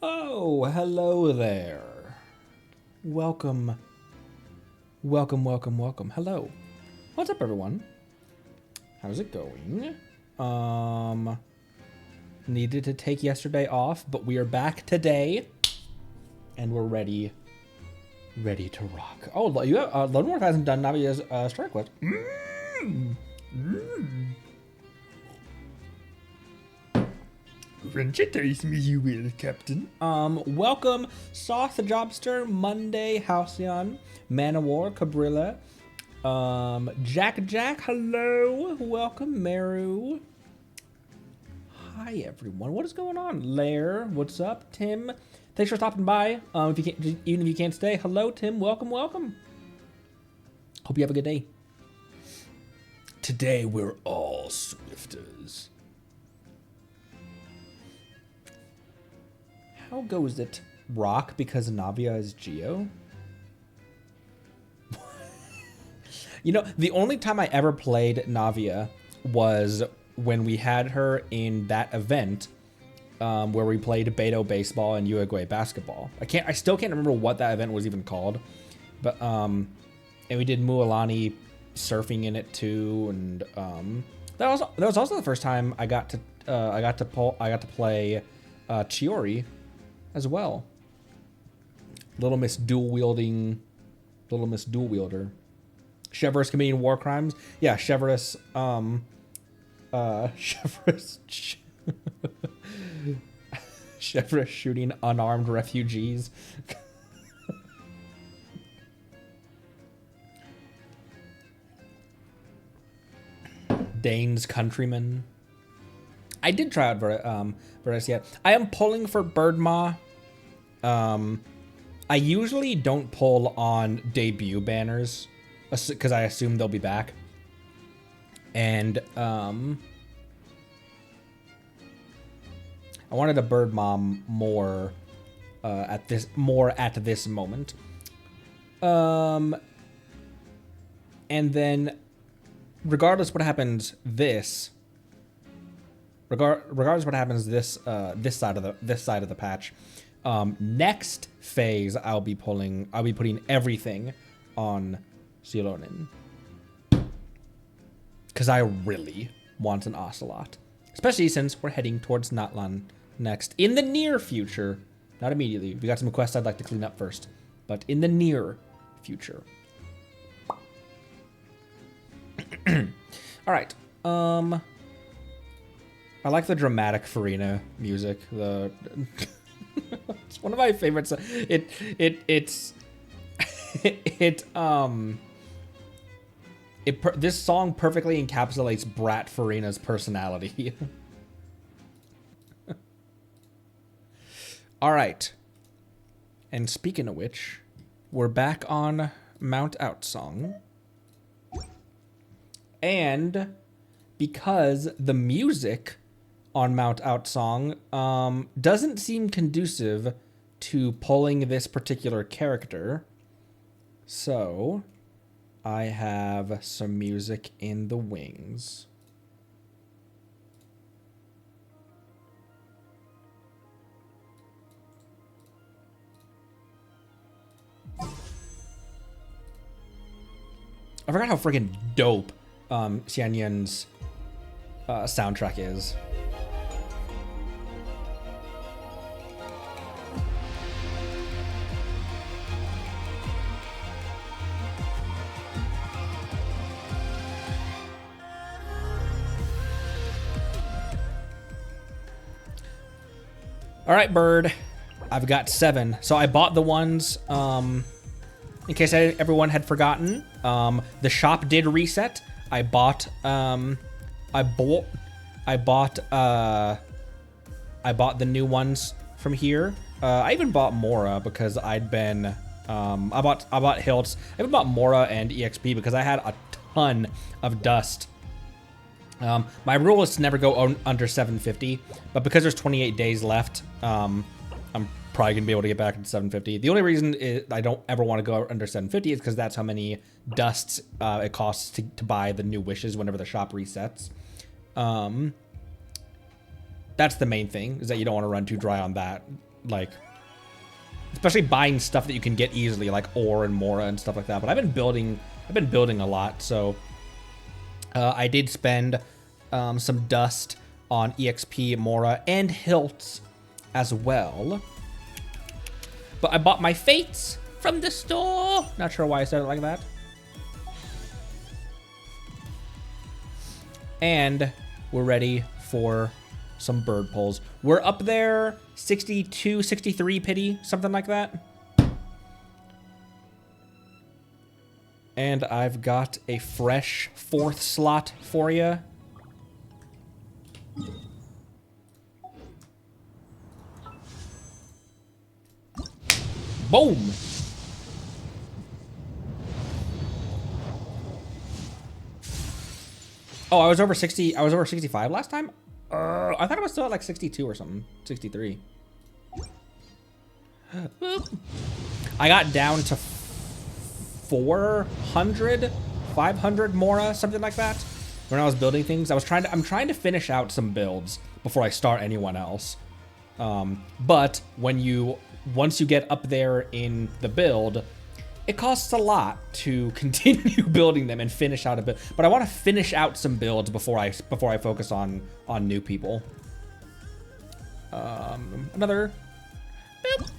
Oh, hello there. Welcome. Welcome. Hello. What's up, everyone? How's it going? Needed to take yesterday off, but we are back today. And we're ready to rock. Oh, you have, Lone Wolf hasn't done Navia's Strike Quest. Entertains me, you will, Captain. Welcome, Soth the Jobster, Monday, Halcyon, Man of War, Cabrilla, Jack, hello, welcome, Meru. Hi, everyone. What is going on? Lair, what's up? Tim, thanks for stopping by. If you can't, even if you can't stay, hello, Tim. Welcome. Hope you have a good day. Today we're all Swifters. How goes it? Rock because Navia is Geo? You know, the only time I ever played Navia was when we had her in that event where we played Beto baseball and Uruguay basketball. I still can't remember what that event was even called, but and we did Mualani surfing in it too, and that was also the first time I got to play Chiori as well. Little Miss Dual Wielder. Chevrolet committing war crimes. Yeah, Chevrolet. Chevrolet shooting unarmed refugees. Dane's countrymen. I did try out Verdes yet. I am pulling for Birdmaw. I usually don't pull on debut banners because I assume they'll be back. And I wanted a Birdmaw more at this moment. And then regardless what happens this side of the patch, next phase I'll be putting everything on Xilonin, because I really want an Ocelot, especially since we're heading towards Natlan next in the near future. Not immediately. We got some quests I'd like to clean up first, but in the near future. All right. I like the dramatic Farina music. It's one of my favorites. This song perfectly encapsulates Brat Farina's personality. All right. And speaking of which, we're back on Mount Outsong. And because the music on Mount Outsong doesn't seem conducive to pulling this particular character, so I have some music in the wings. I forgot how freaking dope Xianyun's soundtrack is. All right, Bird. I've got 7. So I bought the ones, in case everyone had forgotten. The shop did reset. I bought the new ones from here. I even bought Mora because I'd been, I bought Hilts. I even bought Mora and EXP because I had a ton of dust. My rule is to never go under 750, but because there's 28 days left, I'm probably gonna be able to get back to 750. The only reason I don't ever want to go under 750 is because that's how many dusts it costs to buy the new wishes whenever the shop resets. That's the main thing, is that you don't want to run too dry on that. like, especially buying stuff that you can get easily, like ore and mora and stuff like that. But I've been building a lot, so I did spend some dust on EXP, mora, and hilts as well. But I bought my fates from the store. Not sure why I said it like that. And we're ready for some bird pulls. We're up there 62, 63 pity, something like that. And I've got a fresh 4th slot for you. Boom! Oh, I was over 60. I was over 65 last time. I thought I was still at like 62 or something. 63. I got down to 400, 500 mora, something like that. When I was building things, I'm trying to finish out some builds before I start anyone else. But once you get up there in the build, it costs a lot to continue building them and finish out a bit. But I want to finish out some builds before I focus on new people. Another. Boop.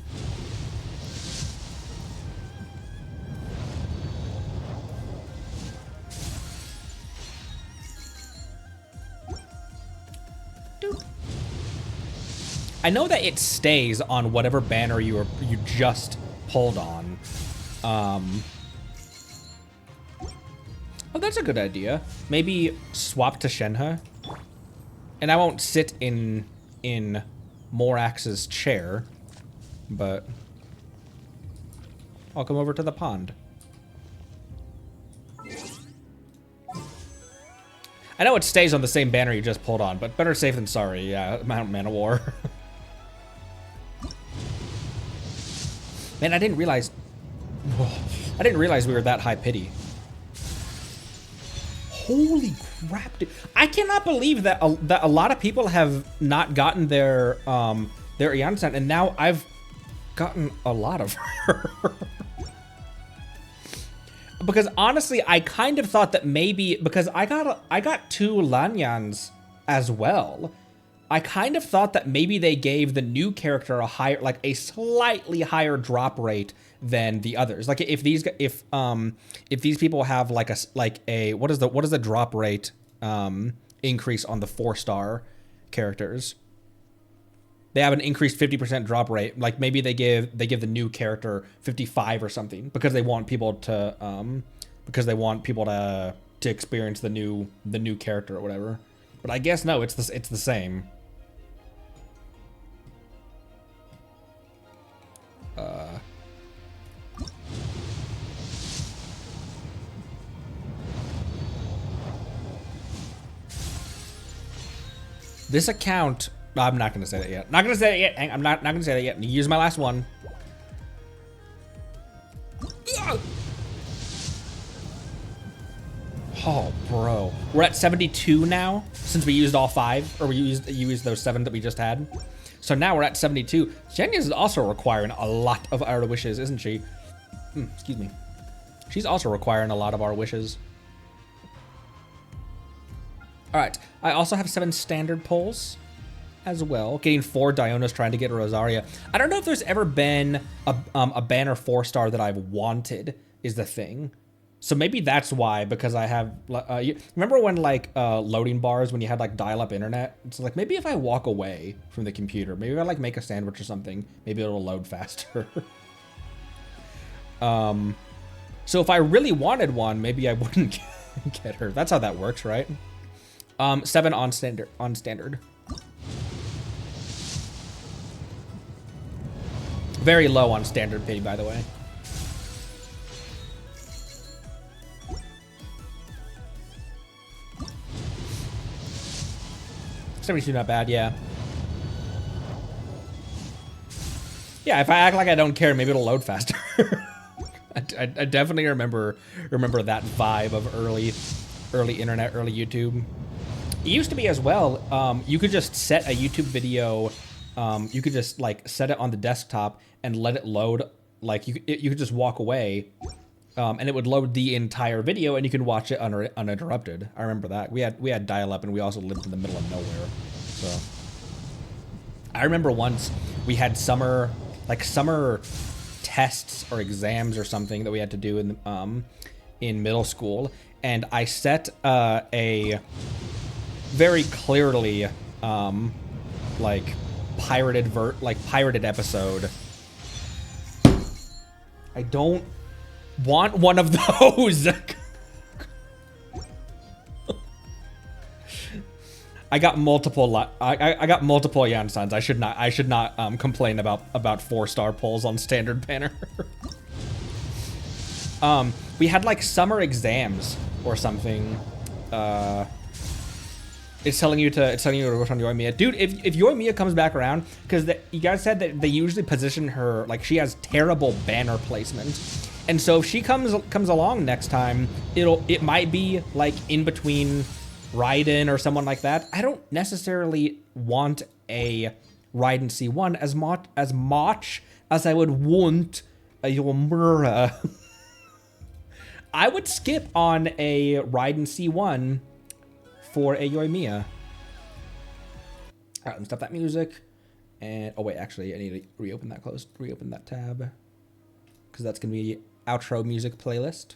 Doop. I know that it stays on whatever banner you just pulled on. Oh, that's a good idea. Maybe swap to Shenhe. And I won't sit in Morax's chair, but I'll come over to the pond. I know it stays on the same banner you just pulled on, but better safe than sorry. Yeah, Mount Manowar. Man, I didn't realize we were that high pity. Holy crap, dude. I cannot believe that a lot of people have not gotten their Iana sent, and now I've gotten a lot of her. Because honestly, I kind of thought that maybe, because I got 2 Lanyans as well. I kind of thought that maybe they gave the new character a slightly higher drop rate than the others. Like if these people have what is the drop rate increase on the 4-star characters? They have an increased 50% drop rate. Like maybe they give the new character 55 or something because they want people to experience the new character or whatever. But I guess no, it's the same. This account, I'm not going to say that yet. Not going to say that yet. I'm not going to say that yet. Use my last one. Oh, bro. We're at 72 now since we used all 5, or you used those 7 that we just had. So now we're at 72. Shenya is also requiring a lot of our wishes, isn't she? Excuse me. She's also requiring a lot of our wishes. All right. I also have 7 standard pulls as well. Getting 4 Dionas, trying to get Rosaria. I don't know if there's ever been a banner 4-star that I've wanted is the thing. So maybe that's why, because I have, remember when loading bars, when you had like dial-up internet? It's like, maybe if I walk away from the computer, maybe if I like make a sandwich or something, maybe it'll load faster. So if I really wanted one, maybe I wouldn't get her. That's how that works, right? 7 on standard. Very low on standard pity, by the way. $72, not bad, yeah. Yeah, if I act like I don't care, maybe it'll load faster. I definitely remember that vibe of early internet, early YouTube. It used to be as well, you could just set a YouTube video you could just like set it on the desktop and let it load. Like you could just walk away, and it would load the entire video, and you can watch it uninterrupted. I remember that. We had dial-up, and we also lived in the middle of nowhere. So I remember once we had summer tests or exams or something that we had to do in middle school, and I set a very clearly like pirated episode. I don't want one of those. I got multiple Jansons. I should not complain about 4-star polls on standard banner. We had like summer exams or something. It's telling you to work on Yoimiya. Dude, if Yoimiya comes back around, because you guys said that they usually position her, like, she has terrible banner placement. And so if she comes along next time, it might be, like, in between Raiden or someone like that. I don't necessarily want a Raiden C1 as much as I would want a Yomura. I would skip on a Raiden C1 for a Yoimiya. Alright, let me stop that music. And oh wait, actually I need to reopen that tab. Because that's gonna be outro music playlist.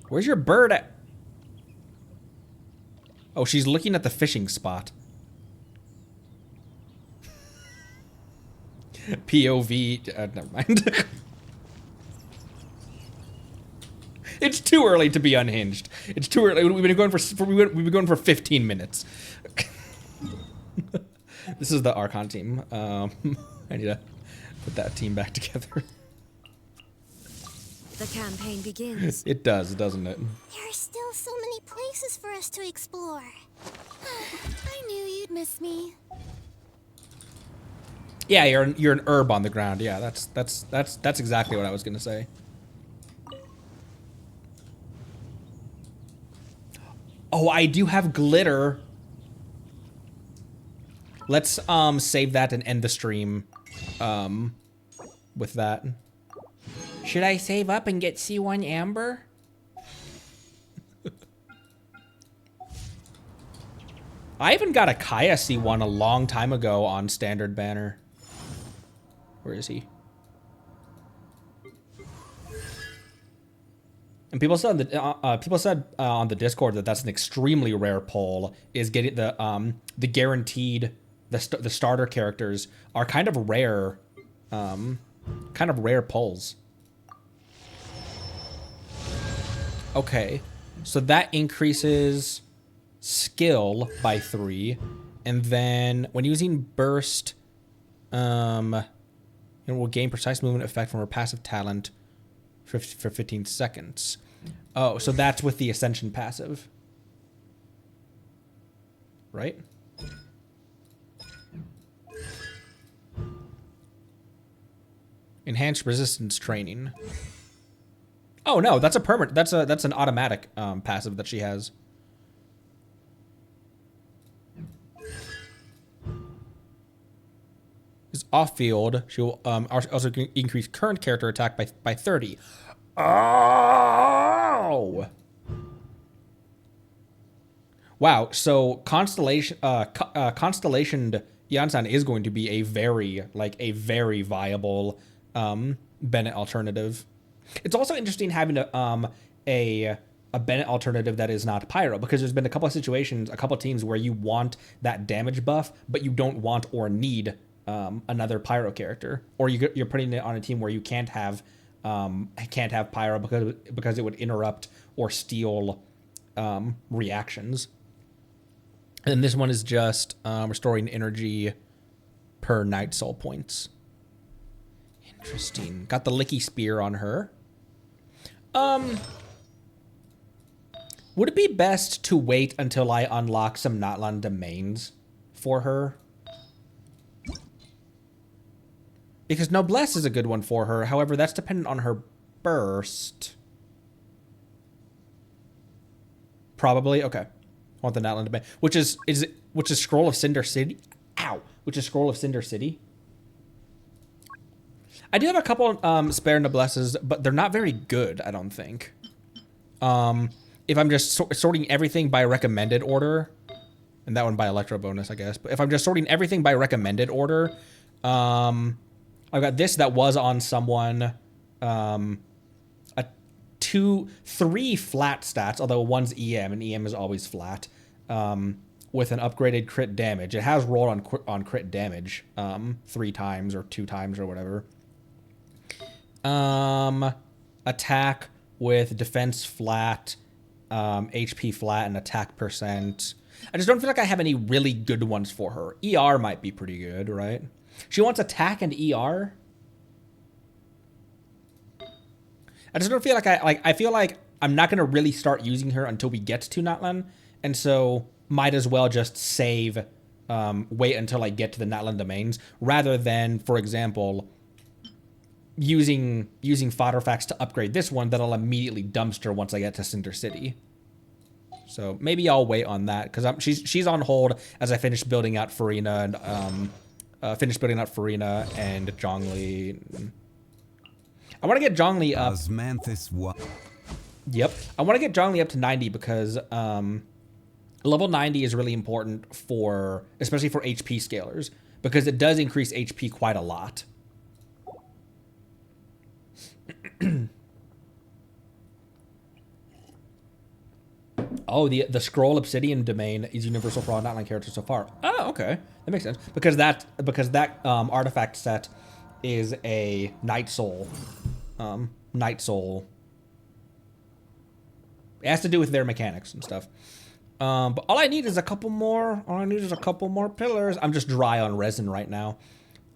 Where's your bird at? Oh, she's looking at the fishing spot. POV, never mind. It's too early to be unhinged. It's too early. We've been going for 15 minutes. This is the Archon team. I need to put that team back together. The campaign begins. It does, doesn't it? There are still so many places for us to explore. I knew you'd miss me. Yeah, you're an herb on the ground. Yeah, that's exactly what I was gonna say. Oh, I do have glitter. Let's save that and end the stream with that. Should I save up and get C1 Amber? I even got a Kaya C1 a long time ago on standard banner. Where is he? And people said on the Discord that that's an extremely rare poll. Is getting the guaranteed the starter characters are kind of rare polls. Okay, so that increases skill by 3, and then when using burst, it will gain precise movement effect from her passive talent for 15 seconds. Oh, so that's with the Ascension passive. Right? Enhanced resistance training. Oh no, that's a permanent. That's an automatic passive that she has. Is off field. She will also increase current character attack by 30. Oh! Wow. So Constellation Yansan is going to be a very viable Bennett alternative. It's also interesting having a Bennett alternative that is not Pyro, because there's been a couple of situations, a couple of teams where you want that damage buff, but you don't want or need another Pyro character, or you're putting it on a team where you can't have Pyro because it would interrupt or steal reactions. And this one is just restoring energy per Night Soul points. Interesting. Got the Licky Spear on her. Would it be best to wait until I unlock some Natlan domains for her? Because Noblesse is a good one for her. However, that's dependent on her burst. Probably. Okay. I want the Natlan domain. Which is which is Scroll of Cinder City. Ow! Which is Scroll of Cinder City. I do have a couple spare noblesses, but they're not very good, I don't think. If I'm just sorting everything by recommended order, and that one by electro bonus, I guess. But if I'm just sorting everything by recommended order, I've got this that was on someone, three flat stats, although one's EM, and EM is always flat, with an upgraded crit damage. It has rolled on crit damage 3 times or 2 times or whatever. Attack with defense flat, HP flat, and attack percent. I just don't feel like I have any really good ones for her. ER might be pretty good, right? She wants attack and ER. I just don't feel like I feel like I'm not gonna really start using her until we get to Natlan, and so might as well just save, wait until I get to the Natlan domains, rather than, for example, using fodder facts to upgrade this one that I'll immediately dumpster once I get to Cinder City. So maybe I'll wait on that because she's on hold as I finish building out Farina and Zhongli. I want to get Zhongli up. Yep, I want to get Zhongli up to 90 because level 90 is really important especially for HP scalers, because it does increase HP quite a lot. Oh, the Scroll Obsidian domain is universal for all Natlan characters so far. Oh, okay, that makes sense because that artifact set is a Night Soul. Night Soul. It has to do with their mechanics and stuff. But all I need is a couple more. All I need is a couple more pillars. I'm just dry on resin right now.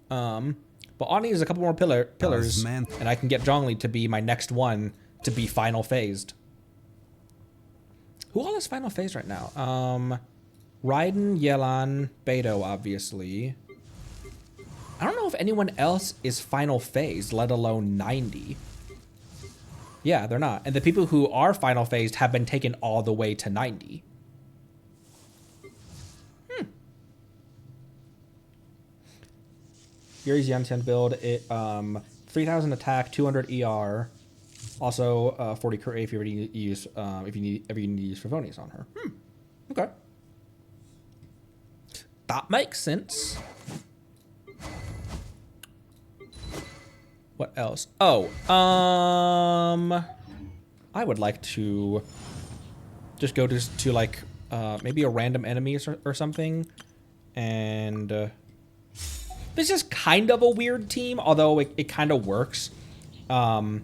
But all I need is a couple more pillars, and I can get Zhongli to be my next one to be final phased. Who all is final phased right now? Raiden, Yelan, Beidou, obviously. I don't know if anyone else is final phased, let alone 90. Yeah, they're not. And the people who are final phased have been taken all the way to 90. Yuri's Yantian build, 3,000 attack, 200 ER, also 40 crit if you already use if you need to use Favonius on her. Okay, that makes sense. What else? Oh, I would like to just go to like maybe a random enemy or something, and. This is kind of a weird team, although it kind of works. Mona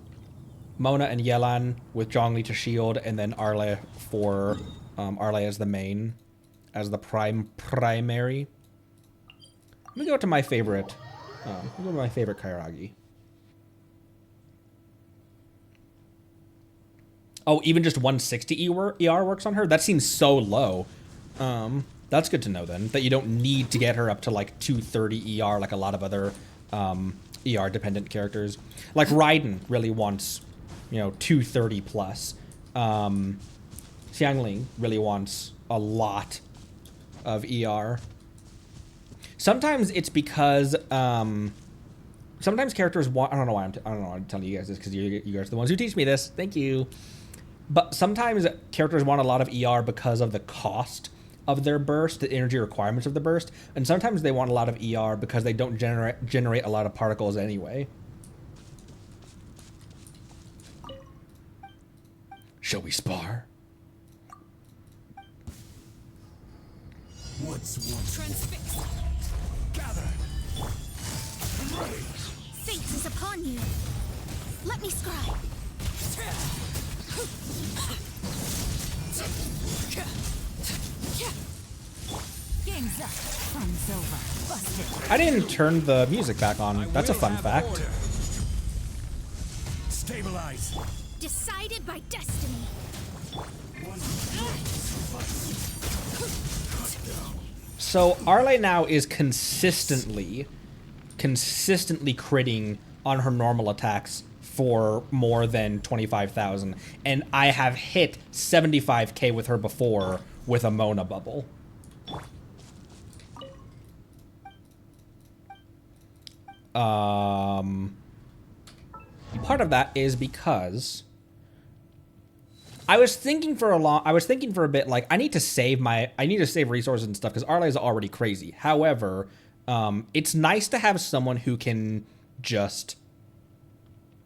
and Yelan with Zhongli to shield, and then Arle for Arle as the main, as the primary. Let me go to my favorite. Kairagi. Oh, even just 160 ER works on her? That seems so low. That's good to know then, that you don't need to get her up to like 230 ER like a lot of other ER dependent characters. Like Raiden really wants, 230 plus. Xiangling really wants a lot of ER. Sometimes it's because sometimes characters want. I don't know why I'm telling you guys this, because you guys are the ones who teach me this. Thank you. But sometimes characters want a lot of ER because of the cost of their burst, the energy requirements of the burst, and sometimes they want a lot of ER because they don't generate a lot of particles anyway. Shall we spar? Transfix. Gather. Ready. Fate is upon you. Let me scry. Game's up. Fun's over. Busted. I didn't turn the music back on. That's a fun fact. Order. Stabilize. Decided by destiny. So Arle now is consistently critting on her normal attacks for more than 25,000, and I have hit 75k with her before with a Mona bubble. Part of that is because I was thinking for a bit, like, I need to save resources and stuff because Arle is already crazy. However, it's nice to have someone who can just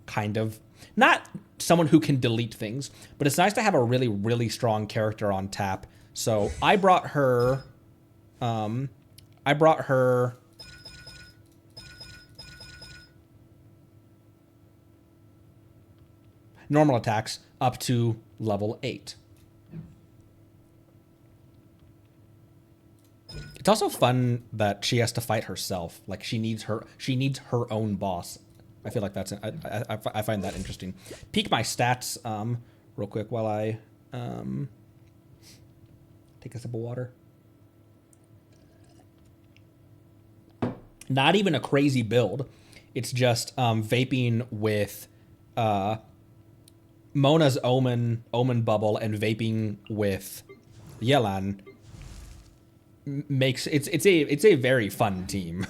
kind of, not someone who can delete things, but it's nice to have a really, really strong character on tap. So I brought her, normal attacks up to level 8. It's also fun that she has to fight herself. Like, she needs her own boss. I feel like that's I find that interesting. Peek my stats real quick while I take a sip of water. Not even a crazy build. It's just vaping with Mona's Omen Bubble and vaping with Yelan makes it's a very fun team.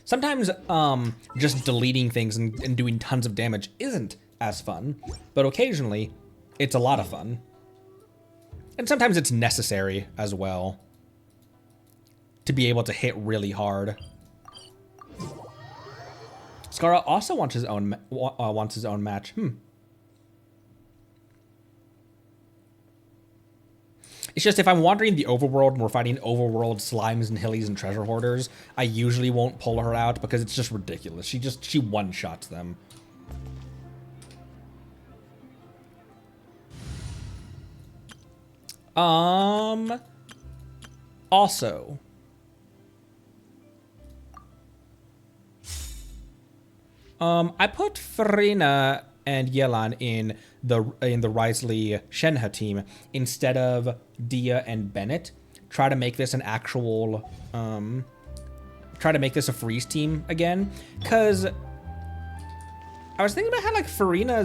Sometimes just deleting things and doing tons of damage isn't as fun, but occasionally it's a lot of fun. And sometimes it's necessary as well to be able to hit really hard. Scarra also wants his own match. It's just if I'm wandering the overworld and we're fighting overworld slimes and hillies and treasure hoarders, I usually won't pull her out because it's just ridiculous. She one-shots them. Also, I put Farina and Yelan in the Risley Shenhe team instead of Dia and Bennett. Try to make this an actual, try to make this a freeze team again. Cause I was thinking about how like Farina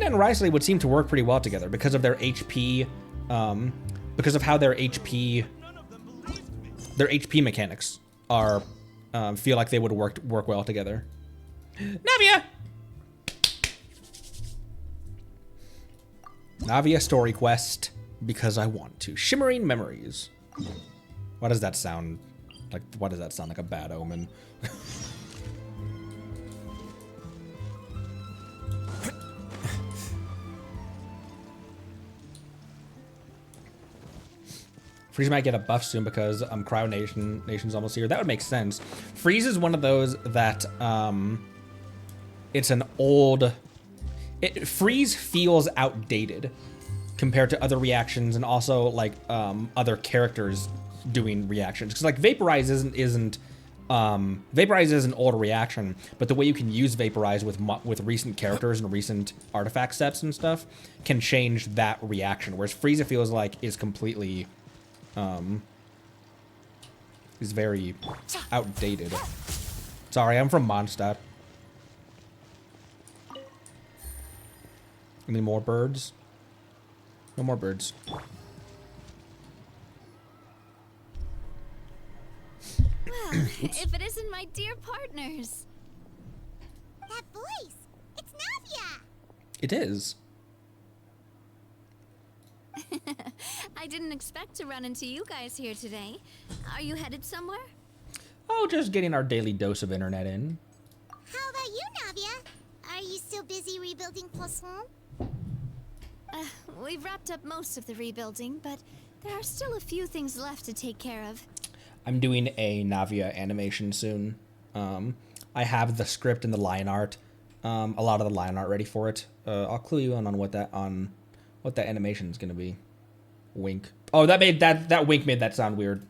and Risley would seem to work pretty well together because of their HP, because of how their HP mechanics are, feel like they would work well together. Navia! Navia story quest, because I want to. Shimmering Memories. Why does that sound like, a bad omen? Freeze might get a buff soon because Cryo Nation's almost here. That would make sense. Freeze is one of those that it's an old. Freeze feels outdated compared to other reactions and also like other characters doing reactions. Because like Vaporize isn't Vaporize is an old reaction, but the way you can use Vaporize with recent characters and recent artifact sets and stuff can change that reaction. Whereas Freeze, it feels like, is completely is very outdated. Sorry, I'm from Mondstadt. Any more birds? No more birds. Well, if it isn't my dear partners. That voice! It's Navia! It is. I didn't expect to run into you guys here today. Are you headed somewhere? Oh, just getting our daily dose of internet in. How about you, Navia? Are you still busy rebuilding Poisson? We've wrapped up most of the rebuilding, but there are still a few things left to take care of. I'm doing a Navia animation soon. I have the script and the line art, a lot of the line art ready for it. I'll clue you in on what that animation is gonna be. Wink. Oh, that wink made that sound weird.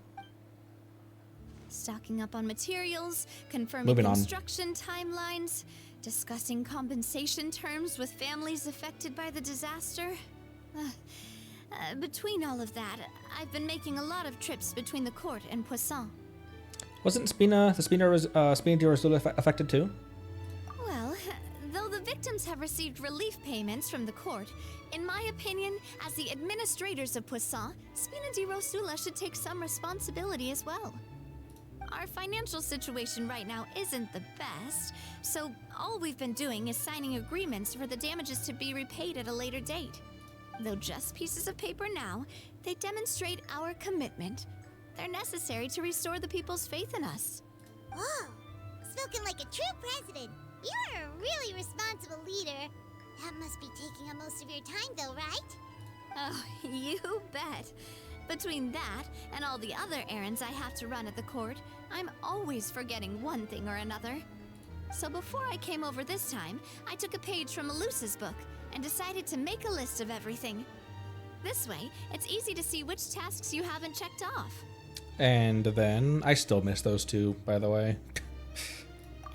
Stocking up on materials, confirming Moving on. construction timelines, discussing compensation terms with families affected by the disaster. Between all of that, I've been making a lot of trips between the court and Poisson. Wasn't Spina dealer still affected too? Well, though the victims have received relief payments from the court, in my opinion, as the administrators of Poisson, Spina di Rosula should take some responsibility as well. Our financial situation right now isn't the best, so all we've been doing is signing agreements for the damages to be repaid at a later date. Though just pieces of paper now, they demonstrate our commitment. They're necessary to restore the people's faith in us. Whoa! Spoken like a true president. You're a really responsible leader. That must be taking up most of your time, though, right? Oh, you bet. Between that and all the other errands I have to run at the court, I'm always forgetting one thing or another. So before I came over this time, I took a page from Melusa's book and decided to make a list of everything. This way, it's easy to see which tasks you haven't checked off. And then, I still miss those two, by the way.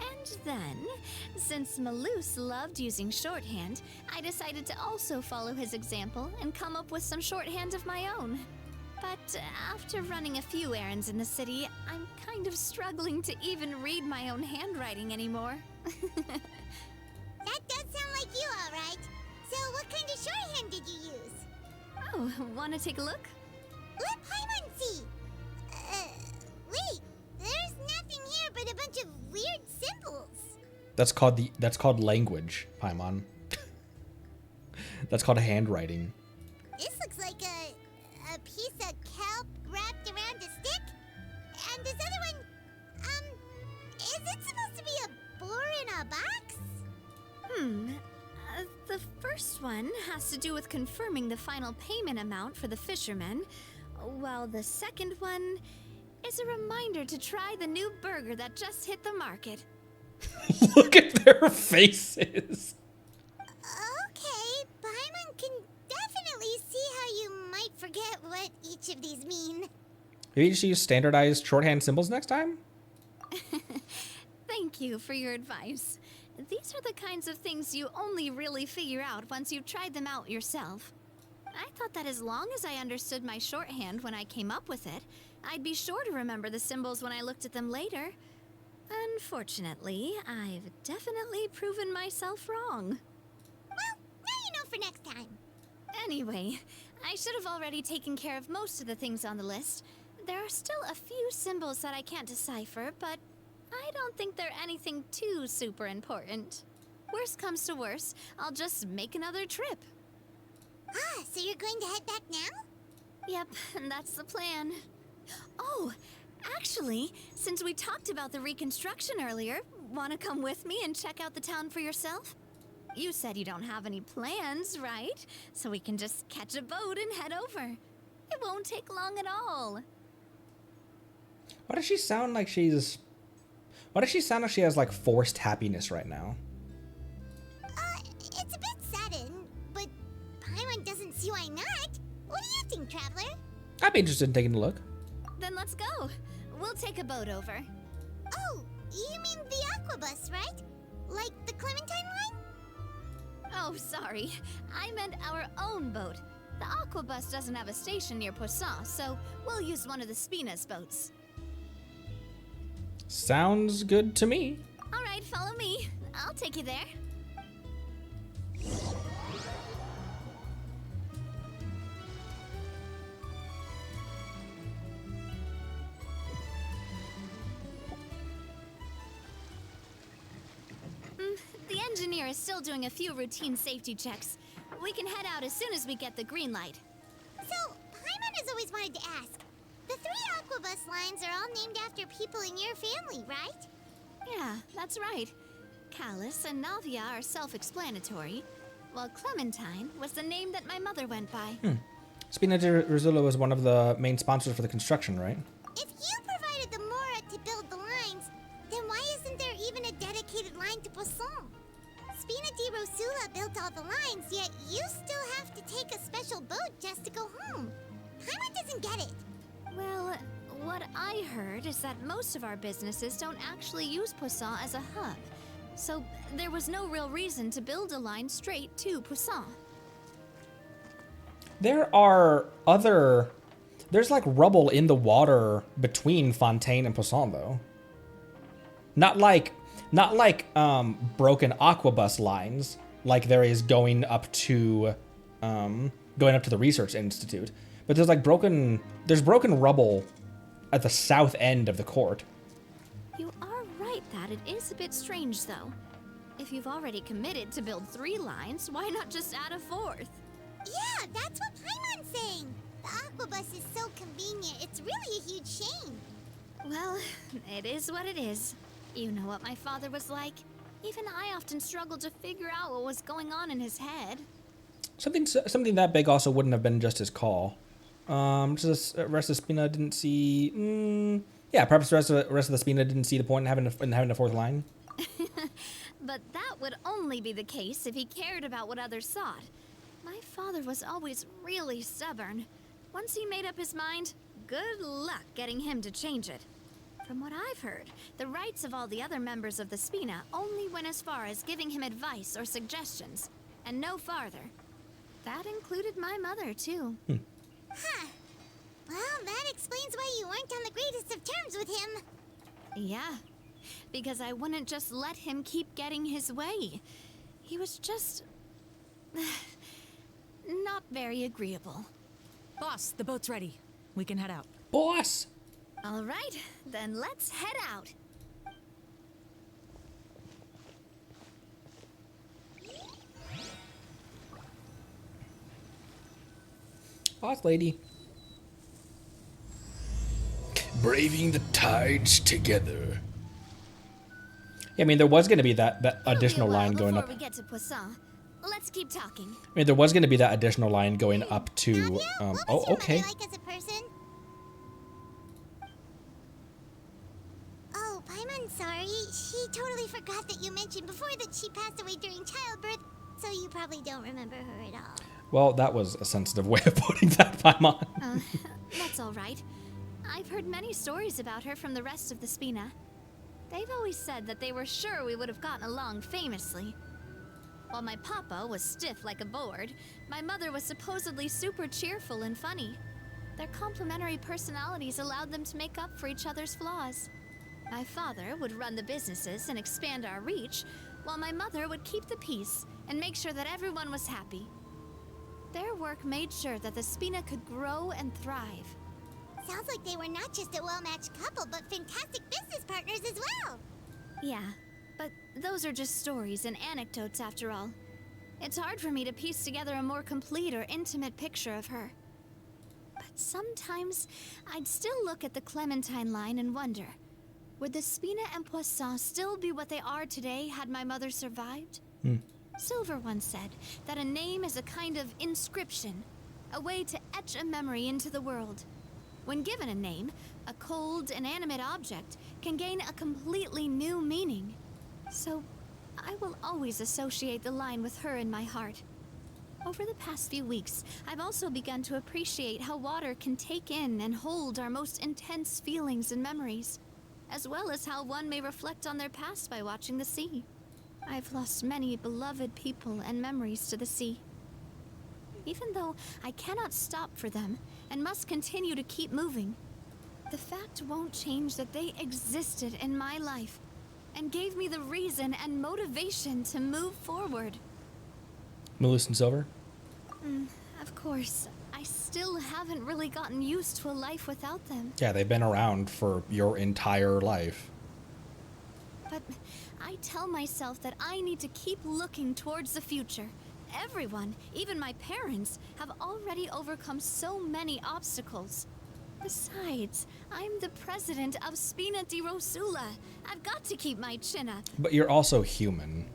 And then, since Melus loved using shorthand, I decided to also follow his example and come up with some shorthand of my own. But after running a few errands in the city, I'm kind of struggling to even read my own handwriting anymore. That does sound like you, all right. So what kind of shorthand did you use? Oh, wanna take a look? Let Paimon see. Wait. There's nothing here but a bunch of weird symbols. That's called language, Paimon. That's called handwriting. This looks like a piece of kelp wrapped around a stick. And this other one, is it supposed to be a boar in a box? The first one has to do with confirming the final payment amount for the fishermen, while the second one is a reminder to try the new burger that just hit the market. Look at their faces. Okay, Paimon can definitely see how you might forget what each of these mean. Maybe you just use standardized shorthand symbols next time? Thank you for your advice. These are the kinds of things you only really figure out once you've tried them out yourself. I thought that as long as I understood my shorthand when I came up with it, I'd be sure to remember the symbols when I looked at them later. Unfortunately, I've definitely proven myself wrong. Well, now you know for next time. Anyway, I should have already taken care of most of the things on the list. There are still a few symbols that I can't decipher, but I don't think they're anything too super important. Worst comes to worst, I'll just make another trip. Ah, so you're going to head back now? Yep, and that's the plan. Oh, actually, since we talked about the reconstruction earlier, want to come with me and check out the town for yourself? You said you don't have any plans, right? So we can just catch a boat and head over. It won't take long at all. Why does she sound like she has like forced happiness right now? It's a bit sudden, but Paimon doesn't see why not. What do you think, Traveler? I'd be interested in taking a look. Then let's go. We'll take a boat over. Oh, you mean the Aquabus, right? Like the Clementine line? Oh, sorry. I meant our own boat. The Aquabus doesn't have a station near Poisson, so we'll use one of the Spina's boats. Sounds good to me. All right, follow me. I'll take you there. The engineer is still doing a few routine safety checks. We can head out as soon as we get the green light. So, Paimon has always wanted to ask. The 3 Aquabus lines are all named after people in your family, right? Yeah, that's right. Callus and Navia are self-explanatory, while Clementine was the name that my mother went by. Spina di Rosula was one of the main sponsors for the construction, right? If you provided the Mora to build the lines, then why isn't there even a dedicated line to Poisson? Spina di Rosula built all the lines, yet you still have to take a special boat just to go home. Paimon doesn't get it. Well, what I heard is that most of our businesses don't actually use Poisson as a hub, so there was no real reason to build a line straight to Poisson. There's like rubble in the water between Fontaine and Poisson, though. Not like Not like broken aquabus lines, like there is going up to the research institute, but there's like broken rubble at the south end of the court. You are right that it is a bit strange, though. If you've already committed to build 3 lines, why not just add a 4th? Yeah, that's what Paimon's saying. The aquabus is so convenient, it's really a huge shame. Well, it is what it is. You know what my father was like. Even I often struggled to figure out what was going on in his head. Something that big also wouldn't have been just his call. Just the rest of Spina didn't see. Yeah, perhaps the rest of the Spina didn't see the point in having a 4th line. But that would only be the case if he cared about what others thought. My father was always really stubborn. Once he made up his mind, good luck getting him to change it. From what I've heard, the rights of all the other members of the Spina only went as far as giving him advice or suggestions, and no farther. That included my mother, too. Huh. Well, that explains why you weren't on the greatest of terms with him. Yeah, because I wouldn't just let him keep getting his way. He was just... not very agreeable. Boss, the boat's ready. We can head out. Boss! All right, then let's head out. Boss lady. Braving the tides together. Yeah, I mean, there was going to be that additional line going up. Before we get to Poisson, let's keep talking. I mean, there was going to be that additional line going up to. Navia, what was your okay. mother like as a person? Oh, Paimon, sorry. She totally forgot that you mentioned before that she passed away during childbirth, so you probably don't remember her at all. Well, that was a sensitive way of putting that, Paimon. That's all right. I've heard many stories about her from the rest of the Spina. They've always said that they were sure we would have gotten along famously. While my papa was stiff like a board, my mother was supposedly super cheerful and funny. Their complementary personalities allowed them to make up for each other's flaws. My father would run the businesses and expand our reach, while my mother would keep the peace and make sure that everyone was happy. Their work made sure that the Spina could grow and thrive. Sounds like they were not just a well-matched couple, but fantastic business partners as well. Yeah, but those are just stories and anecdotes after all. It's hard for me to piece together a more complete or intimate picture of her. But sometimes, I'd still look at the Clementine line and wonder, would the Spina and Poisson still be what they are today had my mother survived? Silver once said that a name is a kind of inscription, a way to etch a memory into the world. When given a name, a cold, inanimate object can gain a completely new meaning. So, I will always associate the line with her in my heart. Over the past few weeks, I've also begun to appreciate how water can take in and hold our most intense feelings and memories, as well as how one may reflect on their past by watching the sea. I've lost many beloved people and memories to the sea. Even though I cannot stop for them and must continue to keep moving, the fact won't change that they existed in my life and gave me the reason and motivation to move forward. Melissa and Silver? Of course, I still haven't really gotten used to a life without them. Yeah, they've been around for your entire life. But I tell myself that I need to keep looking towards the future. Everyone, even my parents, have already overcome so many obstacles. Besides, I'm the president of Spina di Rosula. I've got to keep my chin up. But you're also human.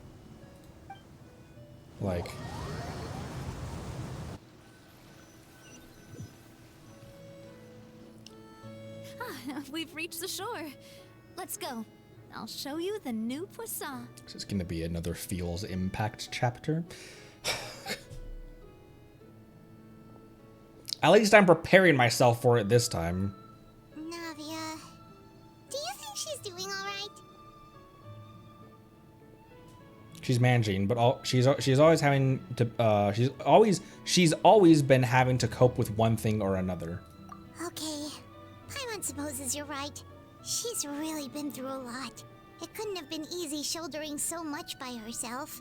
Like... We've reached the shore. Let's go. I'll show you the new Poisson. This is going to be another Feels Impact chapter. At least I'm preparing myself for it this time. Navia, do you think she's doing all right? She's managing, but she's always having to. She's always been having to cope with one thing or another. Okay, Paimon supposes you're right. She's really been through a lot. It couldn't have been easy shouldering so much by herself.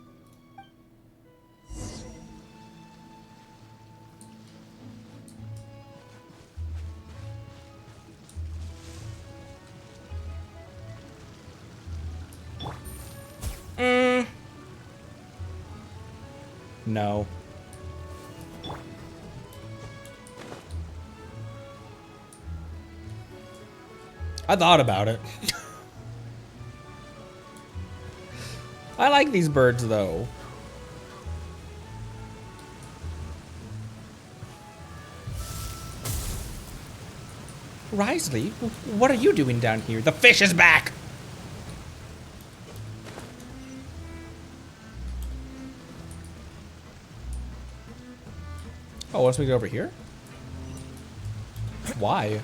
No. I thought about it. I like these birds, though. Risley, what are you doing down here? The fish is back! Oh, let's go over here? Why?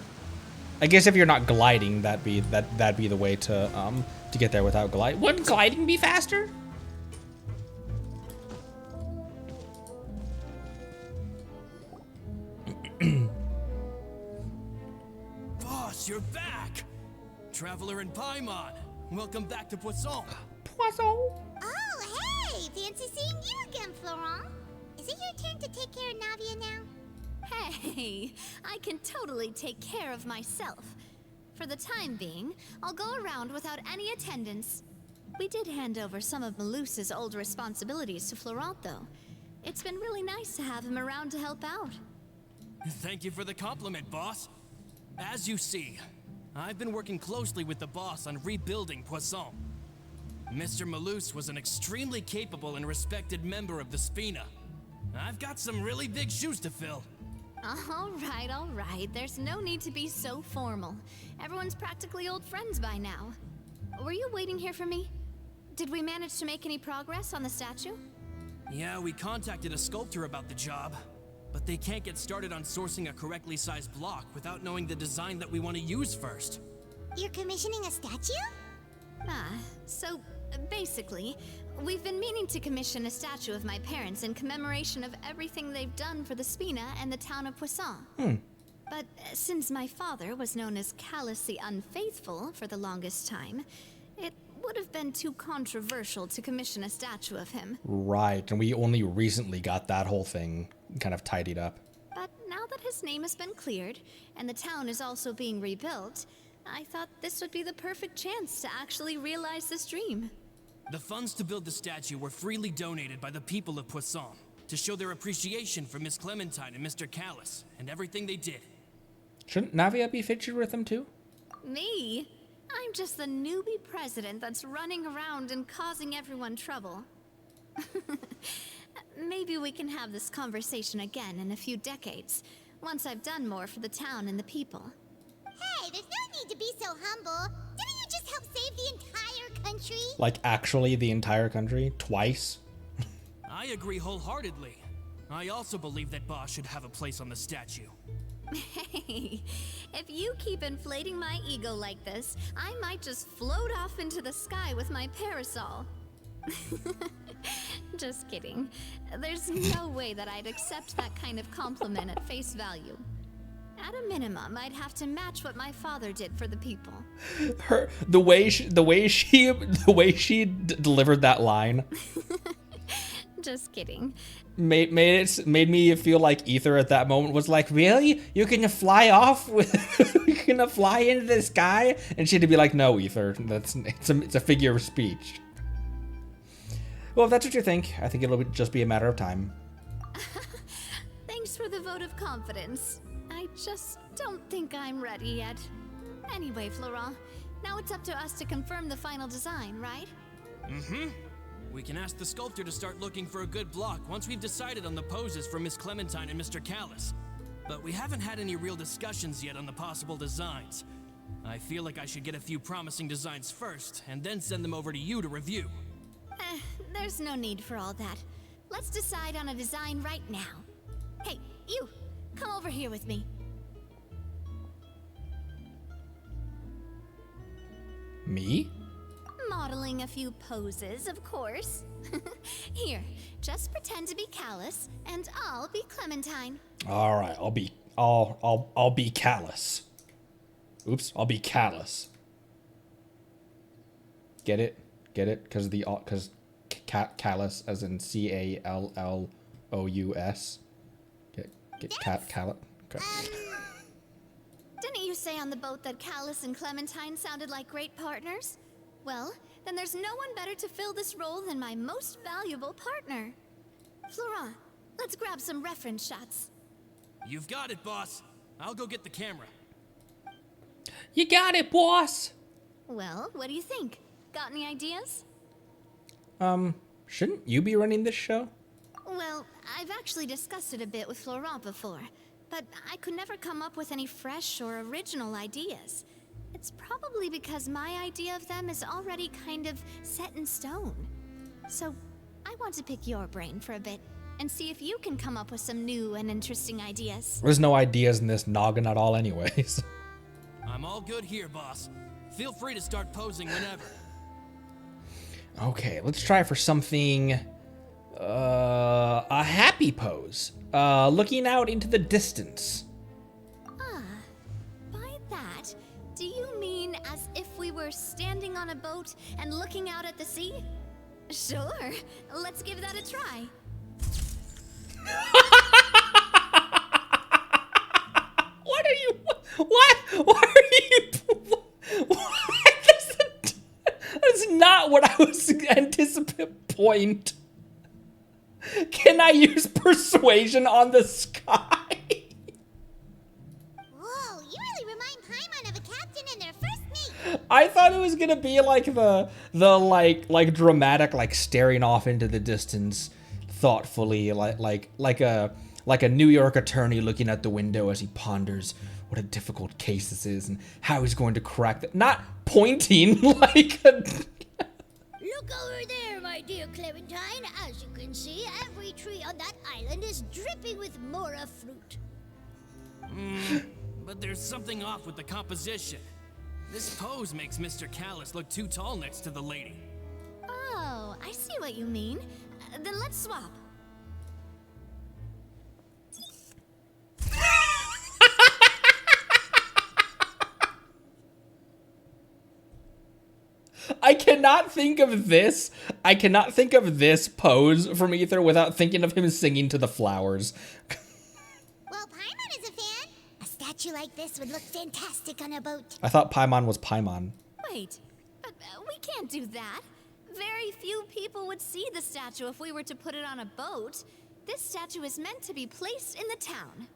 I guess if you're not gliding, that'd be the way to get there without gliding. Wouldn't gliding be faster? Boss, you're back! Traveler in Paimon, welcome back to Poisson. Poisson. Oh, hey! Fancy seeing you again, Florent. Is it your turn to take care of Navia now? Hey, I can totally take care of myself. For the time being, I'll go around without any attendance. We did hand over some of Malus's old responsibilities to Florent, though. It's been really nice to have him around to help out. Thank you for the compliment, boss. As you see, I've been working closely with the boss on rebuilding Poisson. Mr. Malus was an extremely capable and respected member of the Spina. I've got some really big shoes to fill. All right. There's no need to be so formal. Everyone's practically old friends by now. Were you waiting here for me? Did we manage to make any progress on the statue? Yeah, we contacted a sculptor about the job, but they can't get started on sourcing a correctly sized block without knowing the design that we want to use first. You're commissioning a statue? So basically, we've been meaning to commission a statue of my parents in commemoration of everything they've done for the Spina and the town of Poisson. But since my father was known as Callus the Unfaithful for the longest time, it would have been too controversial to commission a statue of him. Right, and we only recently got that whole thing kind of tidied up. But now that his name has been cleared, and the town is also being rebuilt, I thought this would be the perfect chance to actually realize this dream. The funds to build the statue were freely donated by the people of Poisson to show their appreciation for Miss Clementine and Mr. Callus and everything they did. Shouldn't Navia be featured with them too? Me? I'm just the newbie president that's running around and causing everyone trouble. Maybe we can have this conversation again in a few decades, once I've done more for the town and the people. Hey, there's no need to be so humble. Didn't you just help save the entire country? Like, actually the entire country? Twice? I agree wholeheartedly. I also believe that Boss should have a place on the statue. Hey, if you keep inflating my ego like this, I might just float off into the sky with my parasol. Just kidding. There's no way that I'd accept that kind of compliment at face value. At a minimum, I'd have to match what my father did for the people. The way she delivered that line Just kidding. made me feel like Ether at that moment was like, really? You're gonna fly off with you're gonna fly into the sky? And she'd be like, no, Ether, it's a figure of speech. Well, if that's what you think, I think it'll just be a matter of time. Thanks for the vote of confidence. I just don't think I'm ready yet. Anyway, Florent, now it's up to us to confirm the final design, right? We can ask the sculptor to start looking for a good block once we've decided on the poses for Miss Clementine and Mr. Callus. But we haven't had any real discussions yet on the possible designs. I feel like I should get a few promising designs first, and then send them over to you to review. There's no need for all that. Let's decide on a design right now. Hey, you! Come over here with me. Me? Modeling a few poses, of course. Here, just pretend to be Callus, and I'll be Clementine. All right, I'll be Callus. Oops, I'll be Callus. Get it? Get it? Because callous, as in Callous. Get callous. Okay. Didn't you say on the boat that Callus and Clementine sounded like great partners? Well, then there's no one better to fill this role than my most valuable partner. Florent, let's grab some reference shots. You've got it, boss. I'll go get the camera. You got it, boss. Well, what do you think? Got any ideas? Shouldn't you be running this show? Well, I've actually discussed it a bit with Florent before, but I could never come up with any fresh or original ideas. It's probably because my idea of them is already kind of set in stone. So, I want to pick your brain for a bit and see if you can come up with some new and interesting ideas. There's no ideas in this noggin at all anyways. I'm all good here, boss. Feel free to start posing whenever. Okay, let's try for something... a happy pose. Looking out into the distance. By that, do you mean as if we were standing on a boat and looking out at the sea? Sure, let's give that a try. What are you... What are you... That's not what I was anticipating. Point. Can I use persuasion on the sky? Whoa, you really remind Paimon of a captain in their first meet. I thought it was gonna be like the like dramatic, like staring off into the distance thoughtfully, like a New York attorney looking at the window as he ponders what a difficult case this is and how he's going to crack it. Not pointing like a... Look over there, my dear Clementine. As you can see, every tree on that island is dripping with mora fruit. But there's something off with the composition. This pose makes Mr. Callus look too tall next to the lady. Oh, I see what you mean. Then let's swap. I cannot think of this pose from Ether without thinking of him singing to the flowers. Well, Paimon is a fan. A statue like this would look fantastic on a boat. I thought Paimon was Paimon. Wait, but we can't do that. Very few people would see the statue if we were to put it on a boat. This statue is meant to be placed in the town.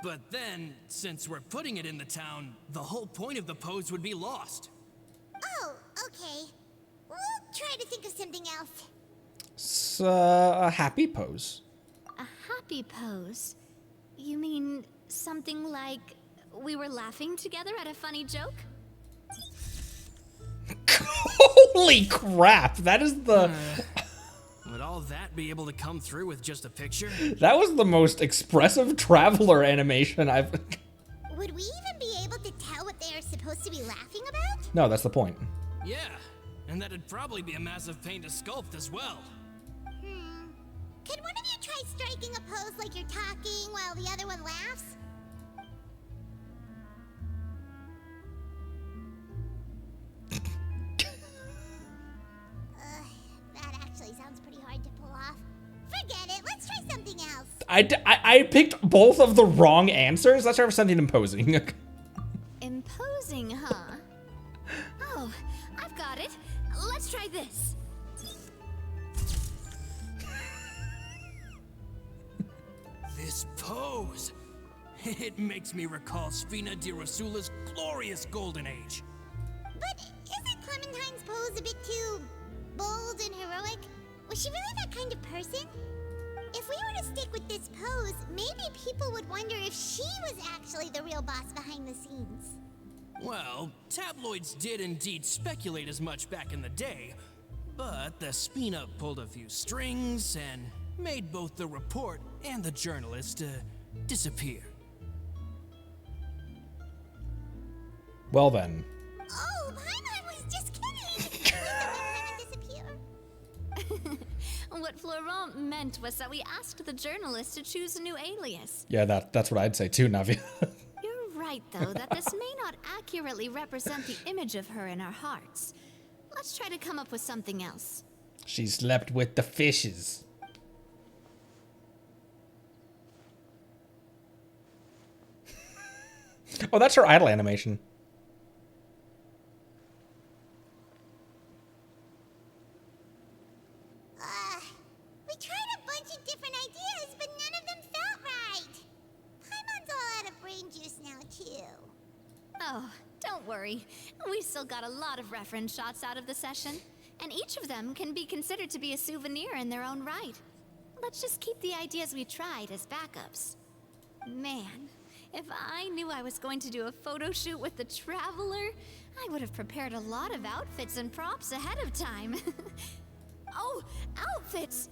But then, since we're putting it in the town, the whole point of the pose would be lost. Oh, okay. We'll try to think of something else. It's a happy pose. A happy pose? You mean something like we were laughing together at a funny joke? Holy crap! That is the... Would all that be able to come through with just a picture? That was the most expressive traveler animation I've... Would we even be able to tell what they are supposed to be laughing about? No, that's the point. Yeah, and that'd probably be a massive pain to sculpt as well. Could one of you try striking a pose like you're talking while the other one laughs? That actually sounds pretty hard to pull off. Forget it, let's try something else. I picked both of the wrong answers. Let's try for something imposing. Imposing, huh? Oh, I've got it. Let's try this. This pose, it makes me recall Spina di Rosula's glorious golden age. But isn't Clementine's pose a bit too bold and heroic? Was she really that kind of person? If we were to stick with this pose, maybe people would wonder if she was actually the real boss behind the scenes. Well, tabloids did indeed speculate as much back in the day, but the Spina pulled a few strings and made both the report and the journalist disappear. Well then. Oh, Paimon was just kidding! Please don't make Paimon disappear. What Florent meant was that we asked the journalist to choose a new alias. Yeah, that's what I'd say too, Navi. You're right, though, that this may not accurately represent the image of her in our hearts. Let's try to come up with something else. She slept with the fishes. Oh, that's her idle animation. We tried a bunch of different ideas, but none of them felt right. Paimon's all out of brain juice now, too. Oh, don't worry. We still got a lot of reference shots out of the session, and each of them can be considered to be a souvenir in their own right. Let's just keep the ideas we tried as backups. Man, if I knew I was going to do a photo shoot with the Traveler, I would have prepared a lot of outfits and props ahead of time. Oh, outfits!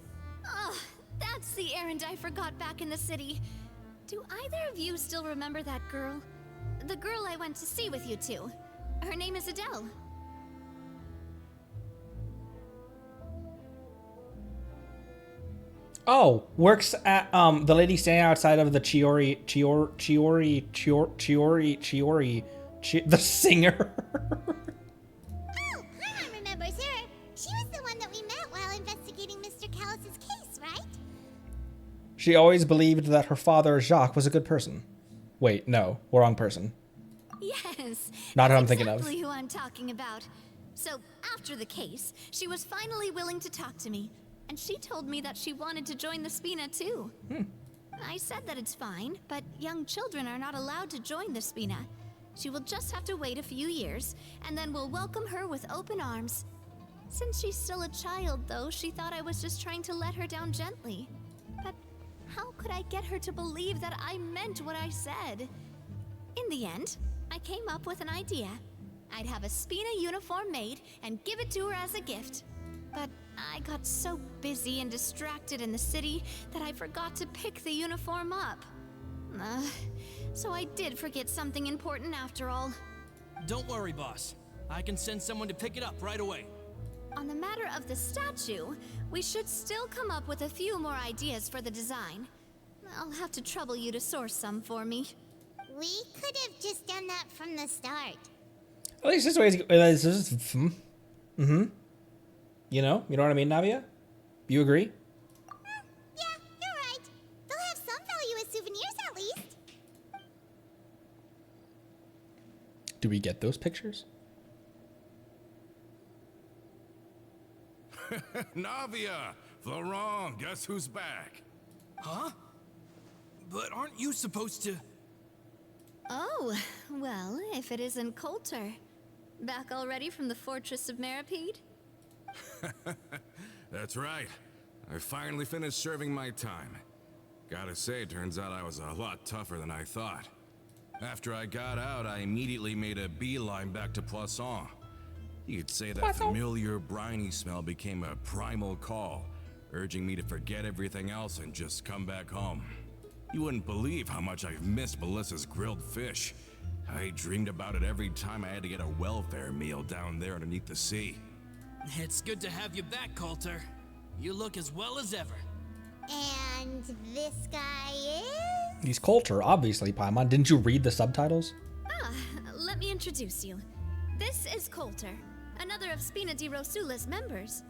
Oh, that's the errand I forgot back in the city. Do either of you still remember that girl? The girl I went to see with you two. Her name is Adele. Oh, works at the lady standing outside of the Chiori, the singer. Oh, Paimon remembers her. She was the one that we met while investigating Mr. Callus's case, right? She always believed that her father Jacques was a good person. Wait, no, wrong person. Yes. Not who that's I'm thinking of. exactly who I'm talking about. So, after the case, she was finally willing to talk to me. And she told me that she wanted to join the Spina too. I said that it's fine, but young children are not allowed to join the Spina. She will just have to wait a few years, and then we'll welcome her with open arms. Since she's still a child, though, she thought I was just trying to let her down gently. But how could I get her to believe that I meant what I said? In the end, I came up with an idea. I'd have a Spina uniform made and give it to her as a gift. But I got so busy and distracted in the city that I forgot to pick the uniform up. So I did forget something important after all. Don't worry, boss. I can send someone to pick it up right away. On the matter of the statue, we should still come up with a few more ideas for the design. I'll have to trouble you to source some for me. We could have just done that from the start. At least this way is... You know what I mean, Navia? You agree? Yeah, you're right. They'll have some value as souvenirs at least. Do we get those pictures? Navia! Florent, guess who's back? Huh? But aren't you supposed to... Oh, well, if it isn't Coulter. Back already from the Fortress of Meripede? That's right. I finally finished serving my time. Gotta say, turns out I was a lot tougher than I thought. After I got out, I immediately made a beeline back to Poisson. You could say that familiar briny smell became a primal call, urging me to forget everything else and just come back home. You wouldn't believe how much I've missed Melissa's grilled fish. I dreamed about it every time I had to get a welfare meal down there underneath the sea. It's good to have you back, Coulter. You look as well as ever. And this guy is? He's Coulter, obviously, Paimon. Didn't you read the subtitles? Let me introduce you. This is Coulter, another of Spina di Rosula's members.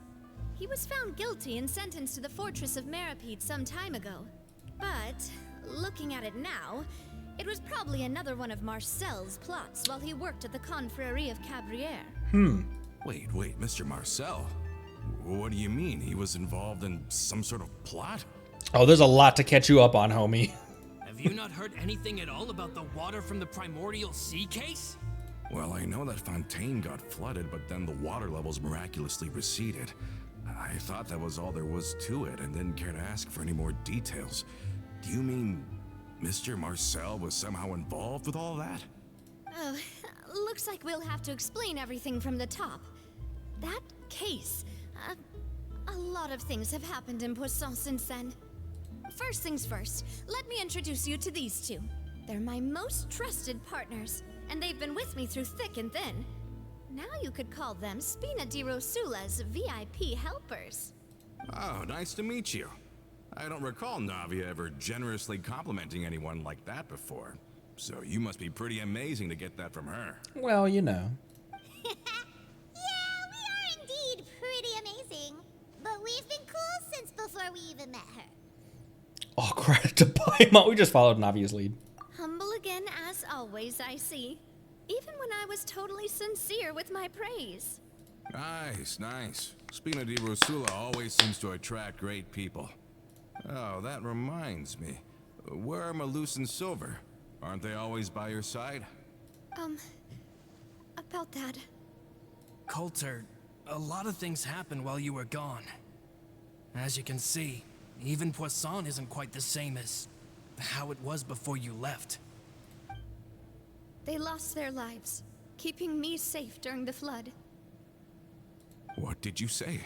He was found guilty and sentenced to the Fortress of Meripede some time ago. But, looking at it now, it was probably another one of Marcel's plots while he worked at the Confrérie of Cabrières. Wait, Mr. Marcel? What do you mean? He was involved in some sort of plot? Oh, there's a lot to catch you up on, homie. Have you not heard anything at all about the water from the primordial sea case? Well, I know that Fontaine got flooded, but then the water levels miraculously receded. I thought that was all there was to it and didn't care to ask for any more details. Do you mean Mr. Marcel was somehow involved with all that? Oh, looks like we'll have to explain everything from the top. That case, a lot of things have happened in Poisson since then. First things first, let me introduce you to these two. They're my most trusted partners, and they've been with me through thick and thin. Now you could call them Spina di Rosula's VIP helpers. Oh, nice to meet you. I don't recall Navia ever generously complimenting anyone like that before. So you must be pretty amazing to get that from her. Well, you know. Yeah, we are we even met her. Oh, credit to Paimon. We just followed Navia's lead. Humble again, as always, I see. Even when I was totally sincere with my praise. Nice, nice. Spina di Rosula always seems to attract great people. Oh, that reminds me. Where are Malus and Silver? Aren't they always by your side? About that. Coulter, a lot of things happened while you were gone. As you can see, even Poisson isn't quite the same as how it was before you left. They lost their lives, keeping me safe during the flood. What did you say?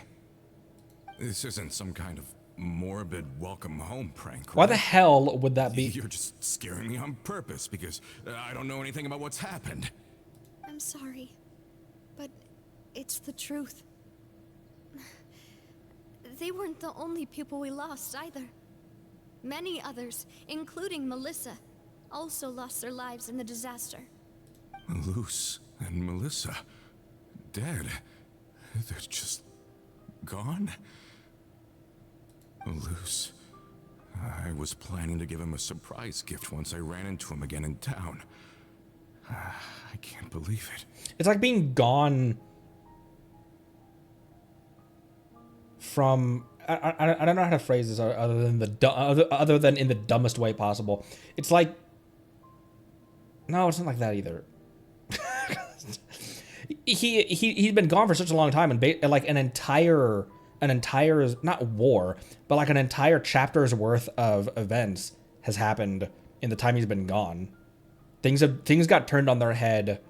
This isn't some kind of morbid welcome home prank, Why right? the hell would that be? You're just scaring me on purpose because I don't know anything about what's happened. I'm sorry, but it's the truth. They weren't the only people we lost either. Many others, including Melissa, also lost their lives in the disaster. Malus and Melissa, dead. They're just gone? Malus. I was planning to give him a surprise gift once I ran into him again in town. I can't believe it. It's like being gone from. I don't know how to phrase this other than in the dumbest way possible. It's like. No, it's not like that either. He's been gone for such a long time, and like an entire not war, but like an entire chapter's worth of events has happened in the time he's been gone. Things got turned on their head.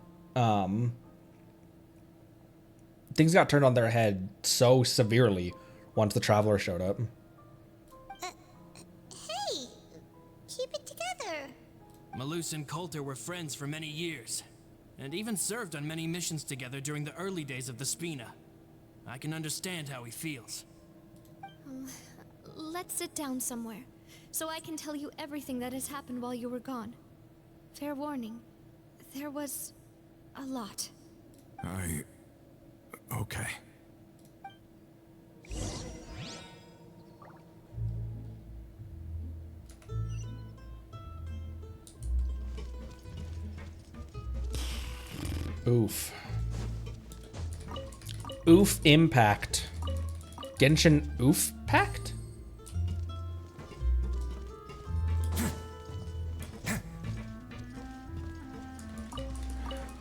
Things got turned on their head so severely once the Traveler showed up. Hey, keep it together. Malus and Coulter were friends for many years, and even served on many missions together during the early days of the Spina. I can understand how he feels. Let's sit down somewhere, so I can tell you everything that has happened while you were gone. Fair warning, there was a lot. Okay. Oof. Oof impact. Genshin oof pact?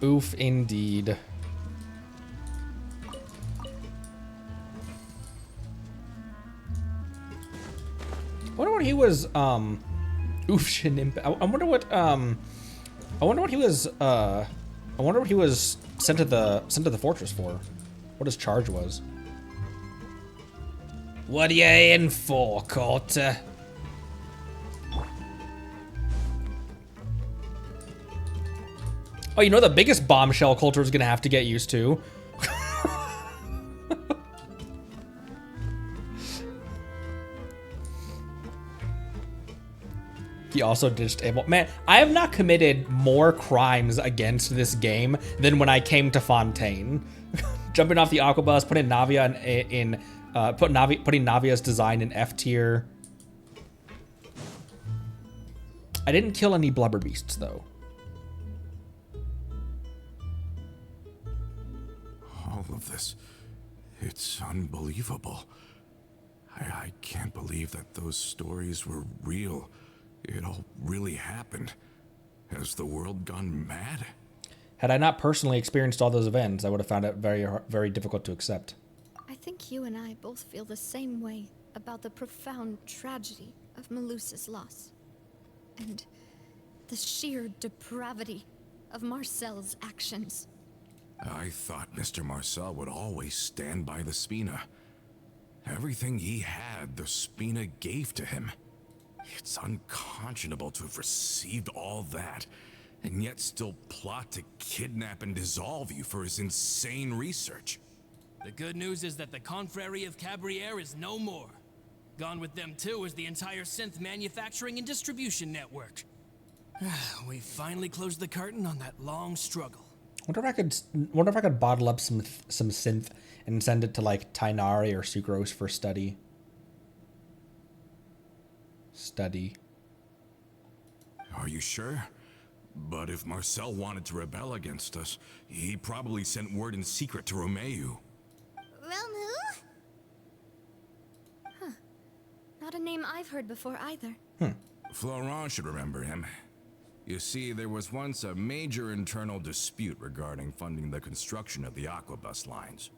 Oof indeed. I wonder what he was oof shin impact. I wonder what he was I wonder what he was sent to the fortress for. What his charge was. What are you in for, Coulter? Oh, you know the biggest bombshell Coulter is gonna have to get used to. He also ditched Abel. Man, I have not committed more crimes against this game than when I came to Fontaine. Jumping off the aquabus, putting Navia putting Navia's design in F tier. I didn't kill any blubber beasts though. All of this, it's unbelievable. I can't believe that those stories were real. It all really happened. Has the world gone mad? Had I not personally experienced all those events, I would have found it very, very difficult to accept. I think you and I both feel the same way about the profound tragedy of Melusa's loss. And the sheer depravity of Marcel's actions. I thought Mr. Marcel would always stand by the Spina. Everything he had, the Spina gave to him. It's unconscionable to have received all that, and yet still plot to kidnap and dissolve you for his insane research. The good news is that the Confrérie of Cabriere is no more. Gone with them too is the entire synth manufacturing and distribution network. We finally closed the curtain on that long struggle. Wonder if I could bottle up some synth and send it to like Tainari or Sucrose for study. Study. Are you sure? But if Marcel wanted to rebel against us, he probably sent word in secret to Romeu. Romu? Not a name I've heard before either. Florent should remember him. You see, there was once a major internal dispute regarding funding the construction of the Aquabus lines.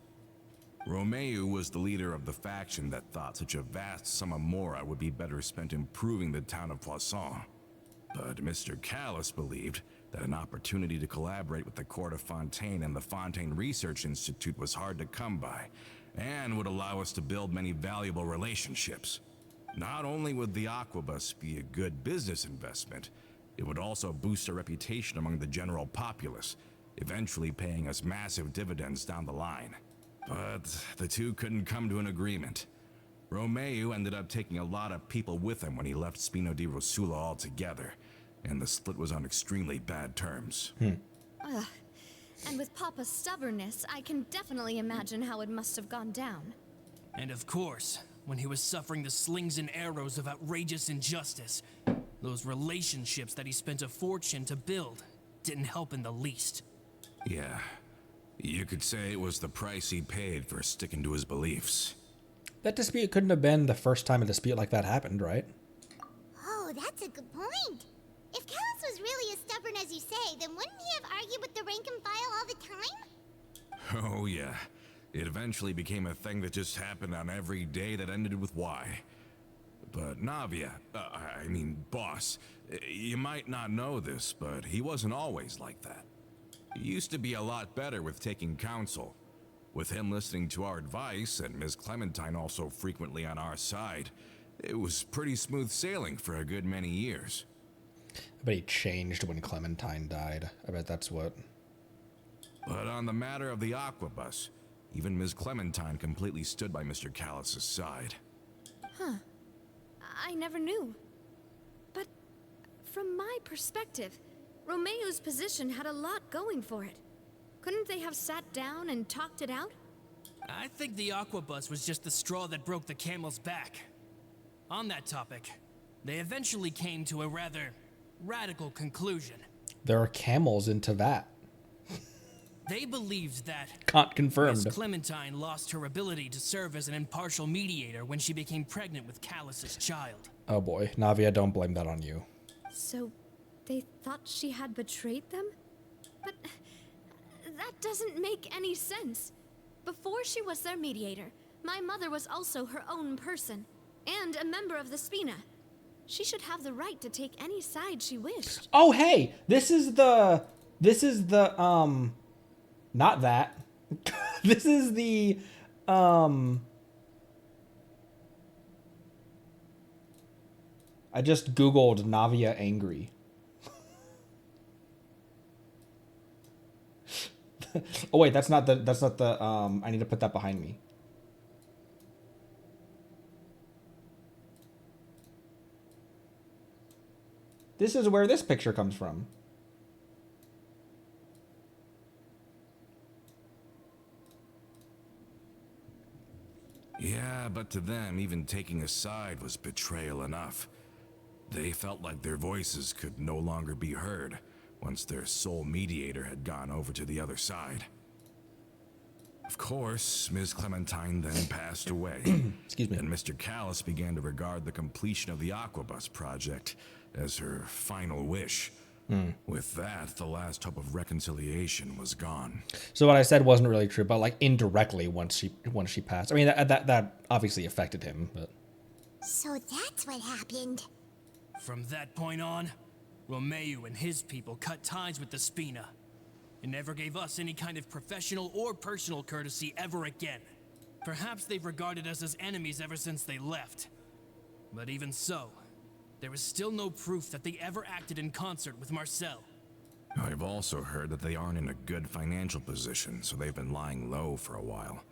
Romeu was the leader of the faction that thought such a vast sum of mora would be better spent improving the town of Poisson. But Mr. Callis believed that an opportunity to collaborate with the court of Fontaine and the Fontaine Research Institute was hard to come by, and would allow us to build many valuable relationships. Not only would the Aquabus be a good business investment, it would also boost our reputation among the general populace, eventually paying us massive dividends down the line. But the two couldn't come to an agreement. Romeu ended up taking a lot of people with him when he left Spino di Rosula altogether, and the split was on extremely bad terms. Ugh. And with Papa's stubbornness, I can definitely imagine how it must have gone down. And of course, when he was suffering the slings and arrows of outrageous injustice, those relationships that he spent a fortune to build didn't help in the least. Yeah, you could say it was the price he paid for sticking to his beliefs. That dispute couldn't have been the first time a dispute like that happened, right? Oh, that's a good point. If Callus was really as stubborn as you say, then wouldn't he have argued with the rank and file all the time? Oh yeah, it eventually became a thing that just happened on every day that ended with Y. But Navia, boss, you might not know this, but he wasn't always like that. He used to be a lot better with taking counsel. With him listening to our advice, and Ms. Clementine also frequently on our side, it was pretty smooth sailing for a good many years. I bet he changed when Clementine died. I bet that's what. But on the matter of the Aquabus, even Ms. Clementine completely stood by Mr. Callus's side. I never knew. But from my perspective, Romeu's position had a lot going for it. Couldn't they have sat down and talked it out? I think the Aquabus was just the straw that broke the camel's back. On that topic, they eventually came to a rather radical conclusion. There are camels into that. They believed that Can't confirmed. Miss Clementine lost her ability to serve as an impartial mediator when she became pregnant with Callus's child. Oh boy, Navia, don't blame that on you. So, they thought she had betrayed them? But that doesn't make any sense. Before she was their mediator, my mother was also her own person, and a member of the Spina. She should have the right to take any side she wished. Oh hey, this is the not that. This is the I just googled Navia angry. Oh wait, that's not the I need to put that behind me. This is where this picture comes from. Yeah, but to them, even taking a side was betrayal enough. They felt like their voices could no longer be heard once their sole mediator had gone over to the other side. Of course, Ms. Clementine then passed away. Excuse me. And Mr. Callus began to regard the completion of the Aquabus project as her final wish. With that, the last hope of reconciliation was gone. So what I said wasn't really true, but like indirectly once she passed. I mean that obviously affected him, but So that's what happened. From that point on, Romeu and his people cut ties with the Spina. It never gave us any kind of professional or personal courtesy ever again. Perhaps they've regarded us as enemies ever since they left. But even so, there is still no proof that they ever acted in concert with Marcel. I've also heard that they aren't in a good financial position, so they've been lying low for a while.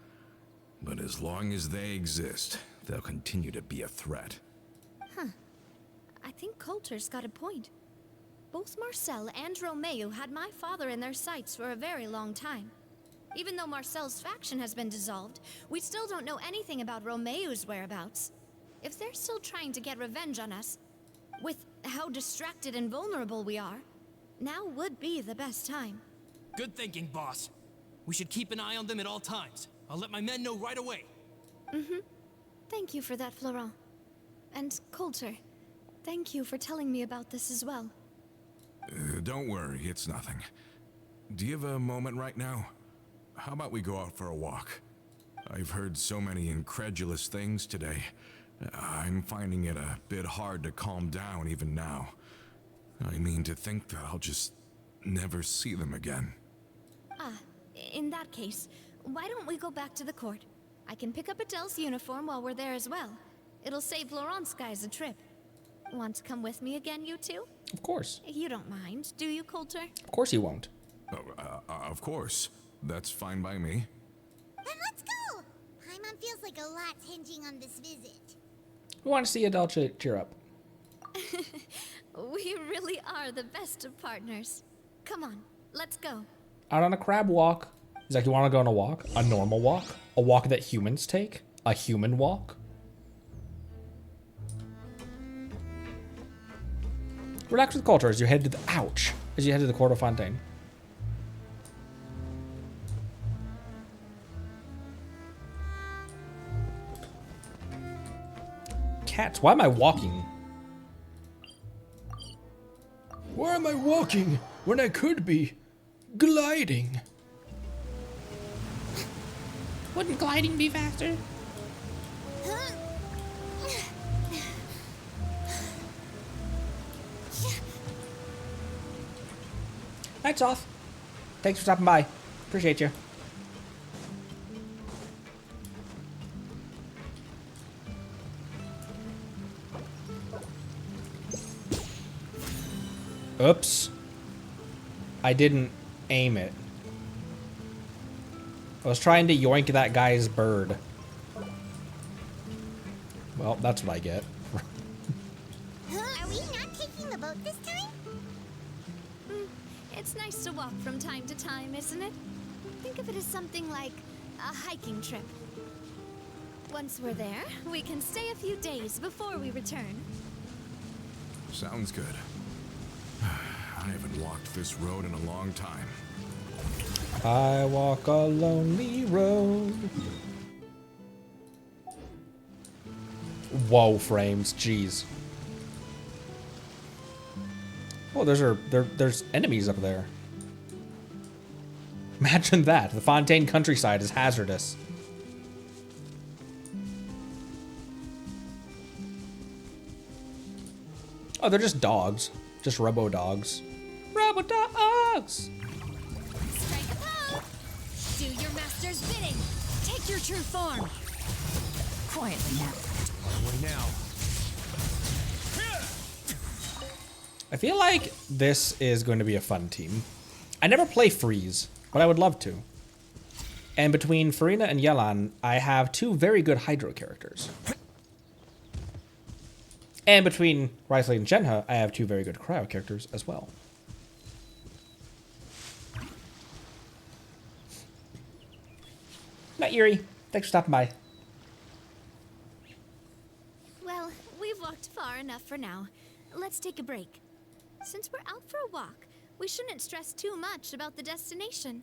But as long as they exist, they'll continue to be a threat. I think Coulter's got a point. Both Marcel and Romeu had my father in their sights for a very long time. Even though Marcel's faction has been dissolved, we still don't know anything about Romeu's whereabouts. If they're still trying to get revenge on us, with how distracted and vulnerable we are, now would be the best time. Good thinking, boss. We should keep an eye on them at all times. I'll let my men know right away. Thank you for that, Florent. And Coulter, thank you for telling me about this as well. Don't worry, it's nothing. Do you have a moment right now? How about we go out for a walk? I've heard so many incredulous things today. I'm finding it a bit hard to calm down even now. I mean, to think that I'll just never see them again. In that case, why don't we go back to the court? I can pick up Adele's uniform while we're there as well. It'll save Laurent's guys a trip. Want to come with me again, you two? Of course. You don't mind, do you, Coulter? Of course you won't. Of course. That's fine by me. Then let's go! Paimon feels like a lot's hinging on this visit. We want to see Adele cheer up. We really are the best of partners. Come on, let's go. Out on a crab walk. He's like, you want to go on a walk? A normal walk? A walk that humans take? A human walk? Relax with Coulter as you head to the as you head to the Court of Fontaine. Cats, why am I walking? Why am I walking when I could be gliding? Wouldn't gliding be faster? Lights off. Thanks for stopping by. Appreciate you. Oops. I didn't aim it. I was trying to yoink that guy's bird. Well, that's what I get. Are we not taking the boat this time? It's nice to walk from time to time, isn't it? Think of it as something like a hiking trip. Once we're there, we can stay a few days before we return. Sounds good. I haven't walked this road in a long time. I walk a lonely road. Whoa, frames, jeez. Oh, there's enemies up there. Imagine that. The Fontaine countryside is hazardous. Oh, they're just dogs. Just robo-dogs. Robo-dogs! Strike a pose! Do your master's bidding! Take your true form! Quietly now. Way now. I feel like this is going to be a fun team. I never play Freeze, but I would love to. And between Farina and Yelan, I have two very good Hydro characters. And between Risley and Genha, I have two very good Cryo characters as well. Not Yuri. Thanks for stopping by. Well, we've walked far enough for now. Let's take a break. Since we're out for a walk, we shouldn't stress too much about the destination.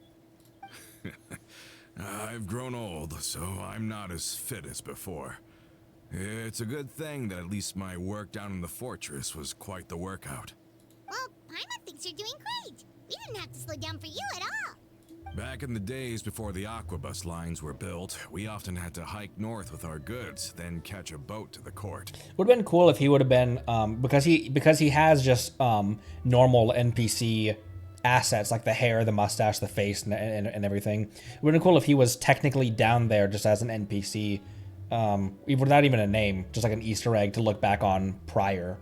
I've grown old, so I'm not as fit as before. It's a good thing that at least my work down in the fortress was quite the workout. Well, Paimon thinks you're doing great. We didn't have to slow down for you at all. Back in the days before the aquabus lines were built, we often had to hike north with our goods, then catch a boat to the court. Would have been cool if he would have been, because he has just normal NPC assets like the hair, the mustache, the face, and everything. It would have been cool if he was technically down there just as an NPC, without even a name, just like an Easter egg to look back on prior.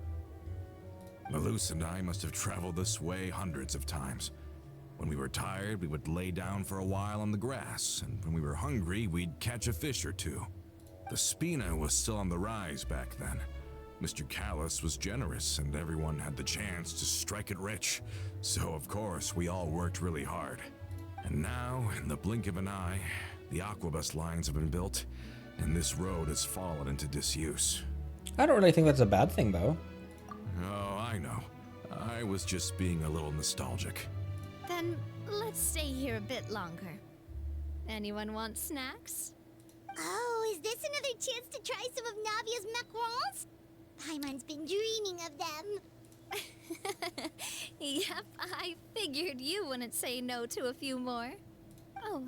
Malus and I must have traveled this way hundreds of times. When we were tired, we would lay down for a while on the grass, and when we were hungry, we'd catch a fish or two. The Spina was still on the rise back then. Mr. Callis was generous, and everyone had the chance to strike it rich. So, of course, we all worked really hard. And now, in the blink of an eye, the aquabus lines have been built, and this road has fallen into disuse. I don't really think that's a bad thing, though. Oh, I know. I was just being a little nostalgic. Then let's stay here a bit longer. Anyone want snacks? Oh, is this another chance to try some of Navia's macarons? Paimon's been dreaming of them. Yep, I figured you wouldn't say no to a few more. Oh,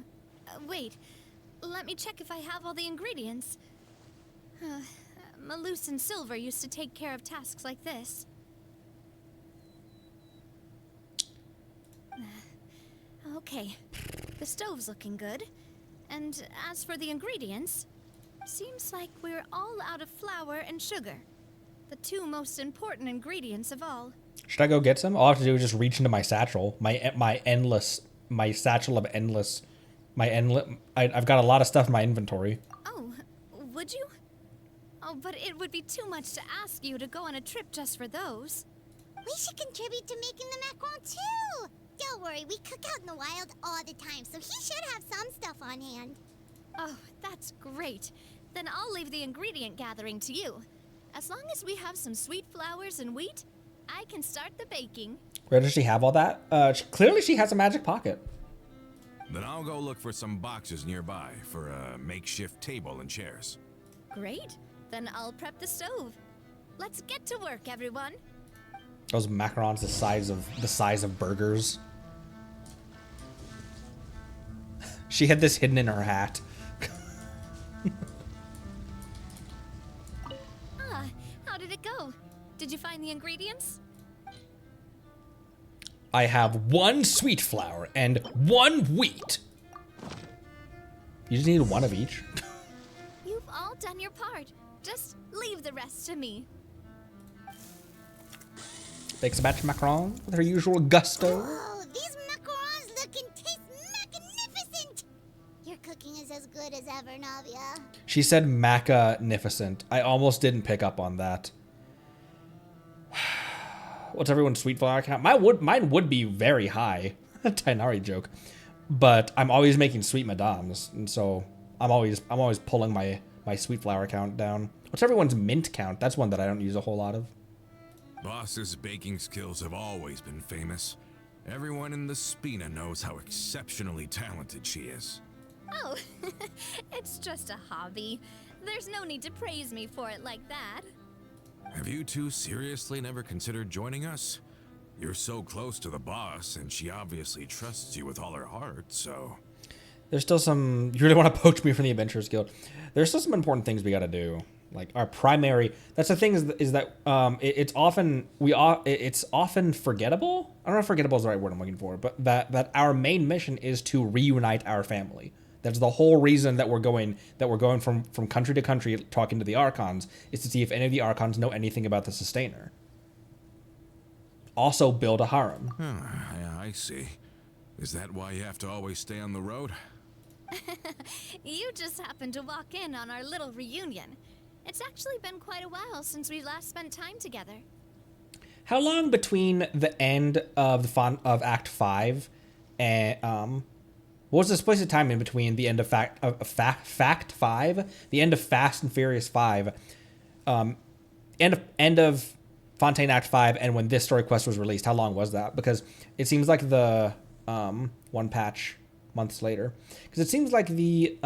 wait. Let me check if I have all the ingredients. Malus and Silver used to take care of tasks like this. Okay, the stove's looking good. And as for the ingredients, seems like we're all out of flour and sugar. The two most important ingredients of all. Should I go get some? All I have to do is just reach into my satchel. My satchel of endless. I've got a lot of stuff in my inventory. Oh, would you? Oh, but it would be too much to ask you to go on a trip just for those. We should contribute to making the macaron too. Don't worry, we cook out in the wild all the time, so he should have some stuff on hand. Oh, that's great. Then I'll leave the ingredient gathering to you. As long as we have some sweet flowers and wheat, I can start the baking. Where does she have all that? Clearly she has a magic pocket. Then I'll go look for some boxes nearby for a makeshift table and chairs. Great. Then I'll prep the stove. Let's get to work, everyone. Those macarons the size of burgers. She had this hidden in her hat. How did it go? Did you find the ingredients? I have 1 sweet flour and 1 wheat. You just need 1 of each. You've all done your part. Just leave the rest to me. Bakes a batch of macaron with her usual gusto. Oh, these macarons look and taste magnificent! Your cooking is as good as ever, Navia. She said magnificent. I almost didn't pick up on that. What's everyone's sweet flour count? Mine would be very high. Tainari joke. But I'm always making sweet madames, and so I'm always pulling my sweet flour count down. What's everyone's mint count? That's one that I don't use a whole lot of. Boss's baking skills have always been famous. Everyone in the Spina knows how exceptionally talented she is. Oh, it's just a hobby. There's no need to praise me for it like that. Have you two seriously never considered joining us? You're so close to the boss, and she obviously trusts you with all her heart, so... There's still some... You really want to poach me from the Adventurers Guild? There's still some important things we gotta do. Like, our primary... That's the thing is that it's often forgettable? I don't know if forgettable is the right word I'm looking for, but that our main mission is to reunite our family. That's the whole reason that we're going from country to country talking to the Archons, is to see if any of the Archons know anything about the Sustainer. Also build a harem. Yeah, I see. Is that why you have to always stay on the road? You just happened to walk in on our little reunion. It's actually been quite a while since we last spent time together. How long between the end of Act 5 and what was the space of time in between the end of Fact 5, the end of Fast and Furious 5, end of Fontaine Act 5, and when this story quest was released? How long was that? Because it seems like the one patch months later. Because it seems like you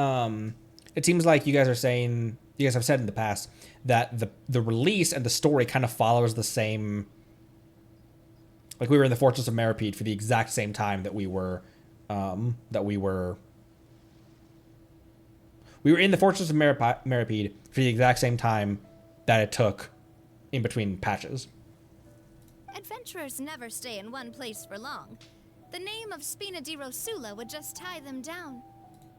guys are saying, you guys have said in the past that the release and the story kind of follows the same. Like, we were in the Fortress of Meripede for the exact same time that we were in the Fortress of Meripede for the exact same time that it took in between patches. Adventurers never stay in one place for long. The name of Spina di Rosula would just tie them down.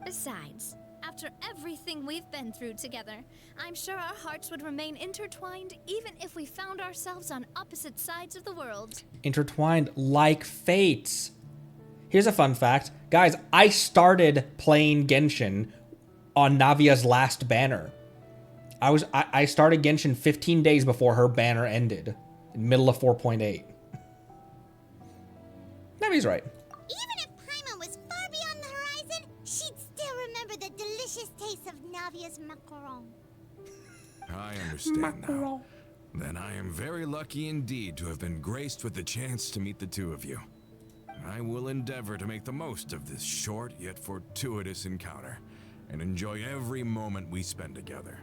Besides, after everything we've been through together, I'm sure our hearts would remain intertwined even if we found ourselves on opposite sides of the world. Intertwined like fates. Here's a fun fact. Guys, I started playing Genshin on Navia's last banner. I started Genshin 15 days before her banner ended, in the middle of 4.8. Navi's right. Even if Paimon was far beyond the horizon, she'd still remember the delicious taste of Navia's macaron. I understand now. Then I am very lucky indeed to have been graced with the chance to meet the two of you. I will endeavor to make the most of this short yet fortuitous encounter and enjoy every moment we spend together.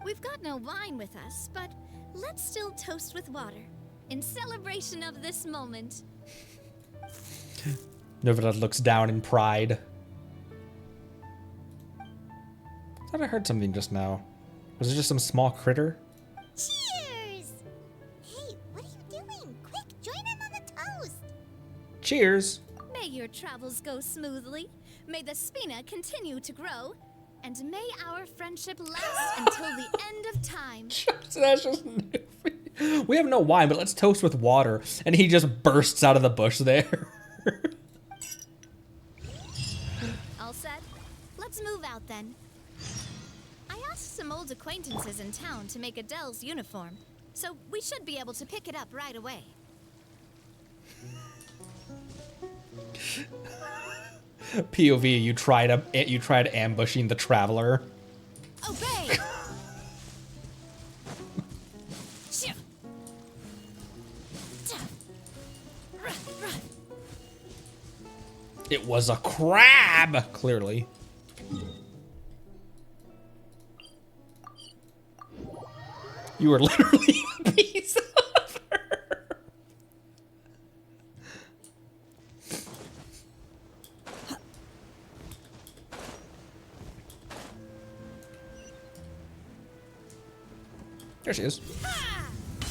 We've got no wine with us, but let's still toast with water in celebration of this moment. Novedad looks down in pride. I thought I heard something just now. Was it just some small critter? Cheers! Hey, what are you doing? Quick, join in on the toast! Cheers! May your travels go smoothly, may the Spina continue to grow, and may our friendship last until the end of time. That's just we have no wine, but let's toast with water. And he just bursts out of the bush there. All set? Let's move out then. I asked some old acquaintances in town to make Adele's uniform, so we should be able to pick it up right away. POV, you tried ambushing the traveler. Obey! It was a crab, clearly. You were literally a piece of her. There she is.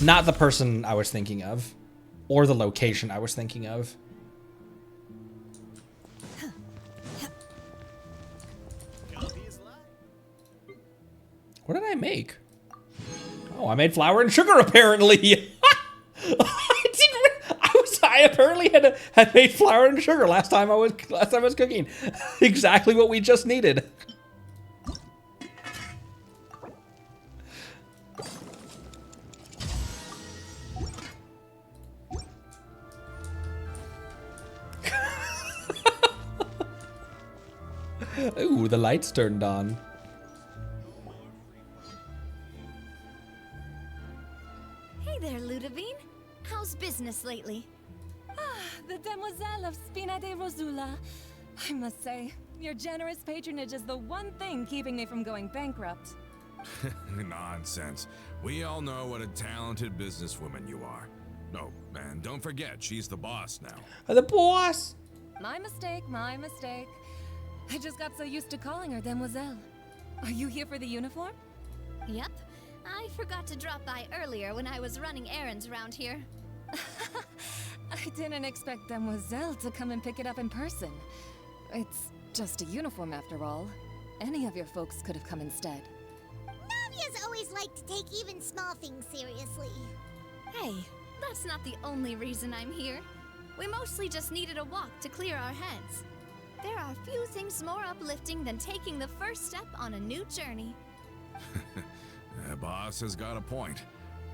Not the person I was thinking of, or the location I was thinking of. What did I make? Oh, I made flour and sugar apparently. I apparently had made flour and sugar last time I was cooking. Exactly what we just needed. Ooh, the lights turned on. Hey there, Ludovine. How's business lately? The Demoiselle of Spina de Rosula. I must say, your generous patronage is the one thing keeping me from going bankrupt. Nonsense. We all know what a talented businesswoman you are. Oh, and don't forget, she's the boss now. The boss! My mistake, my mistake. I just got so used to calling her Demoiselle. Are you here for the uniform? Yep. I forgot to drop by earlier when I was running errands around here. I didn't expect Demoiselle to come and pick it up in person. It's just a uniform after all. Any of your folks could have come instead. Navia's always liked to take even small things seriously. Hey, that's not the only reason I'm here. We mostly just needed a walk to clear our heads. There are few things more uplifting than taking the first step on a new journey. The boss has got a point.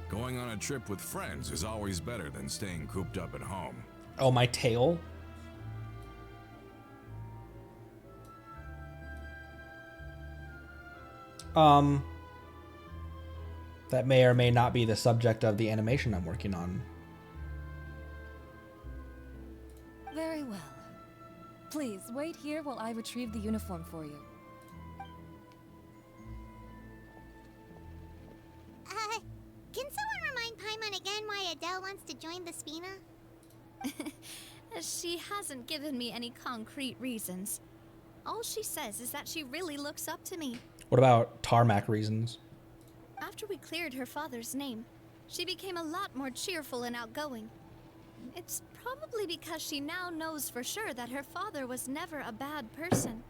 Going on a trip with friends is always better than staying cooped up at home. Oh, my tail? That may or may not be the subject of the animation I'm working on. Very well. Please, wait here while I retrieve the uniform for you. Can someone remind Paimon again why Adele wants to join the Spina? She hasn't given me any concrete reasons. All she says is that she really looks up to me. What about tarmac reasons? After we cleared her father's name, she became a lot more cheerful and outgoing. It's probably because she now knows for sure that her father was never a bad person.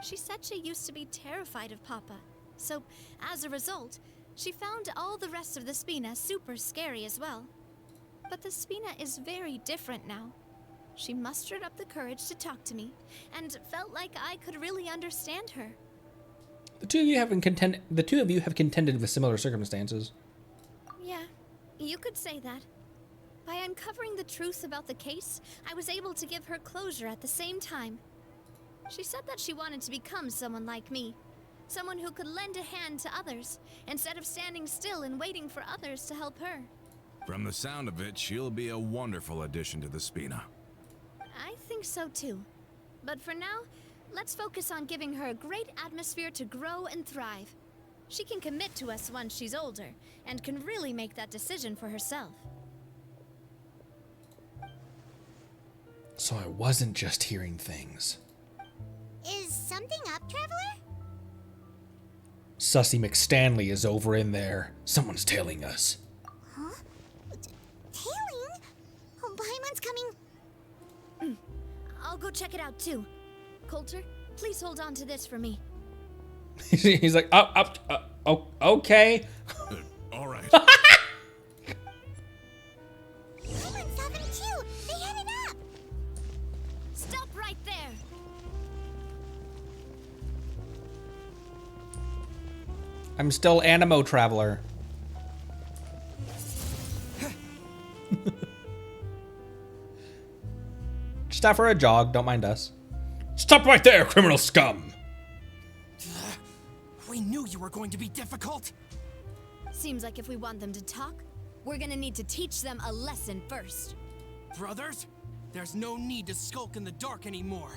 She said she used to be terrified of Papa, so as a result, she found all the rest of the Spina super scary as well. But the Spina is very different now. She mustered up the courage to talk to me, and felt like I could really understand her. The two of you have contended with similar circumstances. Yeah, you could say that. By uncovering the truth about the case, I was able to give her closure at the same time. She said that she wanted to become someone like me, Someone who could lend a hand to others, instead of standing still and waiting for others to help her. From the sound of it, she'll be a wonderful addition to the Spina. I think so too. But for now, let's focus on giving her a great atmosphere to grow and thrive. She can commit to us once she's older, and can really make that decision for herself. So I wasn't just hearing things. Is something up, Traveler? Sussy McStanley is over in there. Someone's tailing us. Huh? Tailing? Oh, Paimon's coming. I'll go check it out too. Coulter, please hold on to this for me. He's like, oh, okay. All right. Paimon's saw them too. They headed up. Stop right there! I'm still Animo Traveler. Just out for a jog, don't mind us. Stop right there, criminal scum! We knew you were going to be difficult. Seems like if we want them to talk, we're gonna need to teach them a lesson first. Brothers, there's no need to skulk in the dark anymore.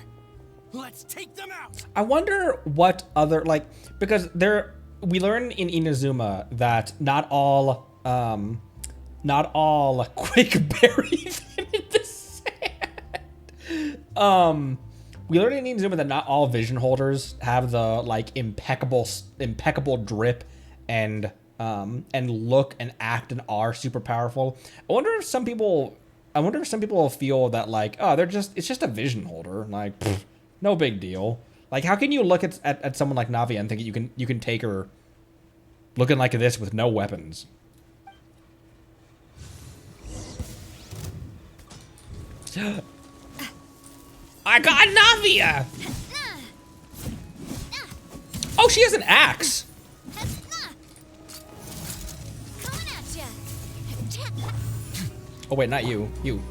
Let's take them out! I wonder what other, like, because we learn in Inazuma that not all quick bury them in the sand. We learned in Inazuma that not all vision holders have the, like, impeccable drip and look and act and are super powerful. I wonder if some people will feel that, like, oh, it's just a vision holder, like, pfft, no big deal. Like, how can you look at someone like Navia and think you can take her looking like this with no weapons? I got Navia! Oh, she has an axe! Coming at ya! Oh wait, not you. You.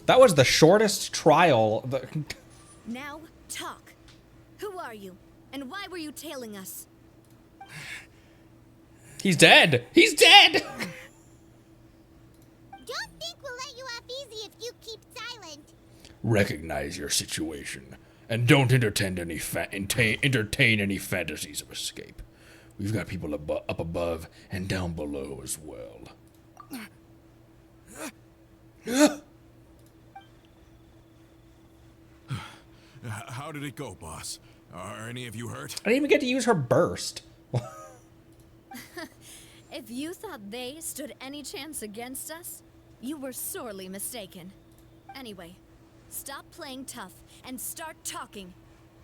That was the shortest trial. Now, talk. Who are you? And why were you tailing us? He's dead! He's dead! Don't think we'll let you off easy if you keep silent. Recognize your situation, and don't entertain any fantasies of escape. We've got people up above and down below as well. How did it go, boss? Are any of you hurt? I didn't even get to use her burst. If you thought they stood any chance against us, you were sorely mistaken. Anyway, stop playing tough and start talking.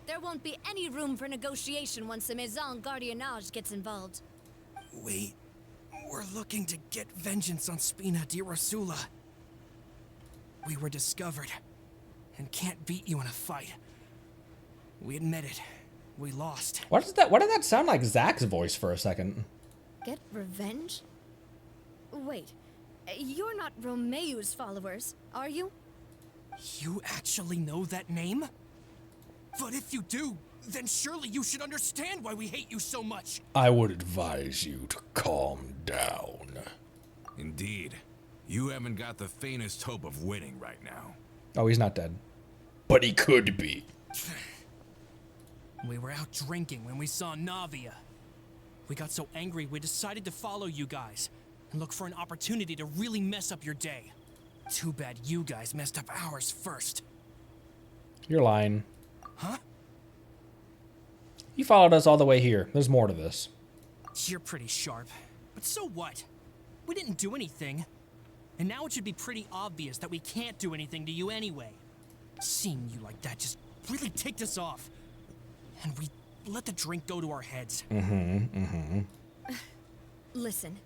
There won't be any room for negotiation once the Maison Gardiennage gets involved. We're looking to get vengeance on Spina di Rosula. We were discovered and can't beat you in a fight. We admit it. We lost. Why did that sound like Zach's voice for a second? Get revenge? Wait, you're not Romeu's followers, are you? You actually know that name? But if you do, then surely you should understand why we hate you so much. I would advise you to calm down. Indeed. You haven't got the faintest hope of winning right now. Oh, he's not dead. But he could be. We were out drinking when we saw Navia. We got so angry we decided to follow you guys and look for an opportunity to really mess up your day. Too bad you guys messed up ours first. You're lying. Huh? You followed us all the way here. There's more to this. You're pretty sharp. But so what? We didn't do anything. And now it should be pretty obvious that we can't do anything to you anyway. Seeing you like that just really ticked us off. And we let the drink go to our heads. Listen,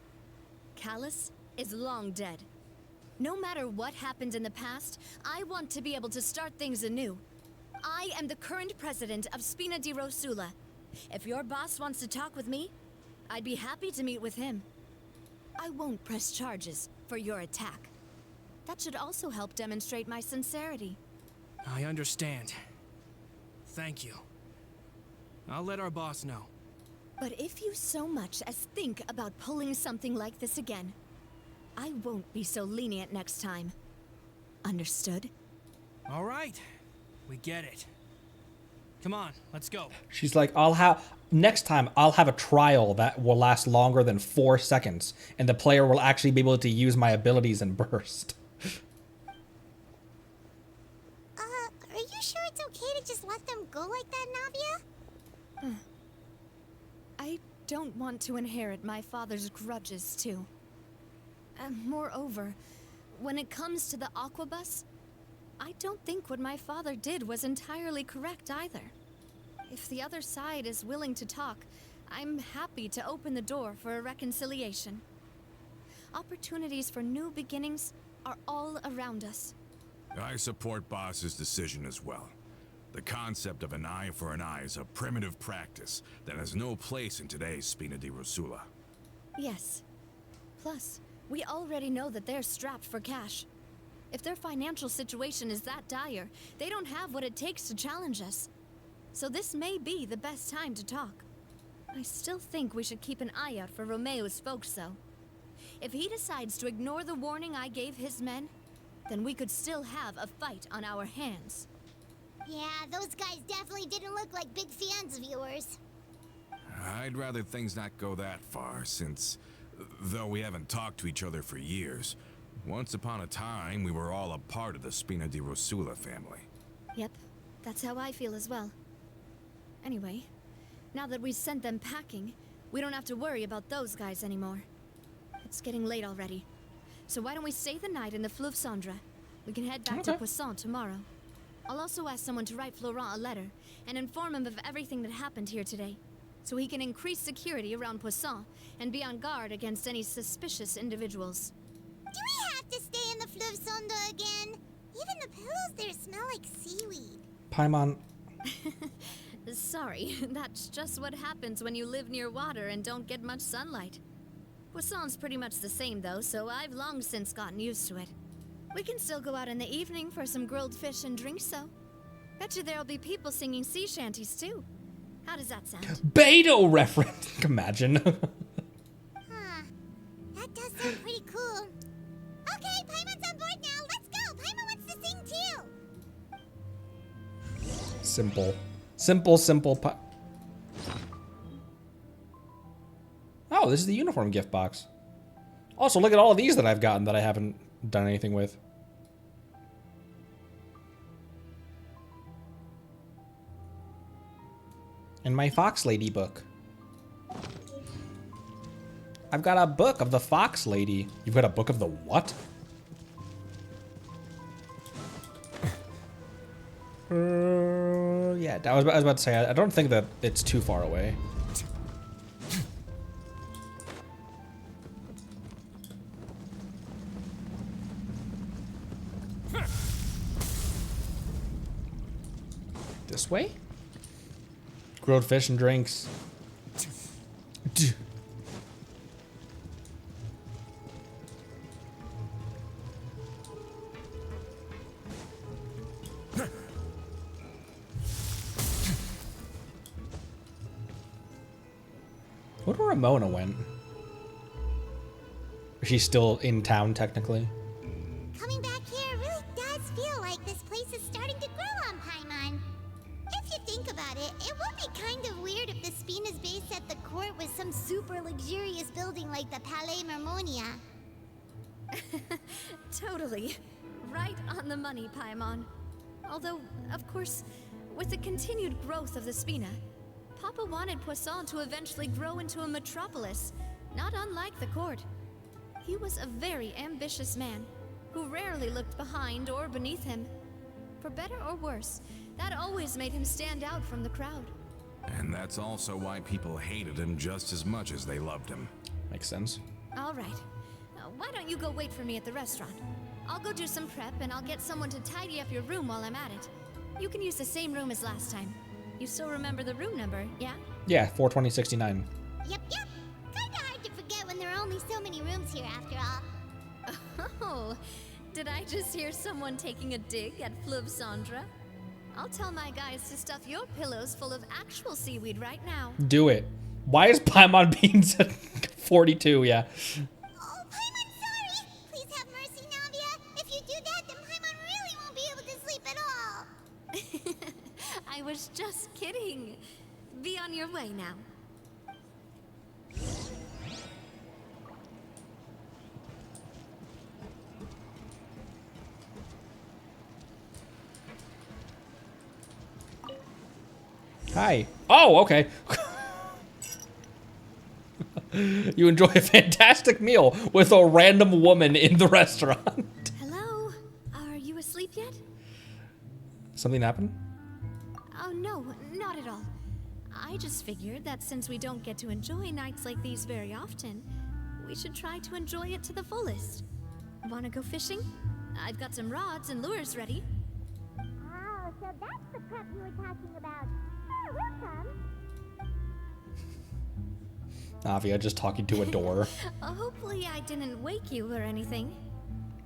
Callus is long dead. No matter what happened in the past, I want to be able to start things anew. I am the current president of Spina di Rosula. If your boss wants to talk with me, I'd be happy to meet with him. I won't press charges for your attack. That should also help demonstrate my sincerity. I understand. Thank you. I'll let our boss know. But if you so much as think about pulling something like this again, I won't be so lenient next time. Understood? All right. We get it. Come on, let's go. She's like, next time I'll have a trial that will last longer than 4 seconds, and the player will actually be able to use my abilities and burst. Are you sure it's okay to just let them go like that, Navia? I don't want to inherit my father's grudges, too. And moreover, when it comes to the Aquabus, I don't think what my father did was entirely correct either. If the other side is willing to talk, I'm happy to open the door for a reconciliation. Opportunities for new beginnings are all around us. I support Boss's decision as well. The concept of an eye for an eye is a primitive practice that has no place in today's Spina di Rosula. Yes. Plus, we already know that they're strapped for cash. If their financial situation is that dire, they don't have what it takes to challenge us. So this may be the best time to talk. I still think we should keep an eye out for Romeo's folks, though. If he decides to ignore the warning I gave his men, then we could still have a fight on our hands. Yeah, those guys definitely didn't look like big fans of yours. I'd rather things not go that far, since, though we haven't talked to each other for years, once upon a time we were all a part of the Spina di Rosula family. Yep, that's how I feel as well. Anyway, now that we've sent them packing, we don't have to worry about those guys anymore. It's getting late already. So why don't we stay the night in the Fleuve Cendre? We can head back to Poisson tomorrow. I'll also ask someone to write Florent a letter and inform him of everything that happened here today, so he can increase security around Poisson and be on guard against any suspicious individuals. Do we have to stay in the Fleuve Cendre again? Even the pillows there smell like seaweed. Paimon. Sorry, that's just what happens when you live near water and don't get much sunlight. Poisson's pretty much the same though, so I've long since gotten used to it. We can still go out in the evening for some grilled fish and drinks, though. Bet you there'll be people singing sea shanties too. How does that sound? Beto reference. Imagine. Huh. That does sound pretty cool. Okay, Paimon's on board now. Let's go. Paimon wants to sing too. Simple. Simple. Oh, this is the uniform gift box. Also, look at all of these that I've gotten that I haven't done anything with. And my Fox Lady book. I've got a book of the Fox Lady. You've got a book of the what? Yeah, I was about to say, I don't think that it's too far away. This way? Grilled fish and drinks. What where Ramona went? She's still in town, technically. Coming back here really does feel like this place is starting to grow on Paimon. If you think about it, it would be kind of weird if the Spina's base at the court was some super luxurious building like the Palais Marmonia. Totally. Right on the money, Paimon. Although, of course, with the continued growth of the Spina, Papa wanted Poisson to eventually grow into a metropolis, not unlike the court. He was a very ambitious man, who rarely looked behind or beneath him. For better or worse, that always made him stand out from the crowd. And that's also why people hated him just as much as they loved him. Makes sense. All right. Why don't you go wait for me at the restaurant? I'll go do some prep and I'll get someone to tidy up your room while I'm at it. You can use the same room as last time. You still remember the room number, yeah? Yeah, 42069. Yep. Kinda hard to forget when they're are only so many rooms here after all. Oh, did I just hear someone taking a dig at Fleuve Sandra? I'll tell my guys to stuff your pillows full of actual seaweed right now. Do it. Why is Paimon Beans at 42? Yeah. Oh, Paimon, sorry! Please have mercy, Navia. If you do that, then Paimon really won't be able to sleep at all. I was just kidding. Be on your way now. Hi. Oh, okay. You enjoy a fantastic meal with a random woman in the restaurant. Hello? Are you asleep yet? Something happened? Oh, no, not at all. I just figured that since we don't get to enjoy nights like these very often, we should try to enjoy it to the fullest. Wanna go fishing? I've got some rods and lures ready. Oh, so that's the prep you were talking about. Sure, we'll come. Navia just talking to a door. Hopefully I didn't wake you or anything.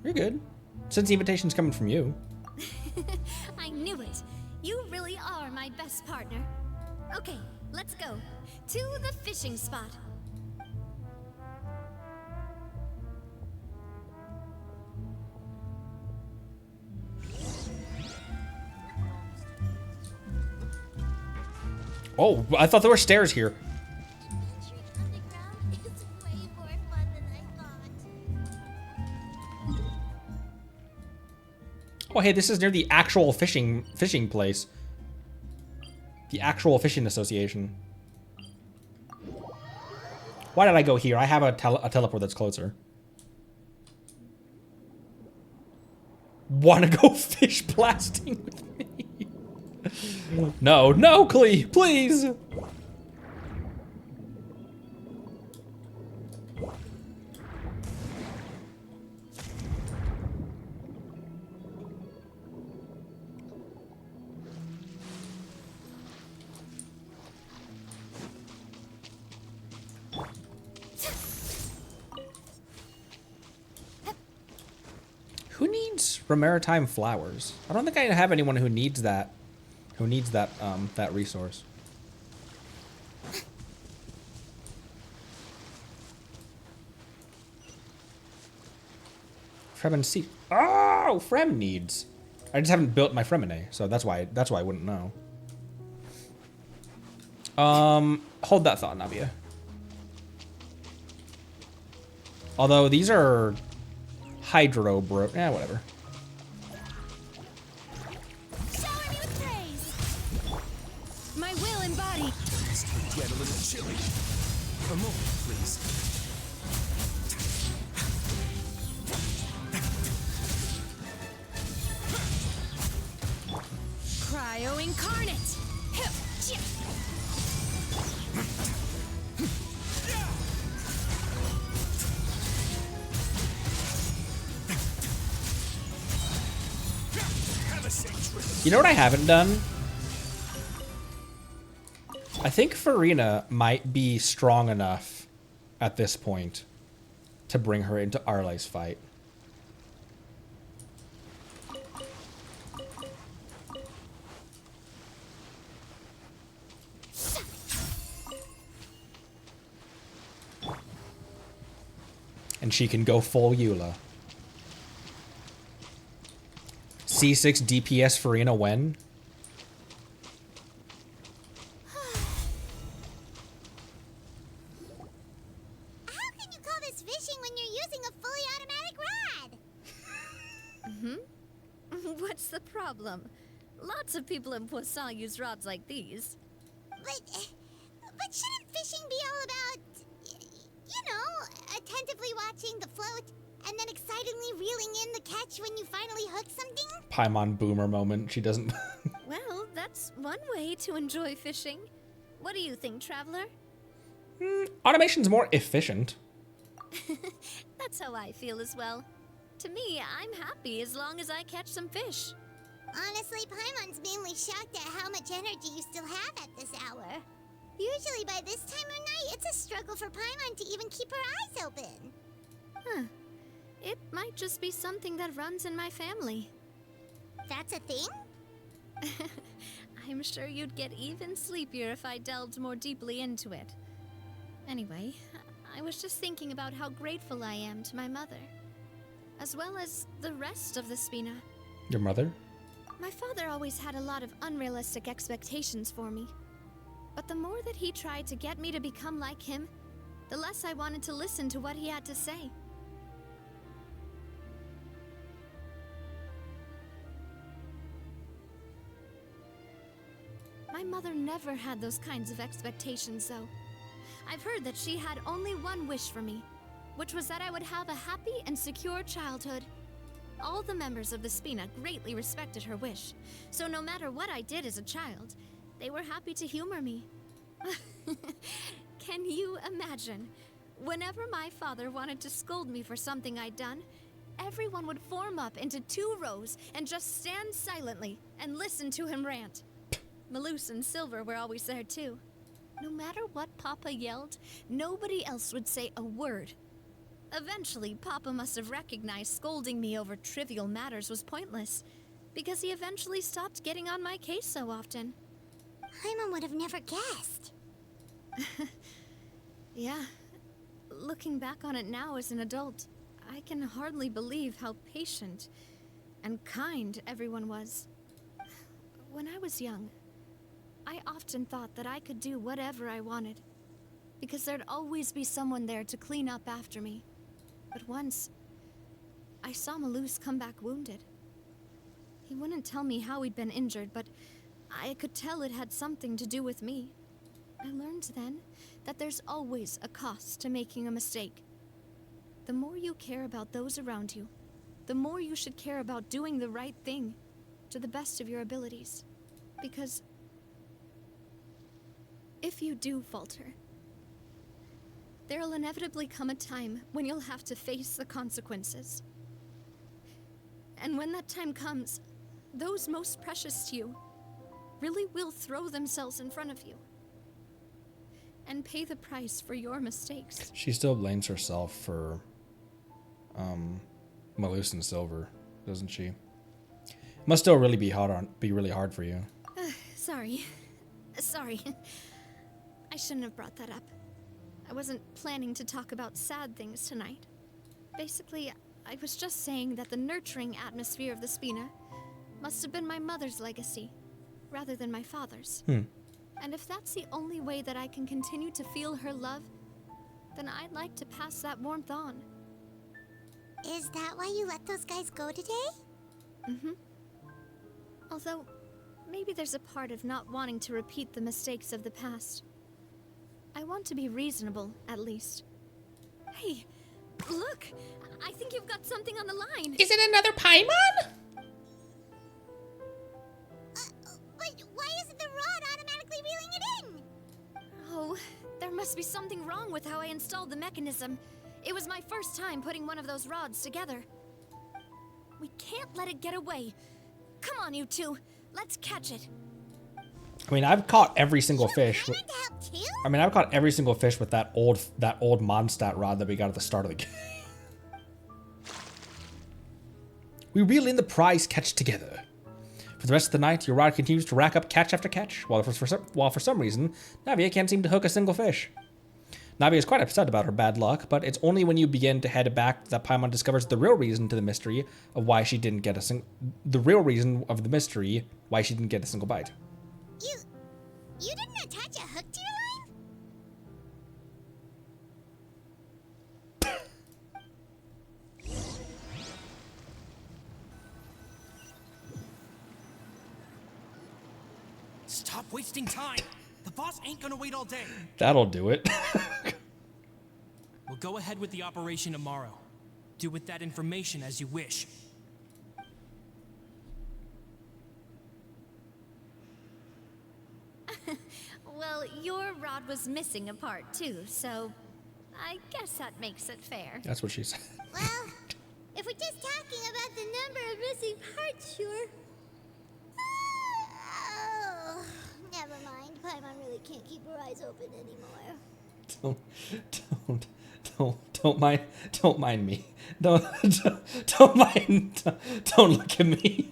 You're good. Since the invitation's coming from you. I knew it. You really are my best partner. Okay, let's go. To the fishing spot. Oh, I thought there were stairs here. Adventuring underground is way more fun than I thought. Oh, hey, this is near the actual fishing place. The actual fishing association. Why did I go here? I have a teleport that's closer. Wanna go fish blasting with me? No, no, Klee, please! Who needs Maritime flowers? I don't think I have anyone who needs that. Who needs that that resource? Fremen seed. Oh, Frem needs. I just haven't built my Fremine, so that's why I wouldn't know. Hold that thought, Navia. Although these are hydro bro. Yeah, whatever. Shower me with praise. My will and body. Get a little chilly. A moment, please. Cryo incarnate. You know what I haven't done? I think Farina might be strong enough at this point to bring her into Arle's fight. And she can go full Eula. C6 DPS Farina when? How can you call this fishing when you're using a fully automatic rod? What's the problem? Lots of people in Poisson use rods like these. But shouldn't fishing be all about, you know, attentively watching the float and then excitedly reeling in the catch when you finally hook something? Paimon boomer moment. She doesn't. Well, that's one way to enjoy fishing. What do you think, Traveler? Automation's more efficient. That's how I feel as well. To me, I'm happy as long as I catch some fish. Honestly, Paimon's mainly shocked at how much energy you still have at this hour. Usually by this time of night, it's a struggle for Paimon to even keep her eyes open. Huh. It might just be something that runs in my family. That's a thing? I'm sure you'd get even sleepier if I delved more deeply into it. Anyway, I was just thinking about how grateful I am to my mother, as well as the rest of the Spina. Your mother? My father always had a lot of unrealistic expectations for me. But the more that he tried to get me to become like him, the less I wanted to listen to what he had to say. My mother never had those kinds of expectations, though. I've heard that she had only one wish for me, which was that I would have a happy and secure childhood. All the members of the Spina greatly respected her wish, so no matter what I did as a child, they were happy to humor me. Can you imagine? Whenever my father wanted to scold me for something I'd done, everyone would form up into 2 rows and just stand silently and listen to him rant. Malus and Silver were always there too. No matter what Papa yelled, nobody else would say a word. Eventually, Papa must have recognized scolding me over trivial matters was pointless, because he eventually stopped getting on my case so often. Paimon would have never guessed. Yeah. Looking back on it now as an adult, I can hardly believe how patient and kind everyone was. When I was young, I often thought that I could do whatever I wanted, because there'd always be someone there to clean up after me. But once, I saw Malus come back wounded. He wouldn't tell me how he'd been injured, but I could tell it had something to do with me. I learned then that there's always a cost to making a mistake. The more you care about those around you, the more you should care about doing the right thing to the best of your abilities. Because if you do falter, there'll inevitably come a time when you'll have to face the consequences. And when that time comes, those most precious to you really will throw themselves in front of you and pay the price for your mistakes. She still blames herself for Malus and Silver, doesn't she? Must still really be really hard for you. Sorry. I shouldn't have brought that up. I wasn't planning to talk about sad things tonight. Basically, I was just saying that the nurturing atmosphere of the Spina must have been my mother's legacy, rather than my father's. And if that's the only way that I can continue to feel her love, then I'd like to pass that warmth on. Is that why you let those guys go today? Mm-hmm. Although, maybe there's a part of not wanting to repeat the mistakes of the past. I want to be reasonable, at least. Hey, look! I think you've got something on the line! Is it another Paimon? But why isn't the rod automatically reeling it in? Oh, there must be something wrong with how I installed the mechanism. It was my first time putting one of those rods together. We can't let it get away. Come on, you two. Let's catch it. I mean, I've caught every single fish. Paimon to help too? I mean, I've caught every single fish with that old Mondstadt rod that we got at the start of the game. We reel in the prize catch together. For the rest of the night, your rod continues to rack up catch after catch, while for some reason, Navia can't seem to hook a single fish. Navia is quite upset about her bad luck, but it's only when you begin to head back that Paimon discovers the real reason to the mystery of why she didn't get a single bite. You didn't attach a hook to your line? Stop wasting time. The boss ain't gonna wait all day. That'll do it. We'll go ahead with the operation tomorrow. Do with that information as you wish. Well, your rod was missing a part too, so I guess that makes it fair. That's what she said. Well, if we're just talking about the number of missing parts, sure. Oh, never mind. Paimon really can't keep her eyes open anymore. Don't mind me. Don't mind. Don't look at me.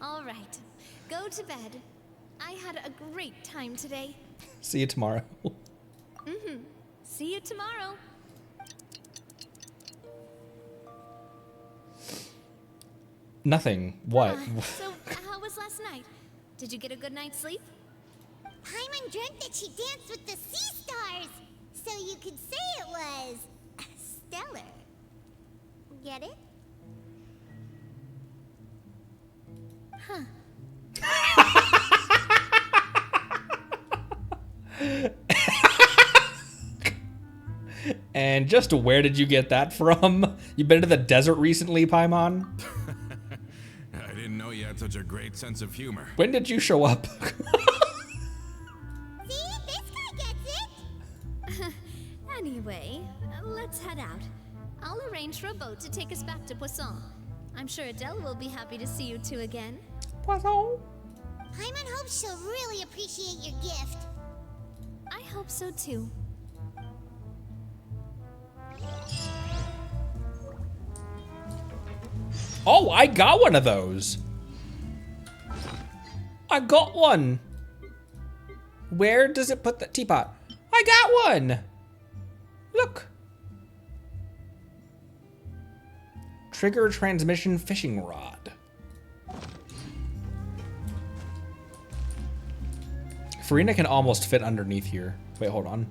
All right, go to bed. I had a great time today. See you tomorrow. See you tomorrow. Nothing. What? So, how was last night? Did you get a good night's sleep? Paimon dreamt that she danced with the sea stars, so you could say it was stellar. Get it? Huh. And just where did you get that from? You been to the desert recently, Paimon? I didn't know you had such a great sense of humor. When did you show up? See? This guy gets it! Anyway, let's head out. I'll arrange for a boat to take us back to Poisson. I'm sure Adele will be happy to see you two again. Poisson. Paimon hopes she'll really appreciate your gift. I hope so too. Oh, I got one of those. I got one. Where does it put the teapot? I got one. Look. Trigger transmission fishing rod. Farina can almost fit underneath here. Wait, hold on.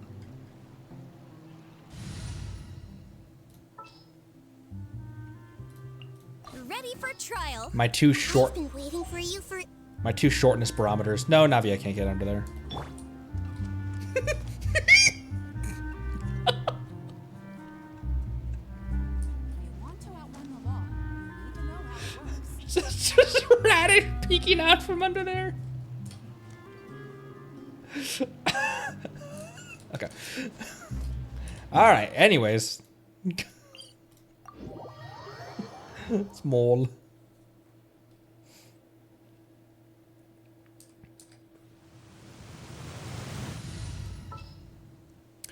Ready for trial. My two short. I've been waiting for you for... My two shortness barometers. No, Navia can't get under there. Just Radish peeking out from under there. Okay. All right. Anyways, small.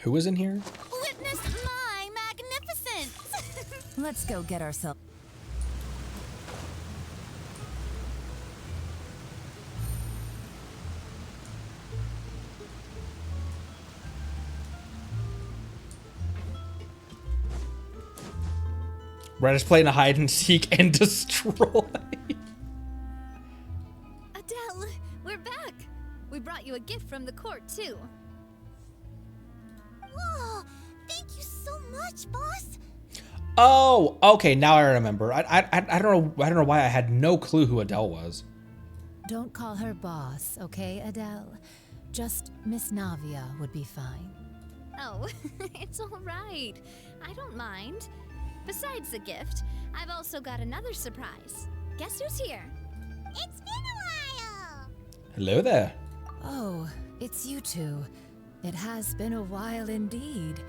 Who is in here? Witness my magnificence! Let's go get ourselves. Radish playing a hide and seek and destroy. Adele, we're back. We brought you a gift from the court too. Whoa! Thank you so much, boss! Oh, okay. Now I remember. I don't know why I had no clue who Adele was. Don't call her boss, okay, Adele? Just Miss Navia would be fine. Oh, it's all right. I don't mind. Besides the gift, I've also got another surprise. Guess who's here? It's been a while! Hello there. Oh, it's you two. It has been a while indeed.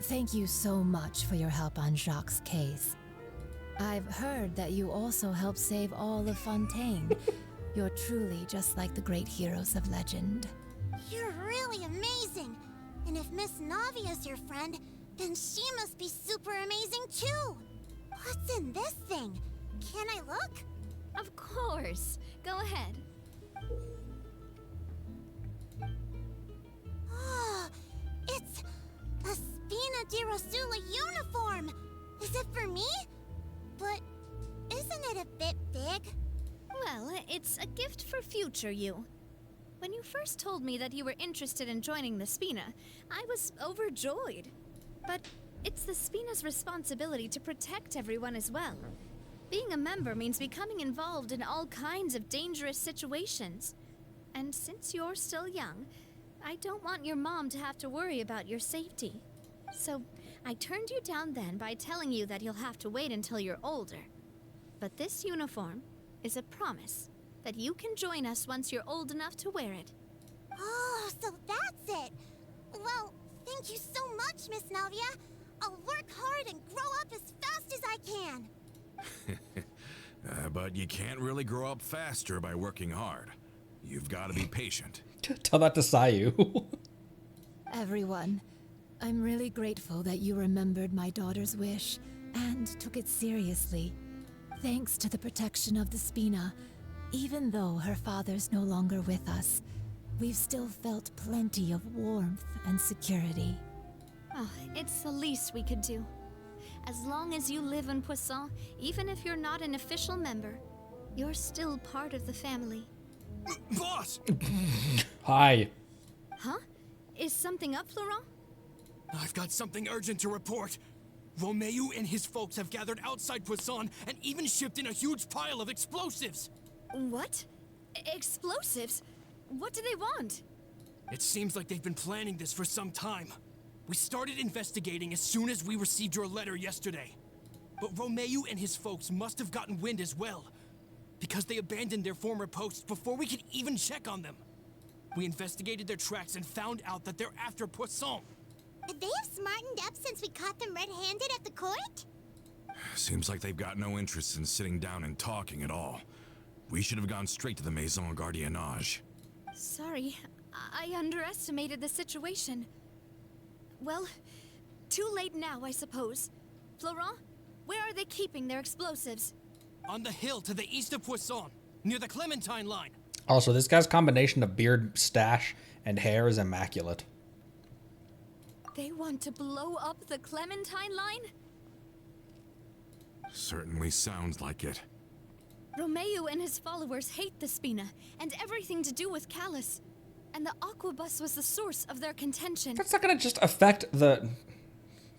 Thank you so much for your help on Jacques' case. I've heard that you also helped save all of Fontaine. You're truly just like the great heroes of legend. You're really amazing! And if Miss Navia's your friend, then she must be super amazing too! What's in this thing? Can I look? Of course. Go ahead. Oh, it's a Spina di Rosula uniform! Is it for me? But isn't it a bit big? Well, it's a gift for future you. When you first told me that you were interested in joining the Spina, I was overjoyed. But it's the Spina's responsibility to protect everyone as well. Being a member means becoming involved in all kinds of dangerous situations. And since you're still young, I don't want your mom to have to worry about your safety. So I turned you down then by telling you that you'll have to wait until you're older. But this uniform is a promise that you can join us once you're old enough to wear it. Oh, so that's it! Well, thank you so much, Miss Navia. I'll work hard and grow up as fast as I can. But you can't really grow up faster by working hard. You've got to be patient. Tell that to Sayu. Everyone, I'm really grateful that you remembered my daughter's wish and took it seriously. Thanks to the protection of the Spina, even though her father's no longer with us, we've still felt plenty of warmth and security. Oh, it's the least we could do. As long as you live in Poisson, even if you're not an official member, you're still part of the family. Boss! Hi. Huh? Is something up, Florent? I've got something urgent to report. Romeu and his folks have gathered outside Poisson and even shipped in a huge pile of explosives. What? Explosives? What do they want? It seems like they've been planning this for some time. We started investigating as soon as we received your letter yesterday. But Romeu and his folks must have gotten wind as well, because they abandoned their former posts before we could even check on them. We investigated their tracks and found out that they're after Poisson. They have smartened up since we caught them red-handed at the court? Seems like they've got no interest in sitting down and talking at all. We should have gone straight to the Maison Gardiennage. Sorry, I underestimated the situation. Well, too late now, I suppose. Florent, where are they keeping their explosives? On the hill to the east of Poisson, near the Clementine line. Also, this guy's combination of beard, stash, and hair is immaculate. They want to blow up the Clementine line? Certainly sounds like it. Romeu and his followers hate the Spina and everything to do with Callus. And the Aquabus was the source of their contention. That's not gonna just affect the...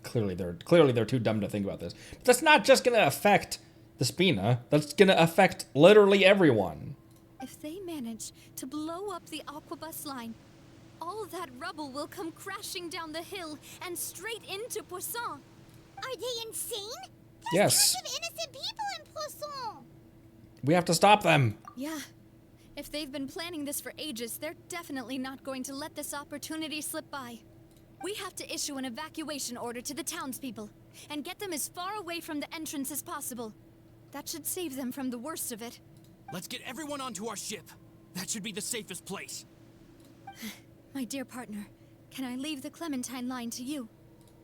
Clearly they're too dumb to think about this. But that's not just gonna affect the Spina. That's gonna affect literally everyone. If they manage to blow up the Aquabus line, all that rubble will come crashing down the hill and straight into Poisson. Are they insane? There's Yes. tons of innocent people in Poisson. We have to stop them. Yeah. If they've been planning this for ages, they're definitely not going to let this opportunity slip by. We have to issue an evacuation order to the townspeople and get them as far away from the entrance as possible. That should save them from the worst of it. Let's get everyone onto our ship. That should be the safest place. My dear partner, can I leave the Clementine line to you?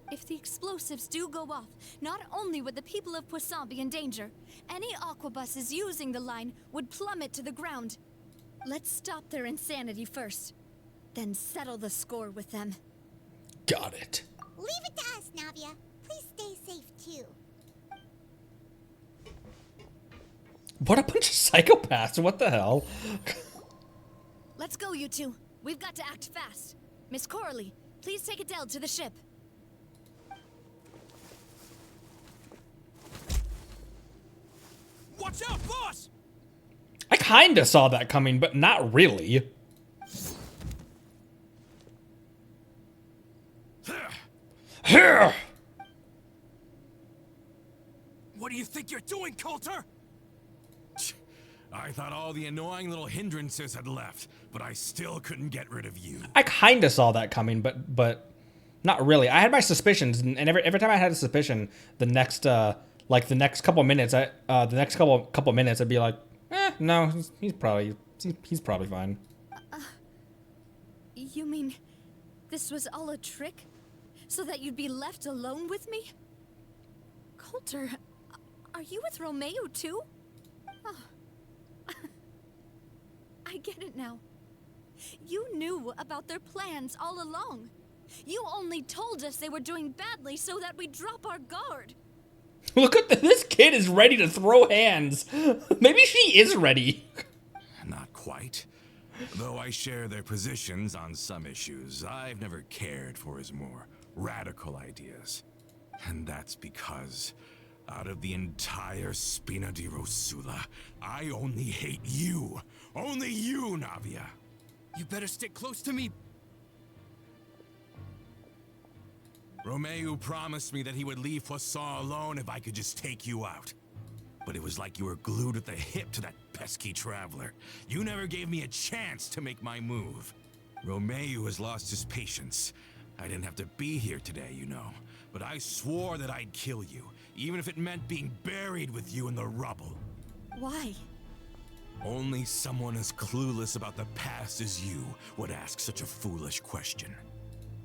If the explosives do go off, not only would the people of Poisson be in danger, any aquabuses using the line would plummet to the ground. Let's stop their insanity first, then settle the score with them. Got it. Leave it to us, Navia. Please stay safe, too. What a bunch of psychopaths. What the hell? Let's go, you two. We've got to act fast. Miss Coralie, please take Adele to the ship. Watch out, boss! I kinda saw that coming, but not really. Here! What do you think you're doing, Coulter? I thought all the annoying little hindrances had left, but I still couldn't get rid of you. I kinda saw that coming, but not really. I had my suspicions, and every time I had a suspicion, the next couple minutes, I'd be like, no, he's probably fine. You mean this was all a trick? So that you'd be left alone with me? Coulter, are you with Romeu too? Oh. I get it now. You knew about their plans all along. You only told us they were doing badly so that we'd drop our guard. Look at this kid is ready to throw hands. Maybe she is ready. Not quite. Though I share their positions on some issues, I've never cared for his more radical ideas. And that's because, out of the entire Spina di Rosula, I only hate you. Only you, Navia. You better stick close to me. Romeu promised me that he would leave Poisson alone if I could just take you out. But it was like you were glued at the hip to that pesky traveler. You never gave me a chance to make my move. Romeu has lost his patience. I didn't have to be here today, you know. But I swore that I'd kill you, even if it meant being buried with you in the rubble. Why? Only someone as clueless about the past as you would ask such a foolish question.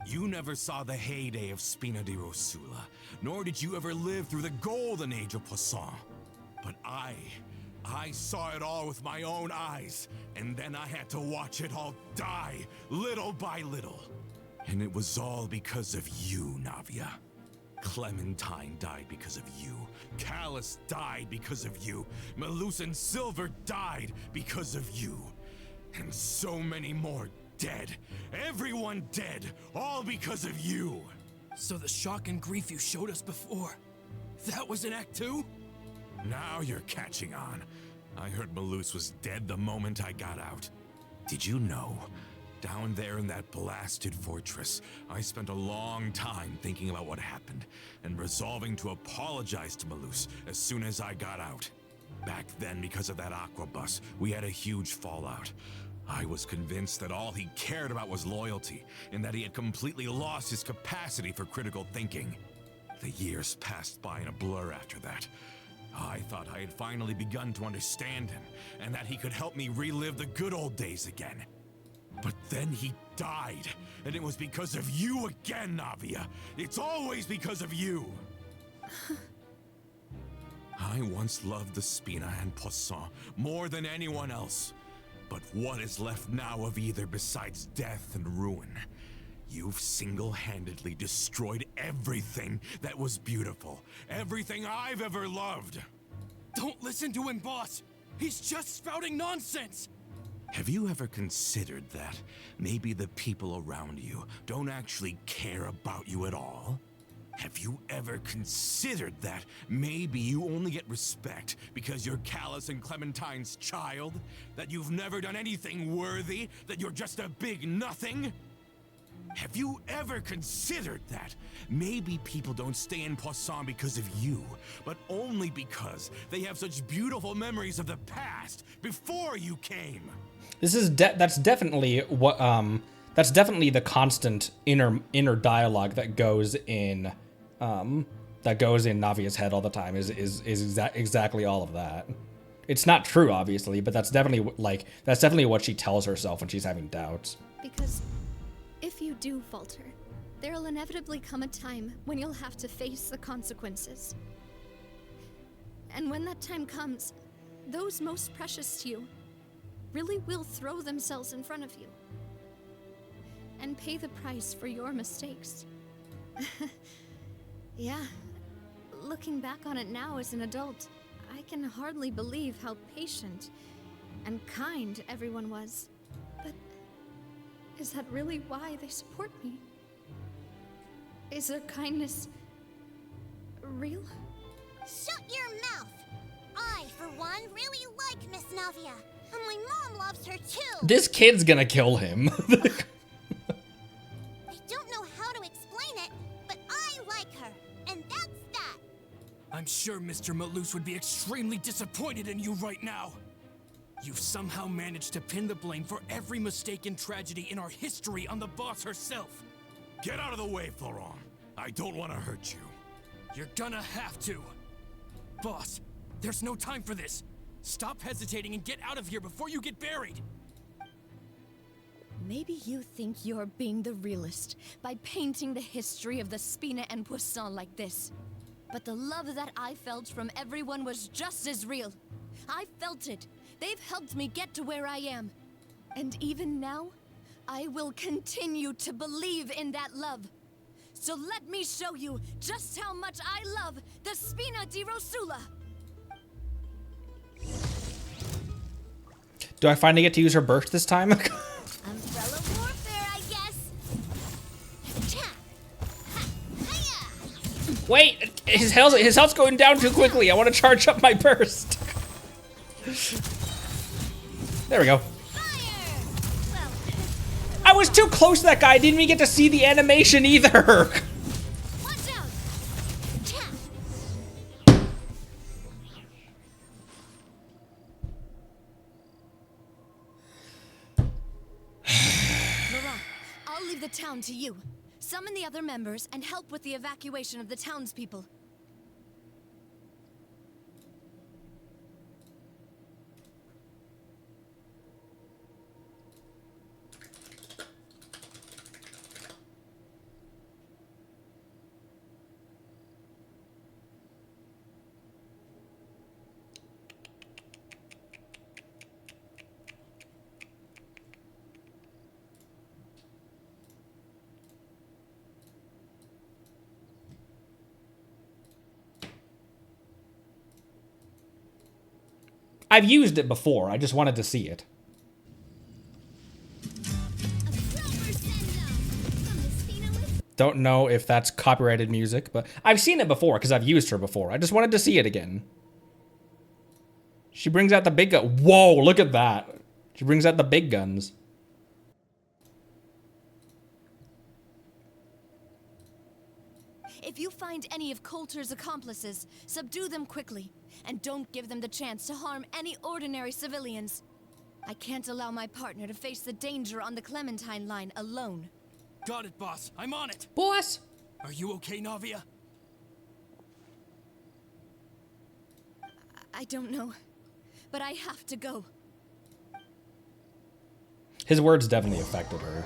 You never saw the heyday of Spina di Rosula, nor did you ever live through the golden age of Poisson. But I saw it all with my own eyes, and then I had to watch it all die, little by little. And it was all because of you, Navia. Clementine died because of you. Callus died because of you. Malus and Silver died because of you. And so many more dead. Everyone dead, all because of you. So the shock and grief you showed us before, that was in Act 2? Now you're catching on. I heard Malus was dead the moment I got out. Did you know? Down there in that blasted fortress, I spent a long time thinking about what happened and resolving to apologize to Malus as soon as I got out. Back then, because of that aqua bus, we had a huge fallout. I was convinced that all he cared about was loyalty and that he had completely lost his capacity for critical thinking. The years passed by in a blur after that. I thought I had finally begun to understand him and that he could help me relive the good old days again. But then he died, and it was because of you again, Navia. It's always because of you. I once loved the Spina and Poisson more than anyone else. But what is left now of either besides death and ruin? You've single-handedly destroyed everything that was beautiful. Everything I've ever loved. Don't listen to him, boss. He's just spouting nonsense. Have you ever considered that maybe the people around you don't actually care about you at all? Have you ever considered that maybe you only get respect because you're Callus and Clementine's child? That you've never done anything worthy? That you're just a big nothing? Have you ever considered that maybe people don't stay in Poisson because of you, but only because they have such beautiful memories of the past before you came? This is that's definitely what that's definitely the constant inner dialogue that goes in Navia's head all the time is exactly all of that. It's not true, obviously, but that's definitely what she tells herself when she's having doubts. Because if you do falter, there'll inevitably come a time when you'll have to face the consequences. And when that time comes, those most precious to you really will throw themselves in front of you and pay the price for your mistakes. Yeah, looking back on it now as an adult, I can hardly believe how patient and kind everyone was. But is that really why they support me? Is their kindness real? Shut your mouth! I, for one, really like Miss Navia. And my mom loves her too! This kid's gonna kill him. I don't know how to explain it, but I like her. And that's that! I'm sure Mr. Malus would be extremely disappointed in you right now. You've somehow managed to pin the blame for every mistake and tragedy in our history on the boss herself. Get out of the way, Florent. I don't want to hurt you. You're gonna have to. Boss, there's no time for this. Stop hesitating and get out of here before you get buried. Maybe you think you're being the realist by painting the history of the Spina and Poisson like this. But the love that I felt from everyone was just as real. I felt it. They've helped me get to where I am. And even now, I will continue to believe in that love. So let me show you just how much I love the Spina di Rosula. Do I finally get to use her burst this time? Umbrella warfare, I guess. Wait, his health's going down too quickly. I want to charge up my burst. There we go. I was too close to that guy. I didn't even get to see the animation either. Watch out! Laurent, I'll leave the town to you. Summon the other members and help with the evacuation of the townspeople. I've used it before. I just wanted to see it. Don't know if that's copyrighted music, but I've seen it before because I've used her before. I just wanted to see it again. She brings out the big gun. Whoa, look at that. She brings out the big guns. If you find any of Coulter's accomplices, subdue them quickly, and don't give them the chance to harm any ordinary civilians. I can't allow my partner to face the danger on the Clementine line alone. Got it, boss. I'm on it. Boss! Are you okay, Navia? I don't know, but I have to go. His words definitely affected her.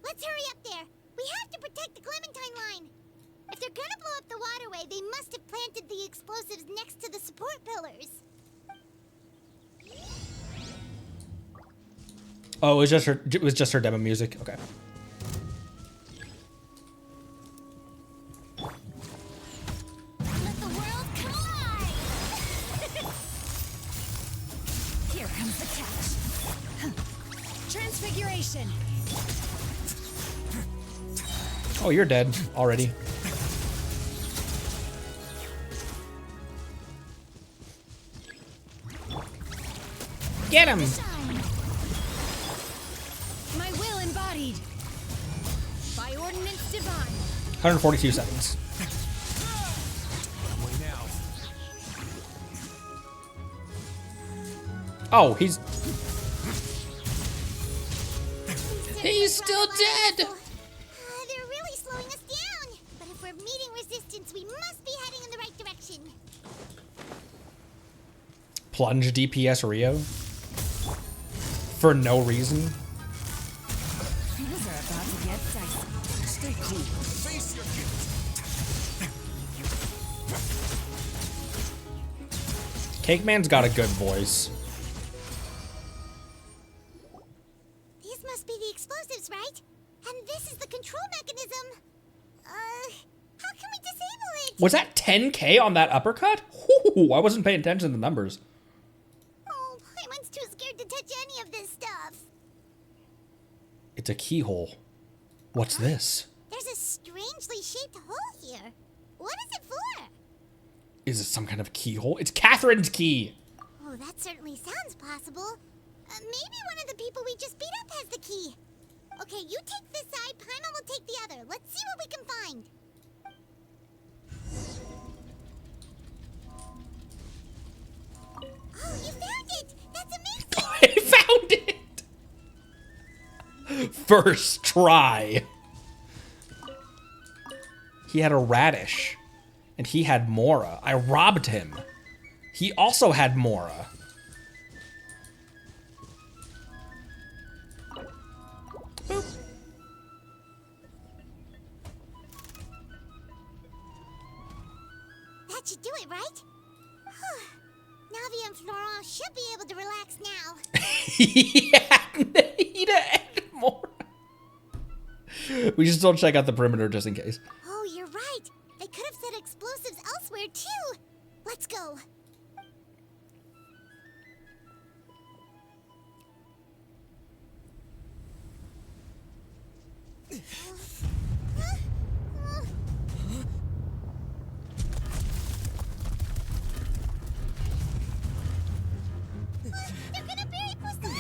Let's hurry up there. We have to protect the Clementine line. If they're gonna blow up the waterway, they must have planted the explosives next to the support pillars. Oh, it was just her demo music. Okay. Let the world collide! Here comes the catch. Transfiguration. Oh, you're dead already. Get him! My will embodied. By ordinance divine. 142 seconds. Oh, he's still dead! They're really slowing us down. But if we're meeting resistance, we must be heading in the right direction. Plunge DPS Rio? For no reason? Things are about to get dicey. Stay cool. Face your guilt. Cake Man's got a good voice. These must be the explosives, right? And this is the control mechanism. How can we disable it? Was that 10k on that uppercut? Ooh, I wasn't paying attention to the numbers. Oh, Paimon's too scared to touch any of this stuff. It's a keyhole. What's this? There's a strangely shaped hole here. What is it for? Is it some kind of keyhole? It's Catherine's key! Oh, that certainly sounds possible. Maybe one of the people we just beat up has the key. Okay, you take this side, Paimon will take the other. Let's see what we can find. Oh, you found it! That's amazing! I found it! First try. He had a radish. And he had Mora. I robbed him. He also had Mora. Boop. That should do it, right? Navi and Florent should be able to relax now. Yeah, Nita and Mora. We should still check out the perimeter just in case. Oh, you're right. They could have set explosives elsewhere, too. Let's go. They're gonna bury Poisson!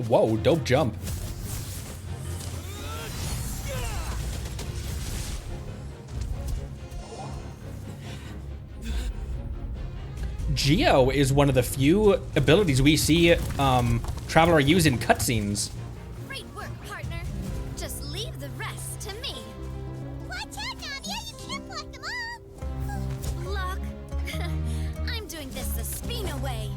Whoa, dope jump. Geo is one of the few abilities we see Traveler use in cutscenes. Great work, partner. Just leave the rest to me. Watch out, Nadia! You can't block them all! Block. I'm doing this the Spina way.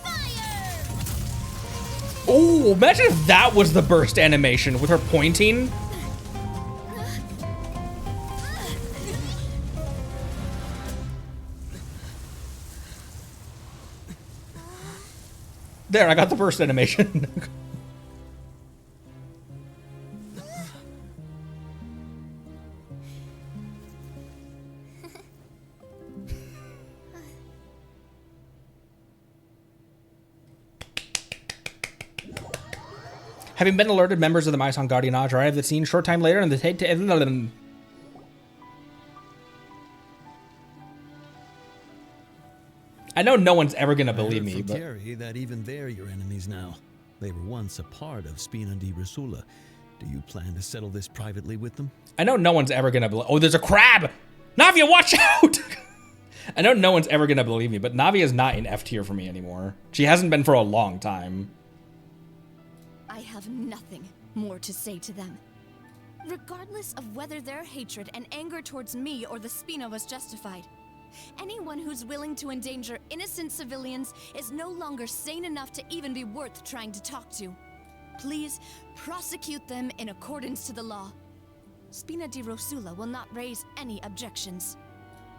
Fire! Oh, imagine if that was the burst animation with her pointing. There, I got the burst animation. Having been alerted, members of the Maison Gardiennage arrive at the scene short time later and they take to... I know no one's ever gonna believe me, but... Terry, that even they're your enemies now. They were once a part of Spina di Rosula. Do you plan to settle this privately with them? I know no one's ever gonna believe... Oh, there's a crab! Navia, watch out! I know no one's ever gonna believe me, but Navia's not in F tier for me anymore. She hasn't been for a long time. I have nothing more to say to them. Regardless of whether their hatred and anger towards me or the Spina was justified, anyone who's willing to endanger innocent civilians is no longer sane enough to even be worth trying to talk to. Please prosecute them in accordance to the law. Spina di Rosula will not raise any objections.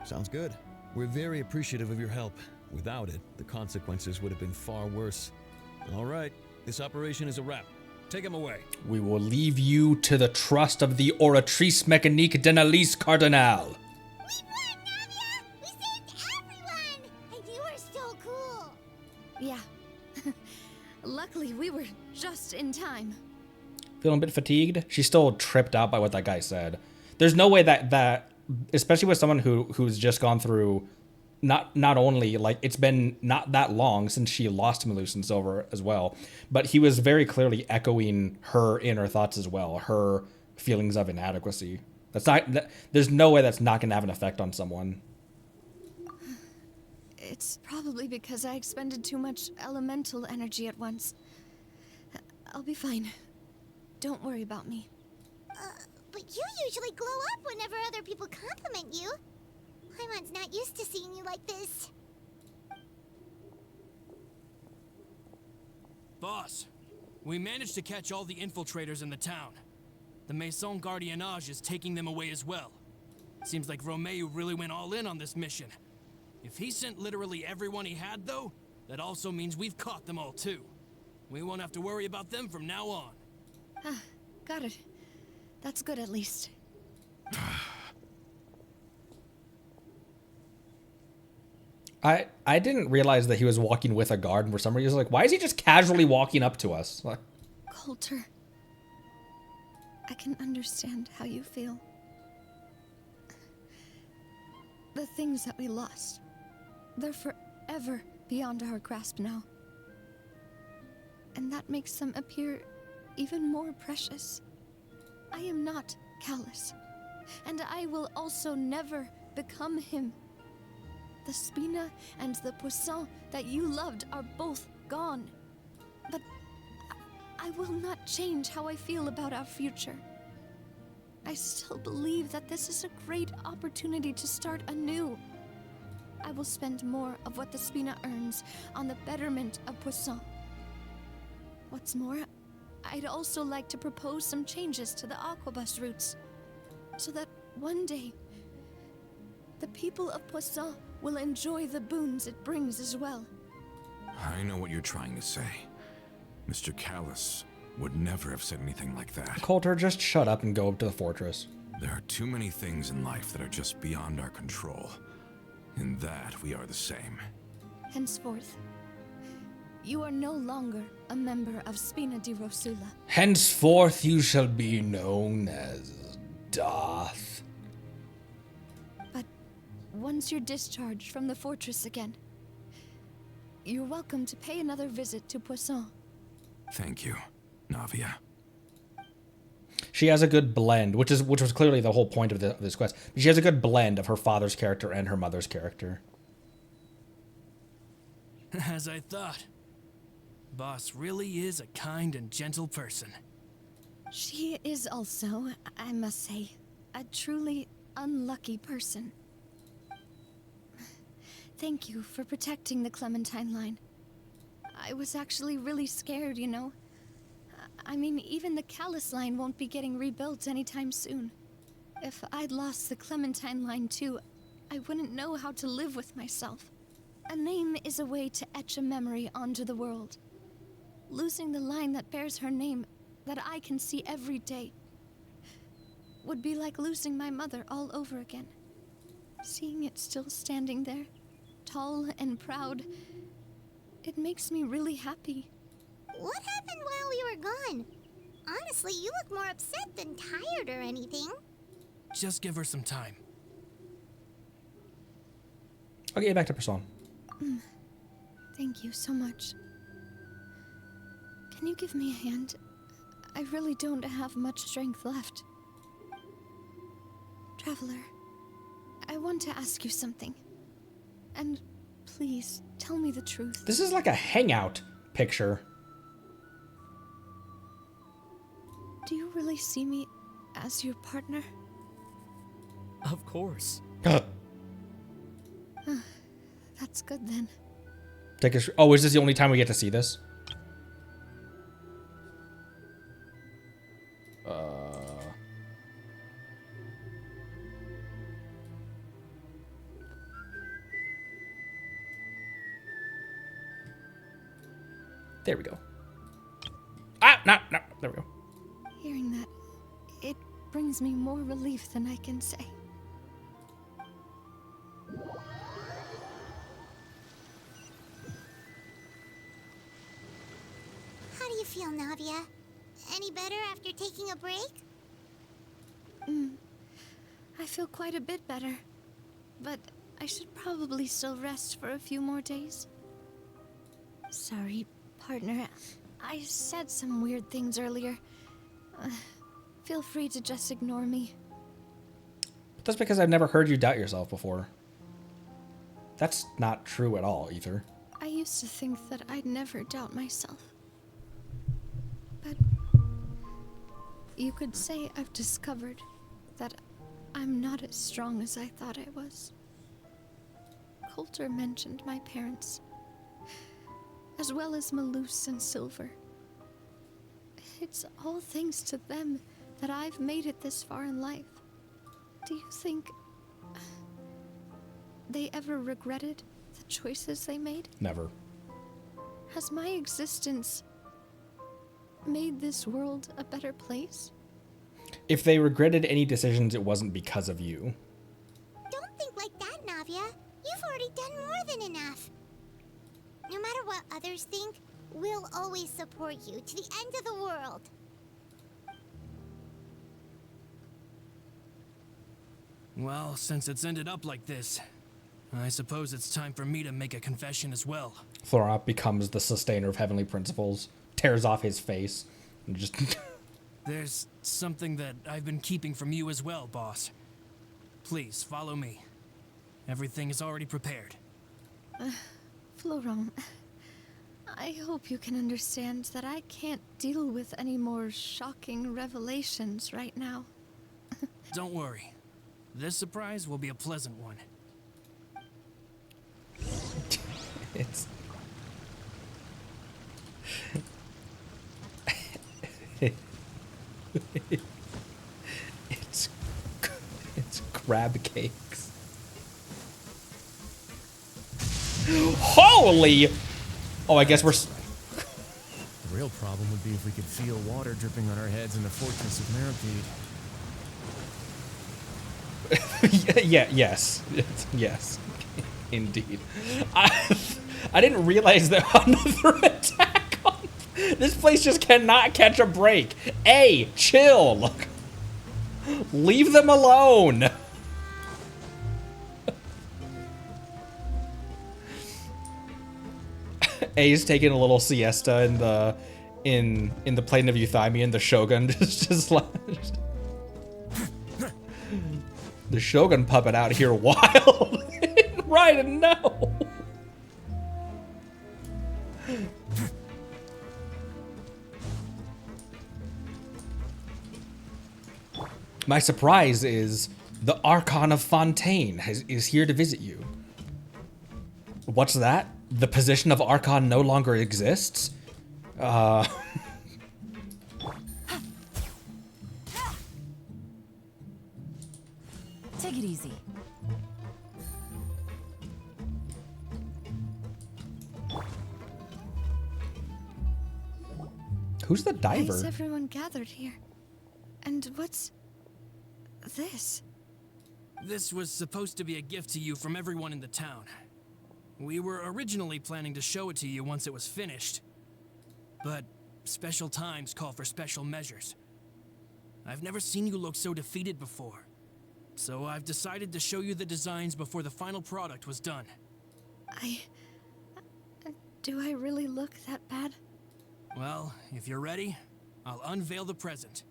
Sounds good. We're very appreciative of your help. Without it, the consequences would have been far worse. All right, this operation is a wrap. Take him away. We will leave you to the trust of the Oratrice Mécanique d'Annalise Cardinal. We won, Navia! We saved everyone! And you were so cool! Yeah. Luckily, we were just in time. Feeling a bit fatigued? She's still tripped out by what that guy said. There's no way that especially with someone who's just gone through not only, like, it's been not that long since she lost Malus and Silver as well, but he was very clearly echoing her inner thoughts as well, her feelings of inadequacy. There's no way that's not going to have an effect on someone. It's probably because I expended too much elemental energy at once. I'll be fine. Don't worry about me. But you usually glow up whenever other people compliment you. Paimon's not used to seeing you like this. Boss, we managed to catch all the infiltrators in the town. The Maison Gardiennage is taking them away as well. Seems like Romeu really went all in on this mission. If he sent literally everyone he had, though, that also means we've caught them all too. We won't have to worry about them from now on. Got it. That's good at least. I didn't realize that he was walking with a guard, and for some reason, I was like, why is he just casually walking up to us? Like, Coulter, I can understand how you feel. The things that we lost, they're forever beyond our grasp now. And that makes them appear even more precious. I am not callous, and I will also never become him. The Spina and the Poisson that you loved are both gone. But I will not change how I feel about our future. I still believe that this is a great opportunity to start anew. I will spend more of what the Spina earns on the betterment of Poisson. What's more, I'd also like to propose some changes to the Aquabus routes, so that one day, the people of Poisson will enjoy the boons it brings as well. I know what you're trying to say. Mr. Callus would never have said anything like that. Coulter, just shut up and go up to the fortress. There are too many things in life that are just beyond our control. In that, we are the same. Henceforth, you are no longer a member of Spina di Rosula. Henceforth you shall be known as Darth. But once you're discharged from the fortress again, you're welcome to pay another visit to Poisson. Thank you, Navia. She has a good blend, which was clearly the whole point of this quest. She has a good blend of her father's character and her mother's character. As I thought. Boss really is a kind and gentle person. She is also, I must say, a truly unlucky person. Thank you for protecting the Clementine line. I was actually really scared, you know. I mean, even the Callus line won't be getting rebuilt anytime soon. If I'd lost the Clementine line too, I wouldn't know how to live with myself. A name is a way to etch a memory onto the world. Losing the line that bears her name, that I can see every day, would be like losing my mother all over again. Seeing it still standing there, tall and proud, it makes me really happy. What happened while we were gone? Honestly, you look more upset than tired or anything. Just give her some time. I'll get you back to Person. Thank you so much. Can you give me a hand? I really don't have much strength left. Traveler, I want to ask you something. And please, tell me the truth. This is like a hangout picture. Do you really see me as your partner? Of course. That's good then. Take a oh, is this the only time we get to see this? There we go. Ah, no, there we go. Hearing that, it brings me more relief than I can say. How do you feel, Navia? Any better after taking a break? I feel quite a bit better, but I should probably still rest for a few more days. Sorry, partner. I said some weird things earlier. Feel free to just ignore me. That's because I've never heard you doubt yourself before. That's not true at all, Ether. I used to think that I'd never doubt myself. But you could say I've discovered that I'm not as strong as I thought I was. Coulter mentioned my parents, as well as Malus and Silver. It's all thanks to them that I've made it this far in life. Do you think they ever regretted the choices they made? Never. Has my existence made this world a better place? If they regretted any decisions, it wasn't because of you. Don't think like that, Navia. You've already done more than enough. No matter what others think, we'll always support you to the end of the world. Well, since it's ended up like this, I suppose it's time for me to make a confession as well. Thorop becomes the sustainer of heavenly principles, tears off his face, and just... There's something that I've been keeping from you as well, boss. Please, follow me. Everything is already prepared. Florent, I hope you can understand that I can't deal with any more shocking revelations right now. Don't worry. This surprise will be a pleasant one. it's... it's crab cakes. Holy! Oh, I guess we're... The real problem would be if we could feel water dripping on our heads in the fortress of Meripede. yes. Yes. Indeed. I didn't realize there was another attack on... This place just cannot catch a break. Hey, chill. Look. Leave them alone. A's taking a little siesta in the plane of Euthymia, the Shogun just like the Shogun puppet out here wild. Right, and no. My surprise is the Archon of Fontaine is here to visit you. What's that? The position of Archon no longer exists? Take it easy. Who's the Why is diver? everyone gathered here? And what's this? This was supposed to be a gift to you from everyone in the town. We were originally planning to show it to you once it was finished. But special times call for special measures. I've never seen you look so defeated before. So I've decided to show you the designs before the final product was done. Do I really look that bad? Well, if you're ready, I'll unveil the present.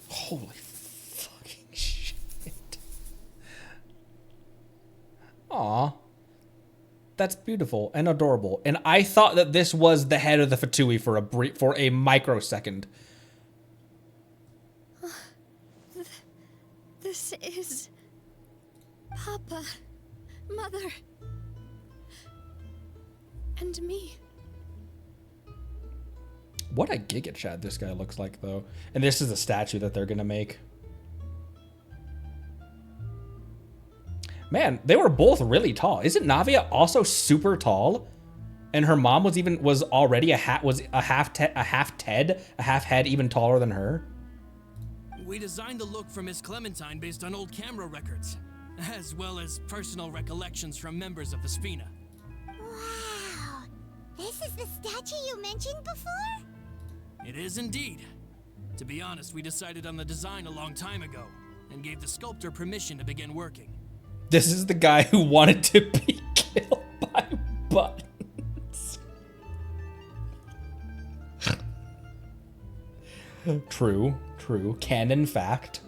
Holy fucking shit. Aw. That's beautiful and adorable. And I thought that this was the head of the Fatui for a microsecond. This is... Papa, Mother, and me. What a Giga Chad this guy looks like, though. And this is the statue that they're gonna make. Man, they were both really tall. Isn't Navia also super tall? And her mom was already a half head even taller than her. We designed the look for Miss Clementine based on old camera records, as well as personal recollections from members of the Spina. Wow! This is the statue you mentioned before? It is indeed. To be honest, we decided on the design a long time ago, and gave the sculptor permission to begin working. This is the guy who wanted to be killed by buttons. True. Canon fact.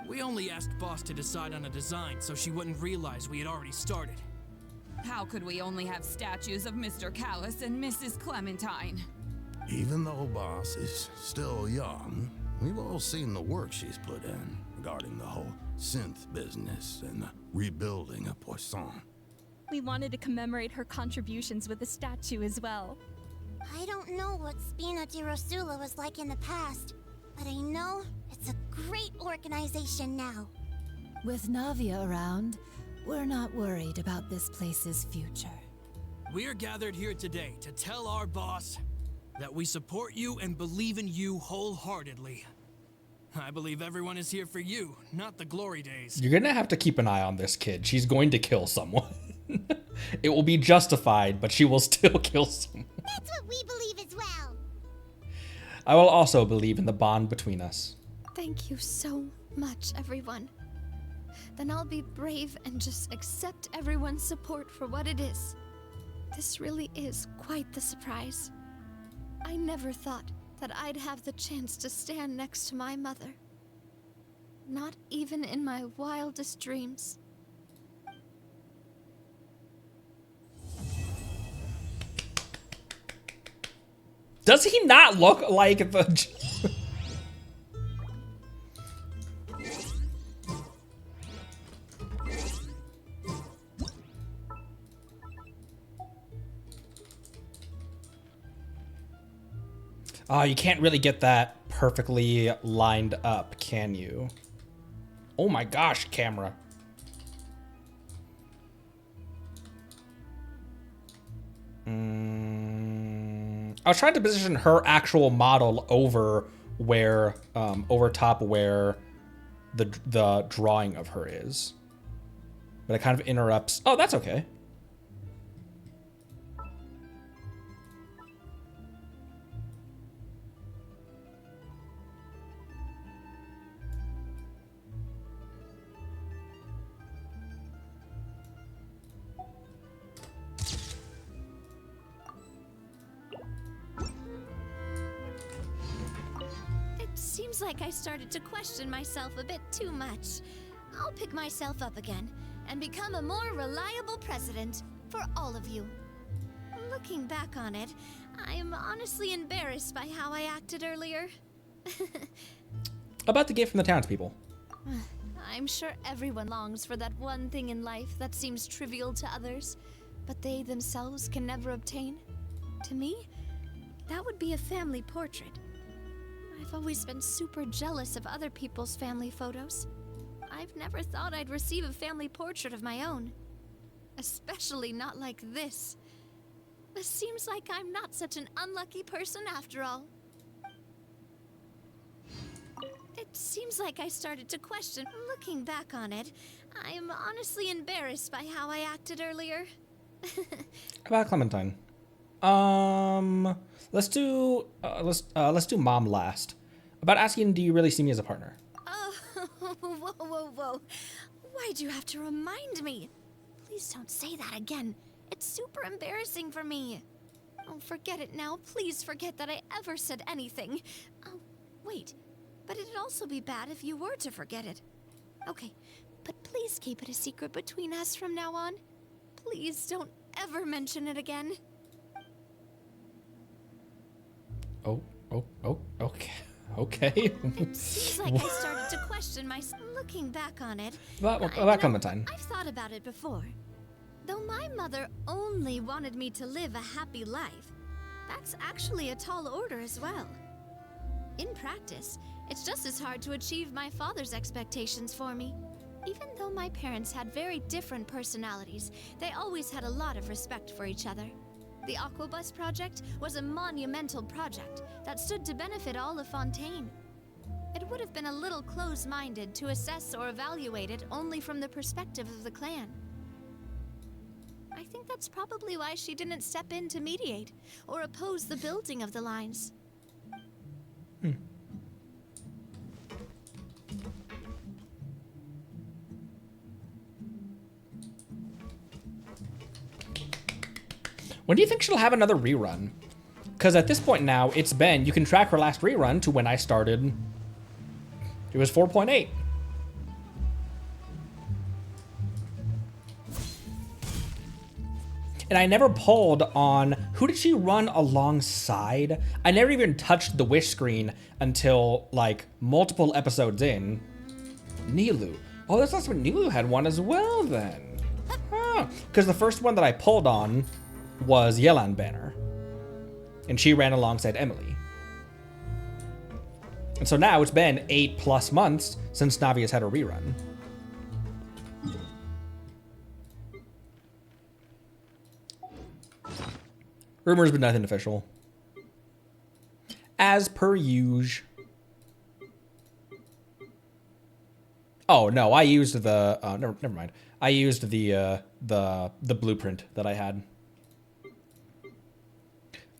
We only asked Boss to decide on a design so she wouldn't realize we had already started. How could we only have statues of Mr. Callus and Mrs. Clementine? Even though Boss is still young, we've all seen the work she's put in regarding the whole synth business and the rebuilding of Poisson. We wanted to commemorate her contributions with a statue as well. I don't know what Spina di Rosula was like in the past, but I know it's a great organization now. With Navia around, we're not worried about this place's future. We are gathered here today to tell our boss that we support you and believe in you wholeheartedly. I believe everyone is here for you, not the glory days. You're gonna have to keep an eye on this kid. She's going to kill someone. It will be justified, but she will still kill someone. That's what we believe as well. I will also believe in the bond between us. Thank you so much, everyone. Then I'll be brave and just accept everyone's support for what it is. This really is quite the surprise. I never thought that I'd have the chance to stand next to my mother. Not even in my wildest dreams. Does he not look like the... Oh, you can't really get that perfectly lined up, can you? Oh my gosh, camera. I was trying to position her actual model over where, over top where the drawing of her is. But it kind of interrupts. Oh, that's okay. Seems like I started to question myself a bit too much. I'll pick myself up again and become a more reliable president for all of you. Looking back on it, I'm honestly embarrassed by how I acted earlier. About the gift from the townspeople. I'm sure everyone longs for that one thing in life that seems trivial to others. but they themselves can never obtain? To me, that would be a family portrait. I've always been super jealous of other people's family photos. I've never thought I'd receive a family portrait of my own. Especially not like this. It seems like I'm not such an unlucky person after all. It seems like I started to question. Looking back on it, I'm honestly embarrassed by how I acted earlier. About Clementine. Let's do Mom last. About asking, do you really see me as a partner? Oh, whoa. Why'd you have to remind me? Please don't say that again. It's super embarrassing for me. Oh, forget it now. Please forget that I ever said anything. Oh, wait. But it'd also be bad if you were to forget it. Okay, but please keep it a secret between us from now on. Please don't ever mention it again. Okay. It seems like I started to question my... Looking back on it... About Clementine. I've thought about it before. Though my mother only wanted me to live a happy life, that's actually a tall order as well. In practice, it's just as hard to achieve my father's expectations for me. Even though my parents had very different personalities, they always had a lot of respect for each other. The Aquabus project was a monumental project that stood to benefit all of Fontaine. It would have been a little close-minded to assess or evaluate it only from the perspective of the clan. I think that's probably why she didn't step in to mediate or oppose the building of the lines. When do you think she'll have another rerun? Because at this point now, you can track her last rerun to when I started. It was 4.8. And I never pulled on, who did she run alongside? I never even touched the wish screen until, like, multiple episodes in. Nilu. Oh, that's what Nilu had one as well, then. Huh. Because the first one that I pulled on was Yelan Banner. And she ran alongside Emily. And so now it's been 8+ months since Navia's had a rerun. Rumors, but nothing official. As per usual. Oh no, I used the never mind. I used the blueprint that I had.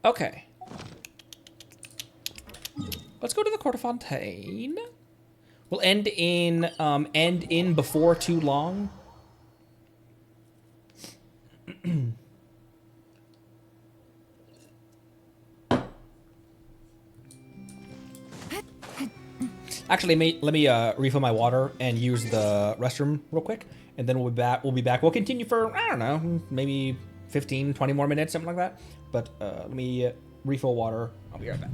Okay. Let's go to the Court of Fontaine. We'll end in before too long. Actually, let me refill my water and use the restroom real quick, and then we'll be back. We'll continue for, I don't know, maybe 15, 20 more minutes, something like that. But let me refill water. I'll be right back.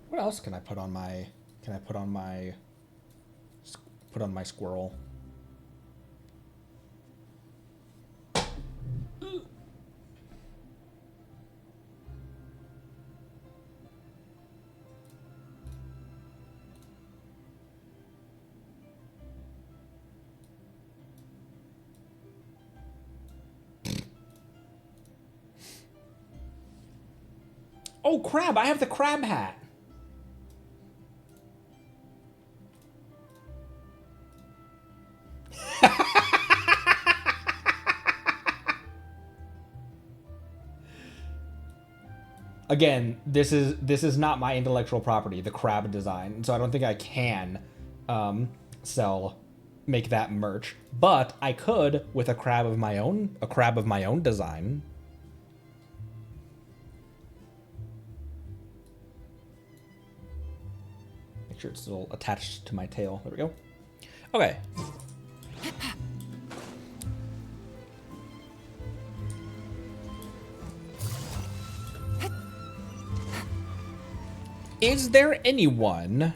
What else can I put on my? Can I put on my? Put on my squirrel. Oh crab! I have the crab hat. Again, this is not my intellectual property, the crab design, so I don't think I can make that merch. But I could with a crab of my own design. Make sure it's still attached to my tail. There we go. Okay. Is there anyone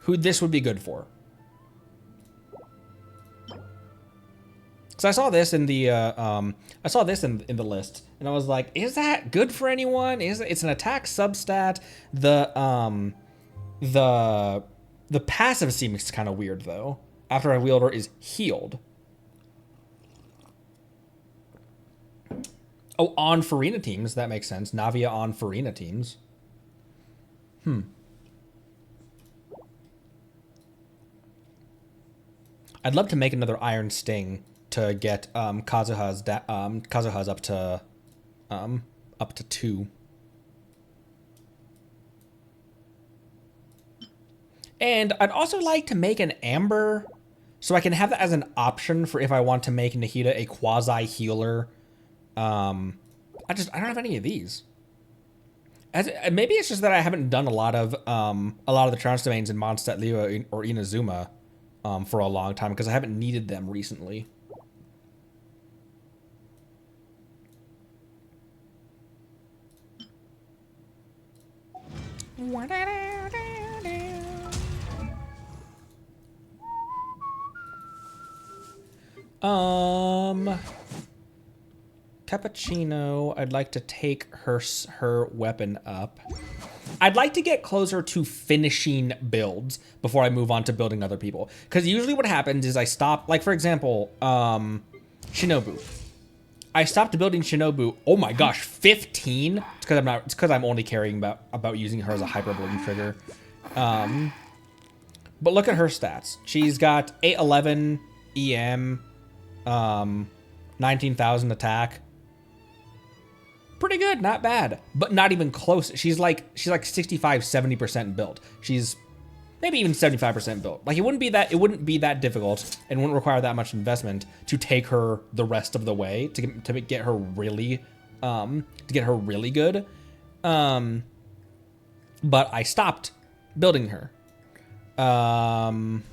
who this would be good for? So I saw this in the in the list, and I was like, is that good for anyone? It's an attack substat. The passive seems kind of weird though. After a wielder is healed. Oh, on Farina teams, that makes sense. Navia on Farina teams. I'd love to make another Iron Sting to get Kazuha's up to 2. And I'd also like to make an Amber so I can have that as an option for if I want to make Nahida a quasi healer. I don't have any of these. Maybe it's just that I haven't done a lot of the trance domains in Mondstadt Liyue or Inazuma for a long time because I haven't needed them recently. Cappuccino, I'd like to take her weapon up. I'd like to get closer to finishing builds before I move on to building other people. Because usually what happens is I stop, like for example, Shinobu. I stopped building Shinobu. Oh my gosh, 15? It's because I'm only caring about using her as a hyperbullying trigger. But look at her stats. She's got 811 EM, 19,000 attack. Pretty good, not bad, but not even close. She's like 65, 70% built. She's maybe even 75% built. Like it wouldn't be that difficult and wouldn't require that much investment to take her the rest of the way to get her really good. But I stopped building her. Xiangling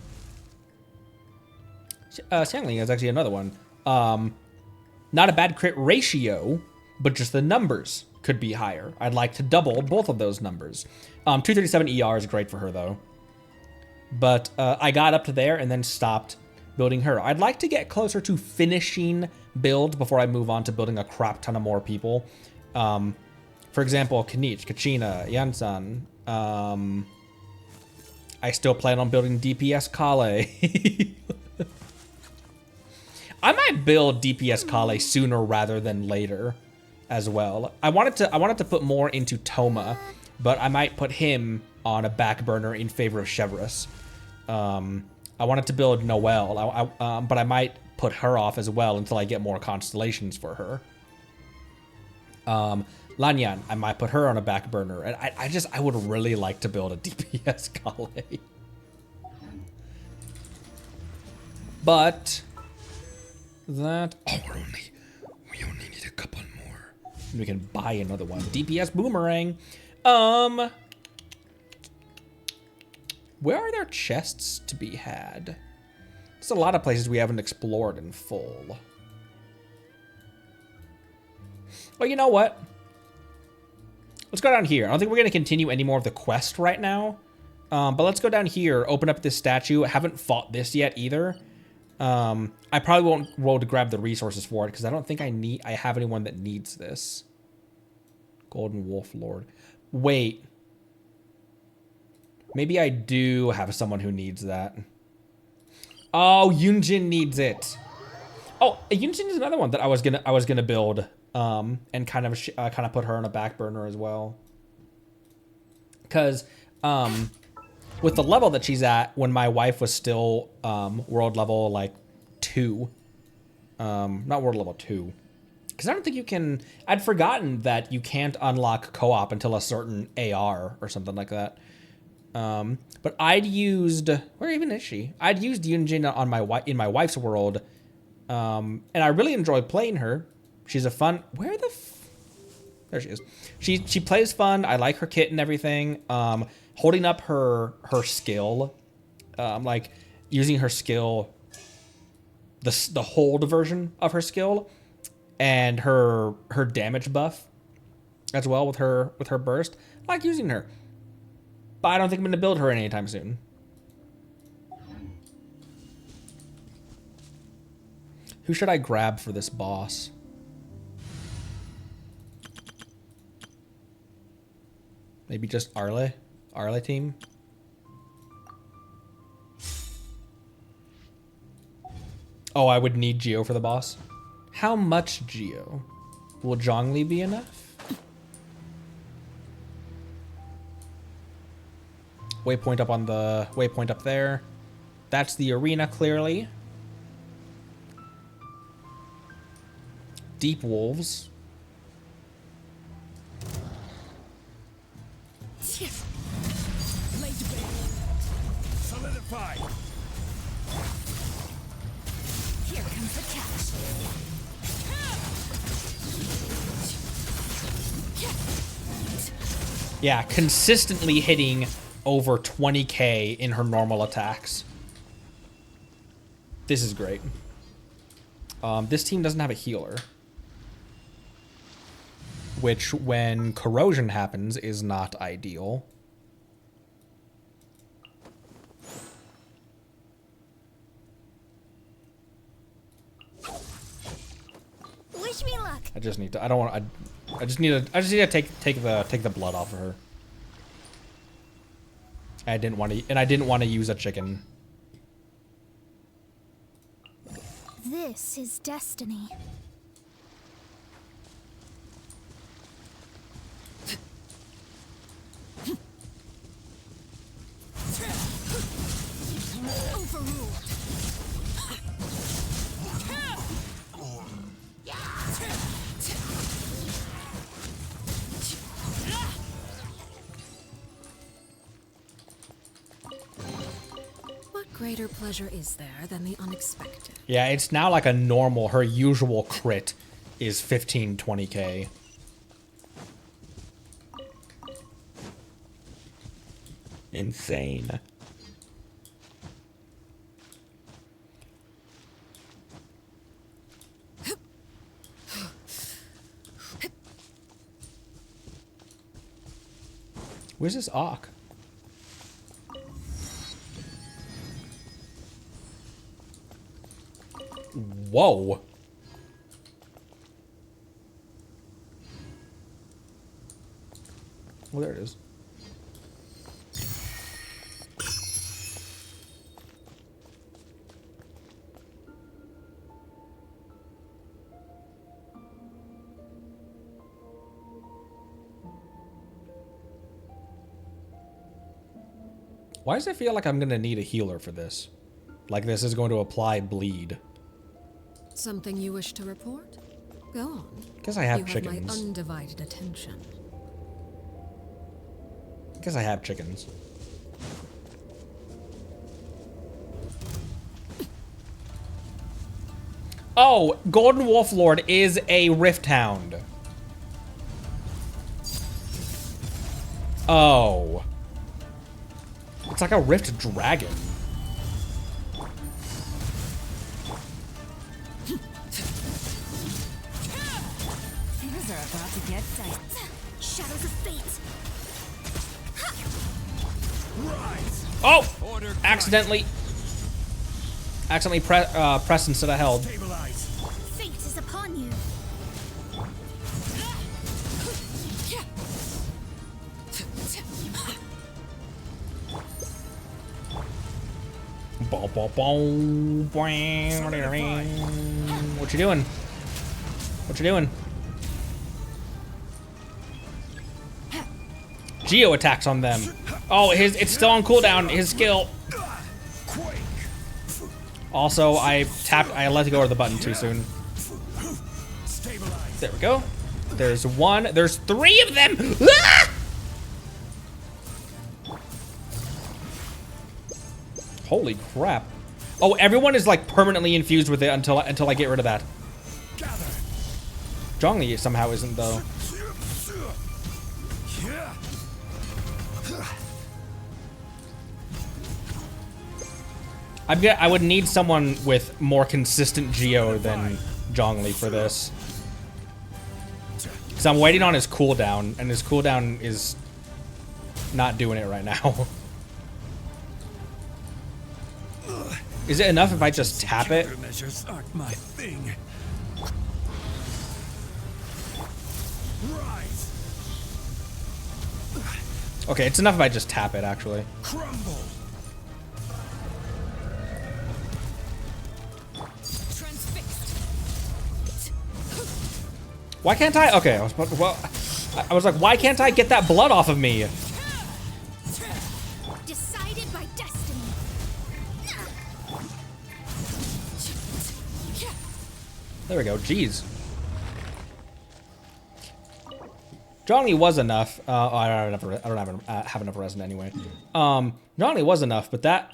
is actually another one. Not a bad crit ratio, but just the numbers could be higher. I'd like to double both of those numbers. 237 ER is great for her though. But I got up to there and then stopped building her. I'd like to get closer to finishing builds before I move on to building a crap ton of more people. For example, Kanich, Kachina, Yansan. I still plan on building DPS Kale. I might build DPS Kale sooner rather than later as well. I wanted to put more into Toma, but I might put him on a back burner in favor of Chevreuse. I wanted to build Noelle, but I might put her off as well until I get more constellations for her. Lanyan, I might put her on a back burner, and I would really like to build a DPS Kale. But that we only need a couple more. We can buy another one. DPS boomerang. Where are there chests to be had? There's a lot of places we haven't explored in full. Well, you know what? Let's go down here. I don't think we're going to continue any more of the quest right now. But let's go down here, open up this statue. I haven't fought this yet either. I probably won't roll to grab the resources for it because I don't think I have anyone that needs this. Golden Wolf Lord. Wait. Maybe I do have someone who needs that. Oh, Yunjin needs it. Oh, Yunjin is another one that I was gonna build, and kind of put her on a back burner as well. Because, with the level that she's at, when my wife was still world level like 2, not world level 2, because I don't think you can. I'd forgotten that you can't unlock co-op until a certain AR or something like that. But I'd used, where even is she? I'd used Yunjin on in my wife's world, and I really enjoyed playing her. She's a fun. Where the? There she is. She plays fun. I like her kit and everything. Holding up her skill, like using her skill, the hold version of her skill, and her damage buff, as well with her burst. I like using her. But I don't think I'm going to build her anytime soon. Who should I grab for this boss? Maybe just Arle? Arle team? Oh, I would need Geo for the boss. How much Geo? Will Zhongli be enough? Waypoint up on the waypoint up there. That's the arena clearly. Deep wolves. Solidify. Here comes the catch. Yeah, consistently hitting over 20k in her normal attacks. This is great. This team doesn't have a healer, which when corrosion happens is not ideal. Wish me luck. I just need to. I don't want. I just need to take the blood off of her. I didn't want to use a chicken. This is destiny. Overruled. What greater pleasure is there than the unexpected? Yeah, it's now like a normal. Her usual crit is 15-20k. Insane. Where's this Ark? Whoa. Well, there it is. Why does it feel like I'm going to need a healer for this? Like this is going to apply bleed. Something you wish to report? Go on. Because I have you chickens. Have my undivided attention. Because I have chickens. Oh, Golden Wolf Lord is a Rift Hound. Oh. It's like a rift dragon. Things are about to get tight. Shadows of fate. Oh! Accidentally pressed instead of held. Fate is upon you. What you doing? What you doing? Geo attacks on them. Oh, it's still on cooldown. His skill. Also, I let go of the button too soon. There we go. There's one. There's 3 of them. Ah! Holy crap. Oh, everyone is like permanently infused with it until I get rid of that. Zhongli somehow isn't though. I would need someone with more consistent Geo than Zhongli for this. Because I'm waiting on his cooldown, and his cooldown is not doing it right now. Is it enough if I just tap it? Measures aren't my thing. Okay, it's enough if I just tap it, actually. Crumble. Why can't I? Okay, I was like, why can't I get that blood off of me? Decided by destiny. There we go. Jeez. Zhongli was enough. Oh, I don't have enough resin anyway. Zhongli was enough, but that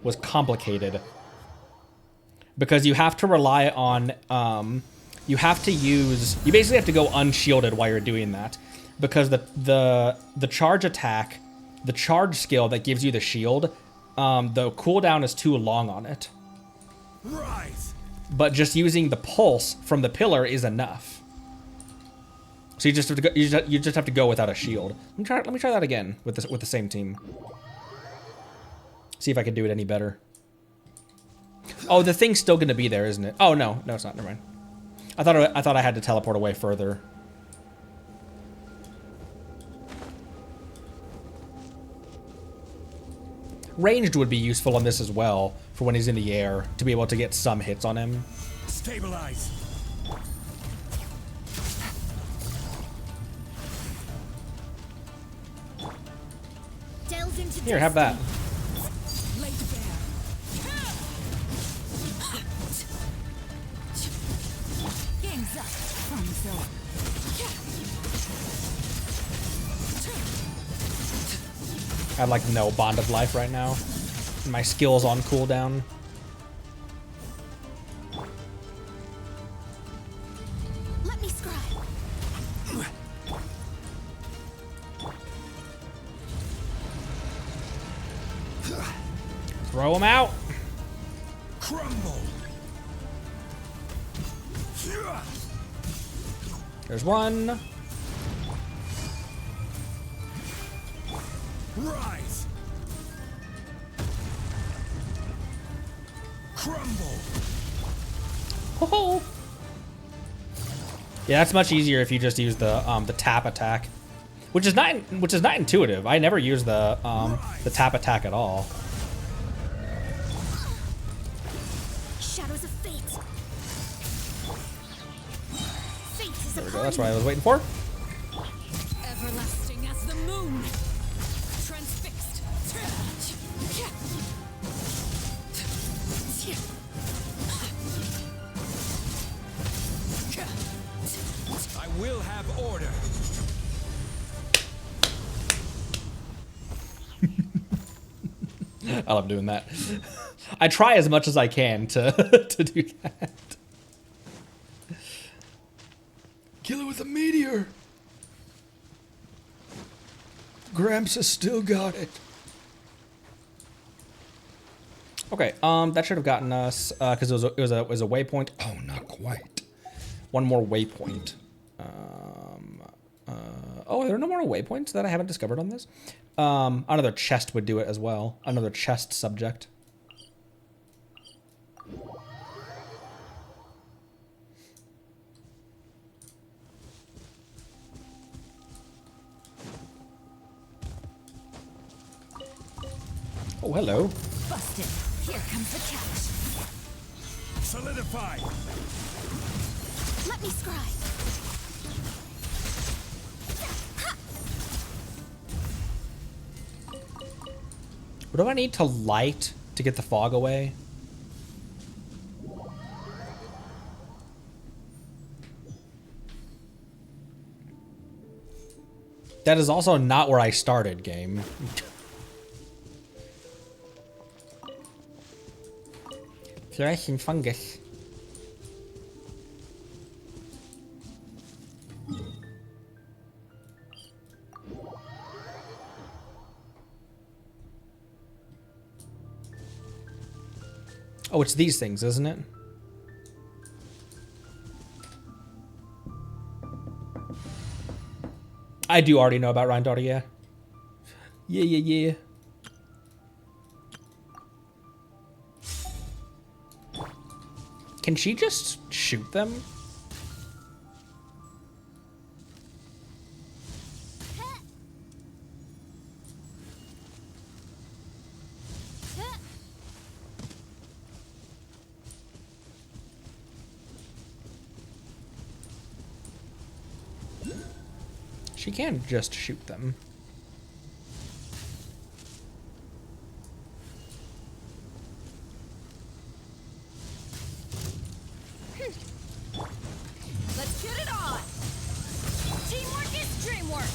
was complicated because you have to rely on you basically have to go unshielded while you're doing that, because the charge attack, the charge skill that gives you the shield, the cooldown is too long on it. But just using the pulse from the pillar is enough. So you just have to go, you just have to go without a shield. Let me try that again with the same team. See if I can do it any better. Oh, the thing's still gonna be there, isn't it? Oh no, it's not. Never mind. I thought I had to teleport away further. Ranged would be useful on this as well for when he's in the air to be able to get some hits on him. Stabilize. Here, have that. I have like no bond of life right now. And my skill's on cooldown. Let me scribe. Throw him out. Crumble. There's one. Rise. Crumble. Ho-ho. Yeah, that's much easier if you just use the tap attack, which is not intuitive. I never use the tap attack at all. Shadows of fate. Fate is There we go. That's what I was waiting for. everlasting as the moon. Transfixed. I will have order. I love doing that. I try as much as I can to do that. Kill it with a meteor. Gramps has still got it. Okay, that should have gotten us, because it was a waypoint. Oh, not quite. One more waypoint. Oh, there are no more waypoints that I haven't discovered on this? Another chest would do it as well. Another chest subject. Oh, hello. Busted. Here comes the catch. Solidify. Let me scry. What do I need to light to get the fog away? That is also not where I started, game. Fluorescent fungus. Oh, it's these things, isn't it? I do already know about Ryan Daughter, yeah. Yeah. Can she just shoot them? She can just shoot them. Let's get it on! Teamwork is dreamwork!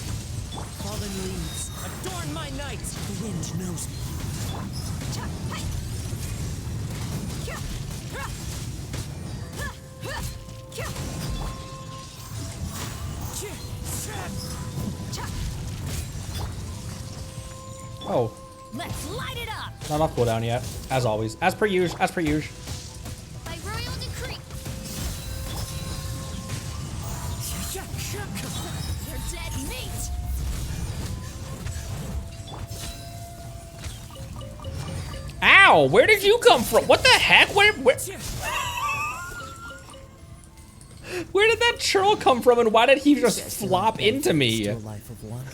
Fallen leaves, adorn my night. The wind knows me. Oh. Let's light it up! Not off cooldown yet. As always. As per usual. As per usual. By royal decree. You're dead meat! Ow! Where did you come from? What the heck? Where did that churl come from, and why did he just flop into me? Still life of one.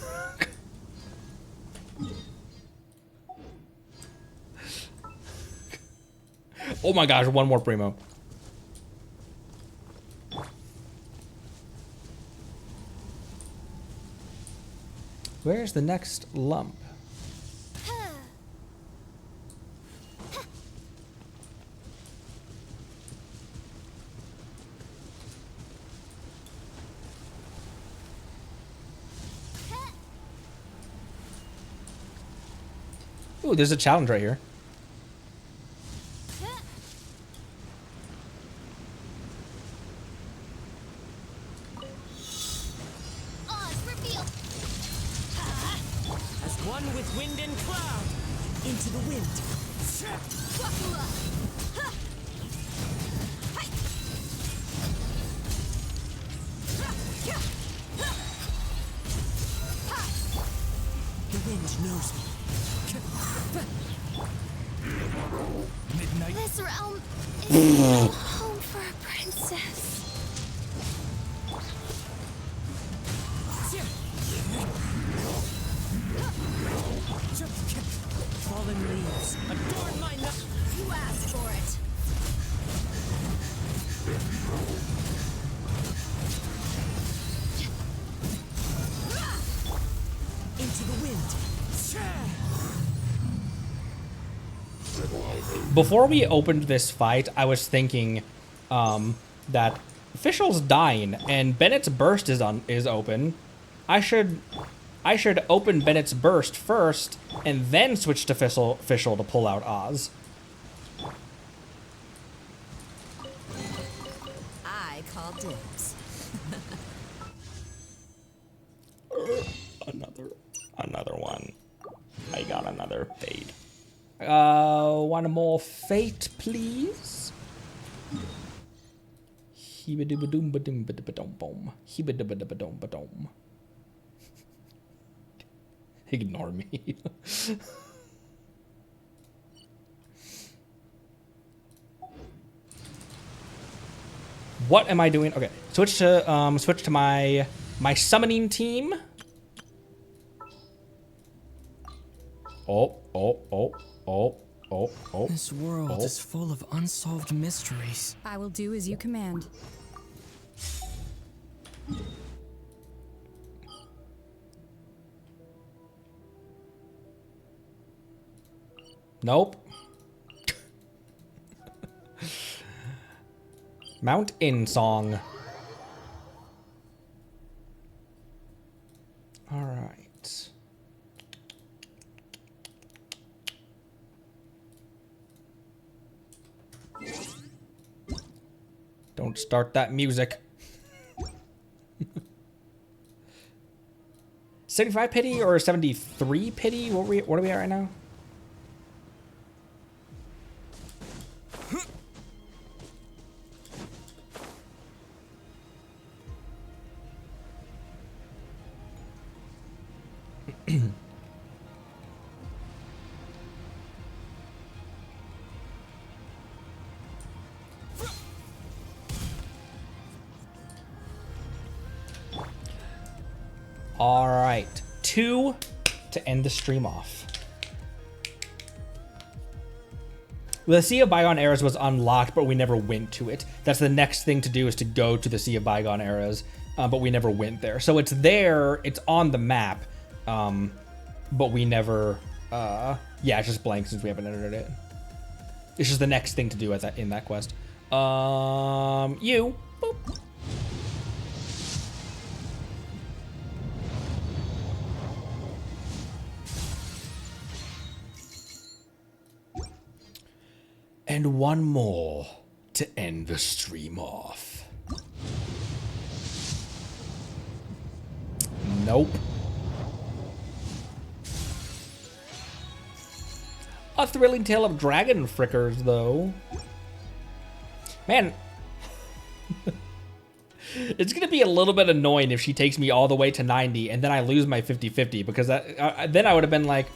Oh my gosh, one more primo. Where's the next lump? Ooh, there's a challenge right here. As one with wind and cloud, into the wind. The wind knows me. Midnight. This realm is no home for a princess. Fallen leaves, adorn my night. You asked for it! Into the wind. Before we opened this fight, I was thinking that Fischl's dying and Bennett's burst is open. I should open Bennett's burst first and then switch to Fischl to pull out Oz. I call dibs. Another one. I got another fate. One more fate, please. Hibba-dibba-doom-ba-doom-ba-dibba-dom-bom. Hibba-dibba-dibba-dom-ba-dom. Ignore me. What am I doing? Okay, switch to my summoning team. Oh. This world is full of unsolved mysteries. I will do as you command. Nope. Mount in song. All right. Don't start that music. 75 pity or 73 pity? What are we at right now? All right, 2 to end the stream off. The Sea of Bygone Eras was unlocked, but we never went to it. That's the next thing to do, is to go to the Sea of Bygone Eras, but we never went there. So it's there, it's on the map, but we never, yeah, it's just blank since we haven't entered it. It's just the next thing to do in that quest. You. Boop. And one more to end the stream off. Nope. A thrilling tale of dragon frickers, though. Man. It's going to be a little bit annoying if she takes me all the way to 90 and then I lose my 50-50, because then I would have been like,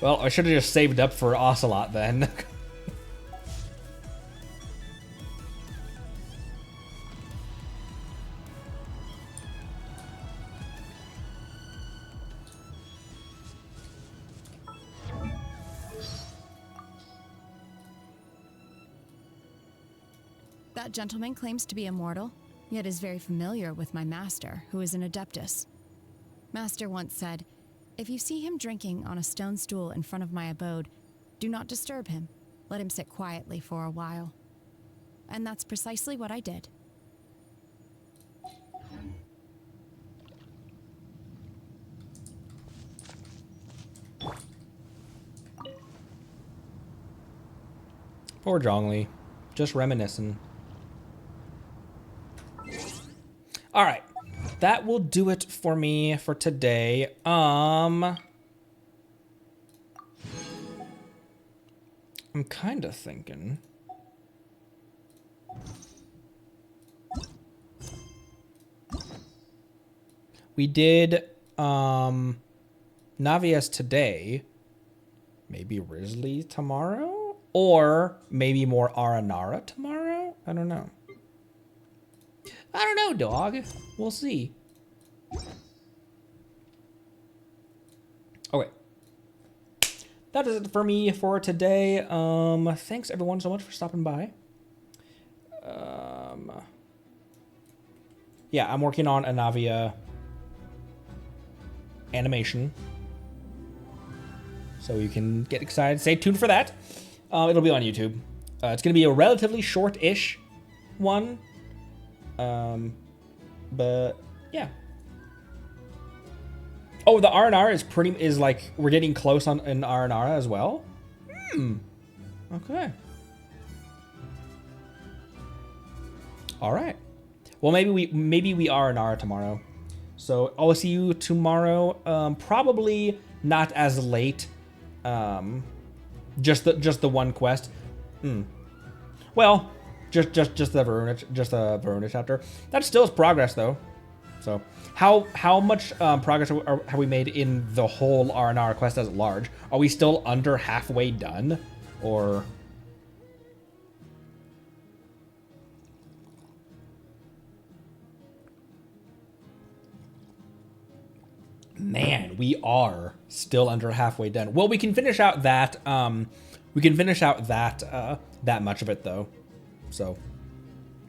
well, I should have just saved up for Ocelot then. That gentleman claims to be immortal, yet is very familiar with my master, who is an adeptus. Master once said, "If you see him drinking on a stone stool in front of my abode, do not disturb him. Let him sit quietly for a while." And that's precisely what I did. Poor Zhongli. Just reminiscing. All right, that will do it for me for today. I'm kind of thinking. We did Navias today. Maybe Risley tomorrow? Or maybe more Aranara tomorrow? I don't know. I don't know, dog. We'll see. Okay. That is it for me for today. Thanks everyone so much for stopping by. Yeah, I'm working on a Navia animation, so you can get excited. Stay tuned for that. It'll be on YouTube. It's gonna be a relatively short-ish one. But yeah. Oh, the R&R is like, we're getting close in R&R as well. Okay. All right. Well, maybe we R&R tomorrow. So I'll see you tomorrow. Probably not as late. Just the one quest. Well, just the Verona chapter. That still is progress though. So how much progress have we made in the whole R&R quest as large? Are we still under halfway done, or? Man, we are still under halfway done. Well, we can finish out that. We can finish out that much of it though. So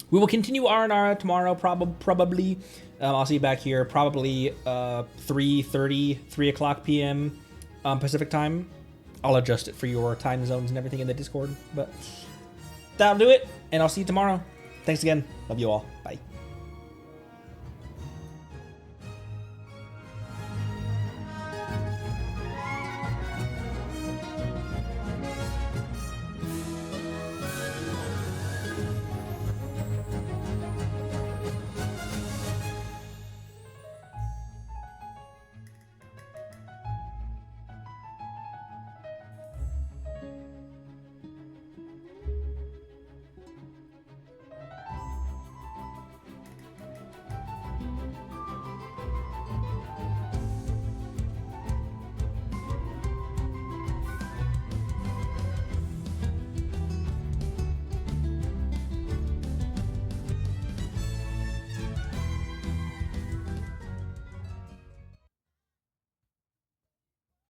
we will continue R&R tomorrow, probably. I'll see you back here probably 3 o'clock p.m. Pacific time. I'll adjust it for your time zones and everything in the Discord. But that'll do it, and I'll see you tomorrow. Thanks again. Love you all. Bye.